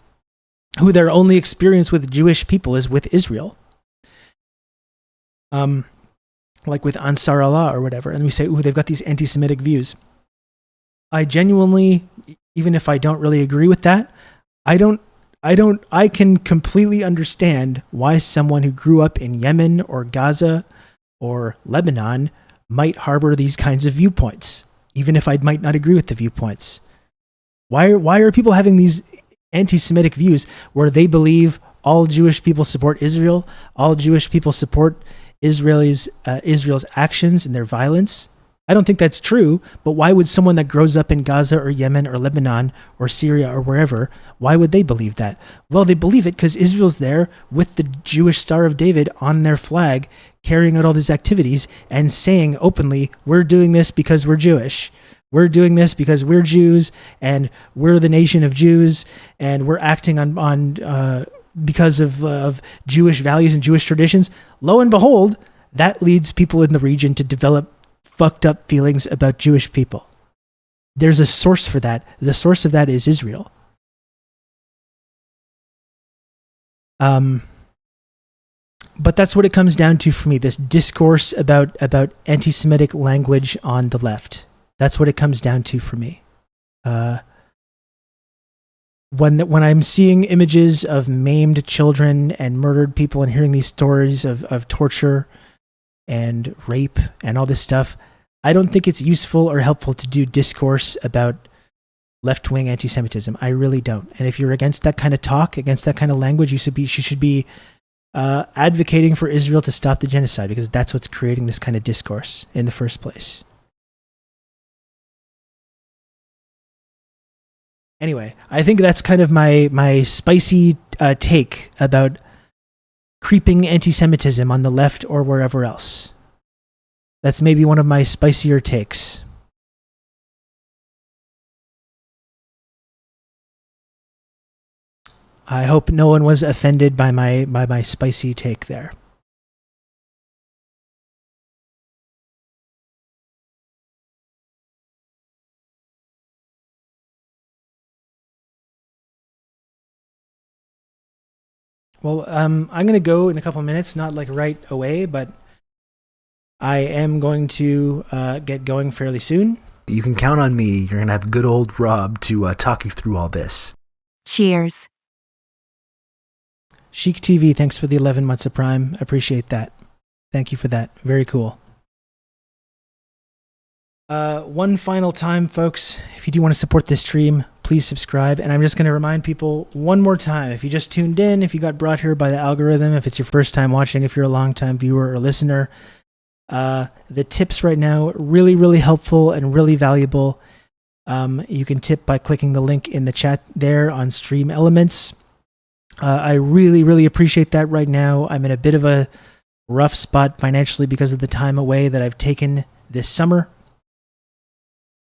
who their only experience with Jewish people is with Israel. Like with Ansar Allah or whatever, and we say, ooh, they've got these anti-Semitic views. I genuinely, even if I don't really agree with that, I can completely understand why someone who grew up in Yemen or Gaza or Lebanon might harbor these kinds of viewpoints, even if I might not agree with the viewpoints. Why are people having these anti-Semitic views where they believe all Jewish people support Israel, all Jewish people support Israel's actions and their violence? I don't think that's true, but why would someone that grows up in Gaza or Yemen or Lebanon or Syria or wherever, why would they believe that? Well, they believe it because Israel's there with the Jewish Star of David on their flag, carrying out all these activities and saying openly, we're doing this because we're Jewish. We're doing this because we're Jews and we're the nation of Jews and we're acting on because of Jewish values and Jewish traditions. Lo and behold, that leads people in the region to develop fucked up feelings about Jewish people. There's a source for that. The source of that is Israel. But that's what it comes down to for me, this discourse about anti-Semitic language on the left. That's what it comes down to for me. When I'm seeing images of maimed children and murdered people and hearing these stories of torture and rape and all this stuff, I don't think it's useful or helpful to do discourse about left-wing anti-Semitism. I really don't. And if you're against that kind of talk, against that kind of language, you should be advocating for Israel to stop the genocide, because that's what's creating this kind of discourse in the first place. Anyway, I think that's kind of my spicy take about creeping anti-Semitism on the left or wherever else. That's maybe one of my spicier takes. I hope no one was offended by my spicy take there. Well, I'm going to go in a couple of minutes, not like right away, but I am going to get going fairly soon. You can count on me. You're going to have good old Rob to talk you through all this. Cheers. Chic TV, thanks for the 11 months of Prime. Appreciate that. Thank you for that. Very cool. One final time, folks, if you do want to support this stream, please subscribe. And I'm just going to remind people one more time, if you just tuned in, if you got brought here by the algorithm, if it's your first time watching, if you're a long-time viewer or listener, the tips right now, really, really helpful and really valuable. You can tip by clicking the link in the chat there on Stream Elements. I really, really appreciate that right now. I'm in a bit of a rough spot financially because of the time away that I've taken this summer.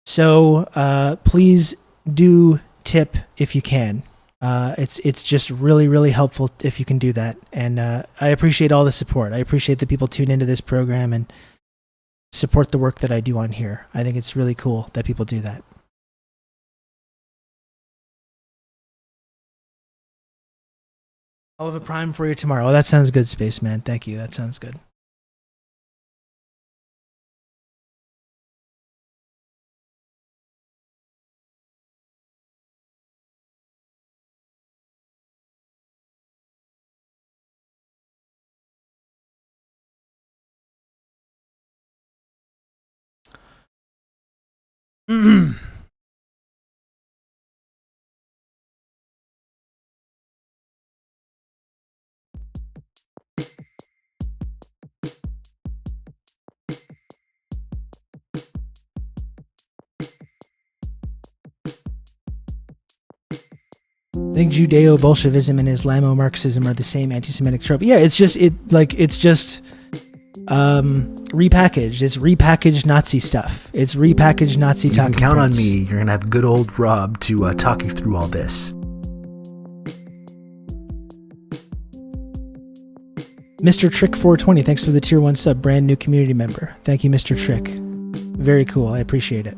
So please do tip if you can. It's just really, really helpful if you can do that. And I appreciate all the support. I appreciate that people tune into this program and support the work that I do on here. I think it's really cool that people do that. I'll have a Prime for you tomorrow. Oh, that sounds good, Spaceman. Thank you. That sounds good. I think Judeo-Bolshevism and Islamo-Marxism are the same anti-Semitic trope. Yeah, it's just repackaged. It's repackaged Nazi stuff. It's repackaged Nazi talking points. You can count on me. You're going to have good old Rob to talk you through all this. Mr. Trick 420, thanks for the tier 1 sub, brand new community member. Thank you, Mr. Trick. Very cool. I appreciate it.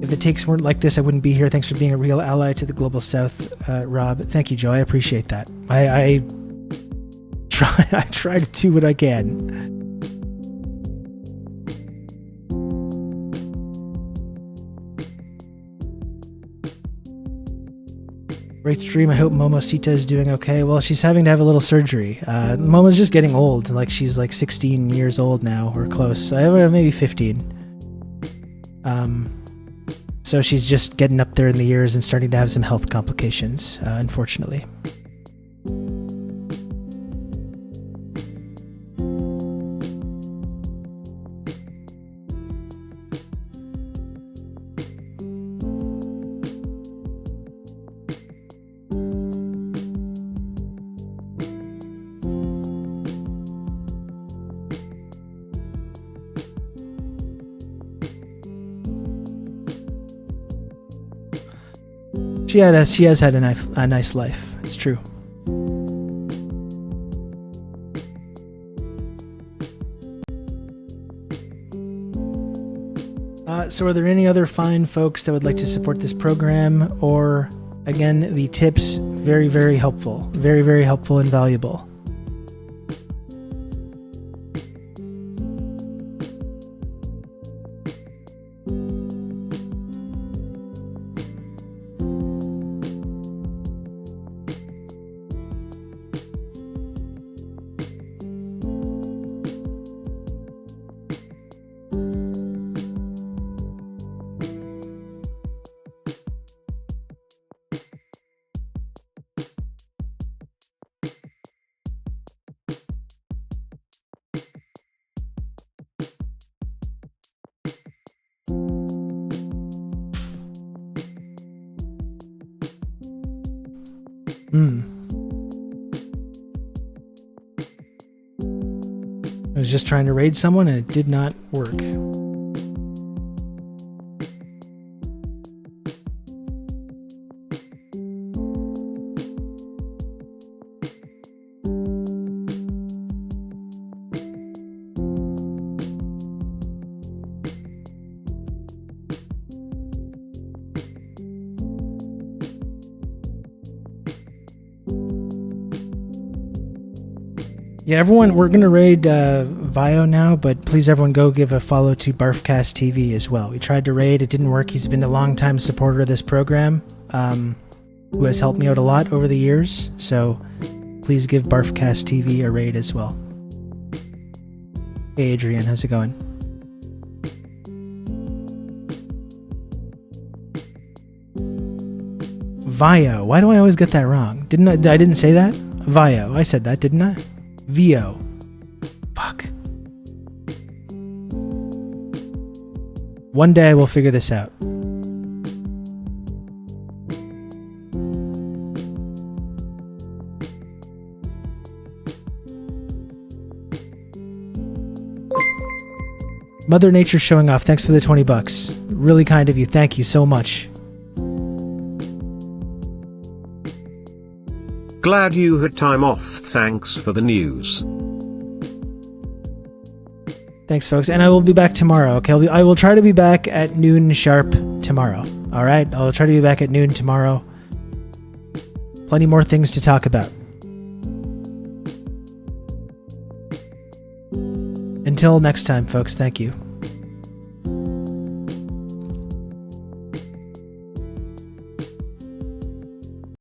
If the takes weren't like this, I wouldn't be here. Thanks for being a real ally to the Global South, Rob. Thank you, Joe. I appreciate that. I try to do what I can. Great stream. I hope Momosita is doing okay. Well, she's having to have a little surgery. Momo's just getting old. Like, she's like 16 years old now, or close. Maybe 15. So she's just getting up there in the years and starting to have some health complications, unfortunately. She has had a nice life. It's true. So are there any other fine folks that would like to support this program, or again the tips Very, very helpful. Very, very helpful and valuable. I was just trying to raid someone and it did not work. Yeah, everyone, we're going to raid Vio now, but please everyone go give a follow to Barfcast TV as well. We tried to raid, it didn't work. He's been a long-time supporter of this program, who has helped me out a lot over the years, so please give Barfcast TV a raid as well. Hey Adrian, how's it going? Vio, why do I always get that wrong? I didn't say that? Vio, I said that, didn't I? Vio. Fuck. One day I will figure this out. Mother Nature showing off. Thanks for the $20. Really kind of you. Thank you so much. Glad you had time off. Thanks for the news. Thanks, folks. And I will be back tomorrow, okay? I will try to be back at noon sharp tomorrow. All right? I'll try to be back at noon tomorrow. Plenty more things to talk about. Until next time, folks. Thank you.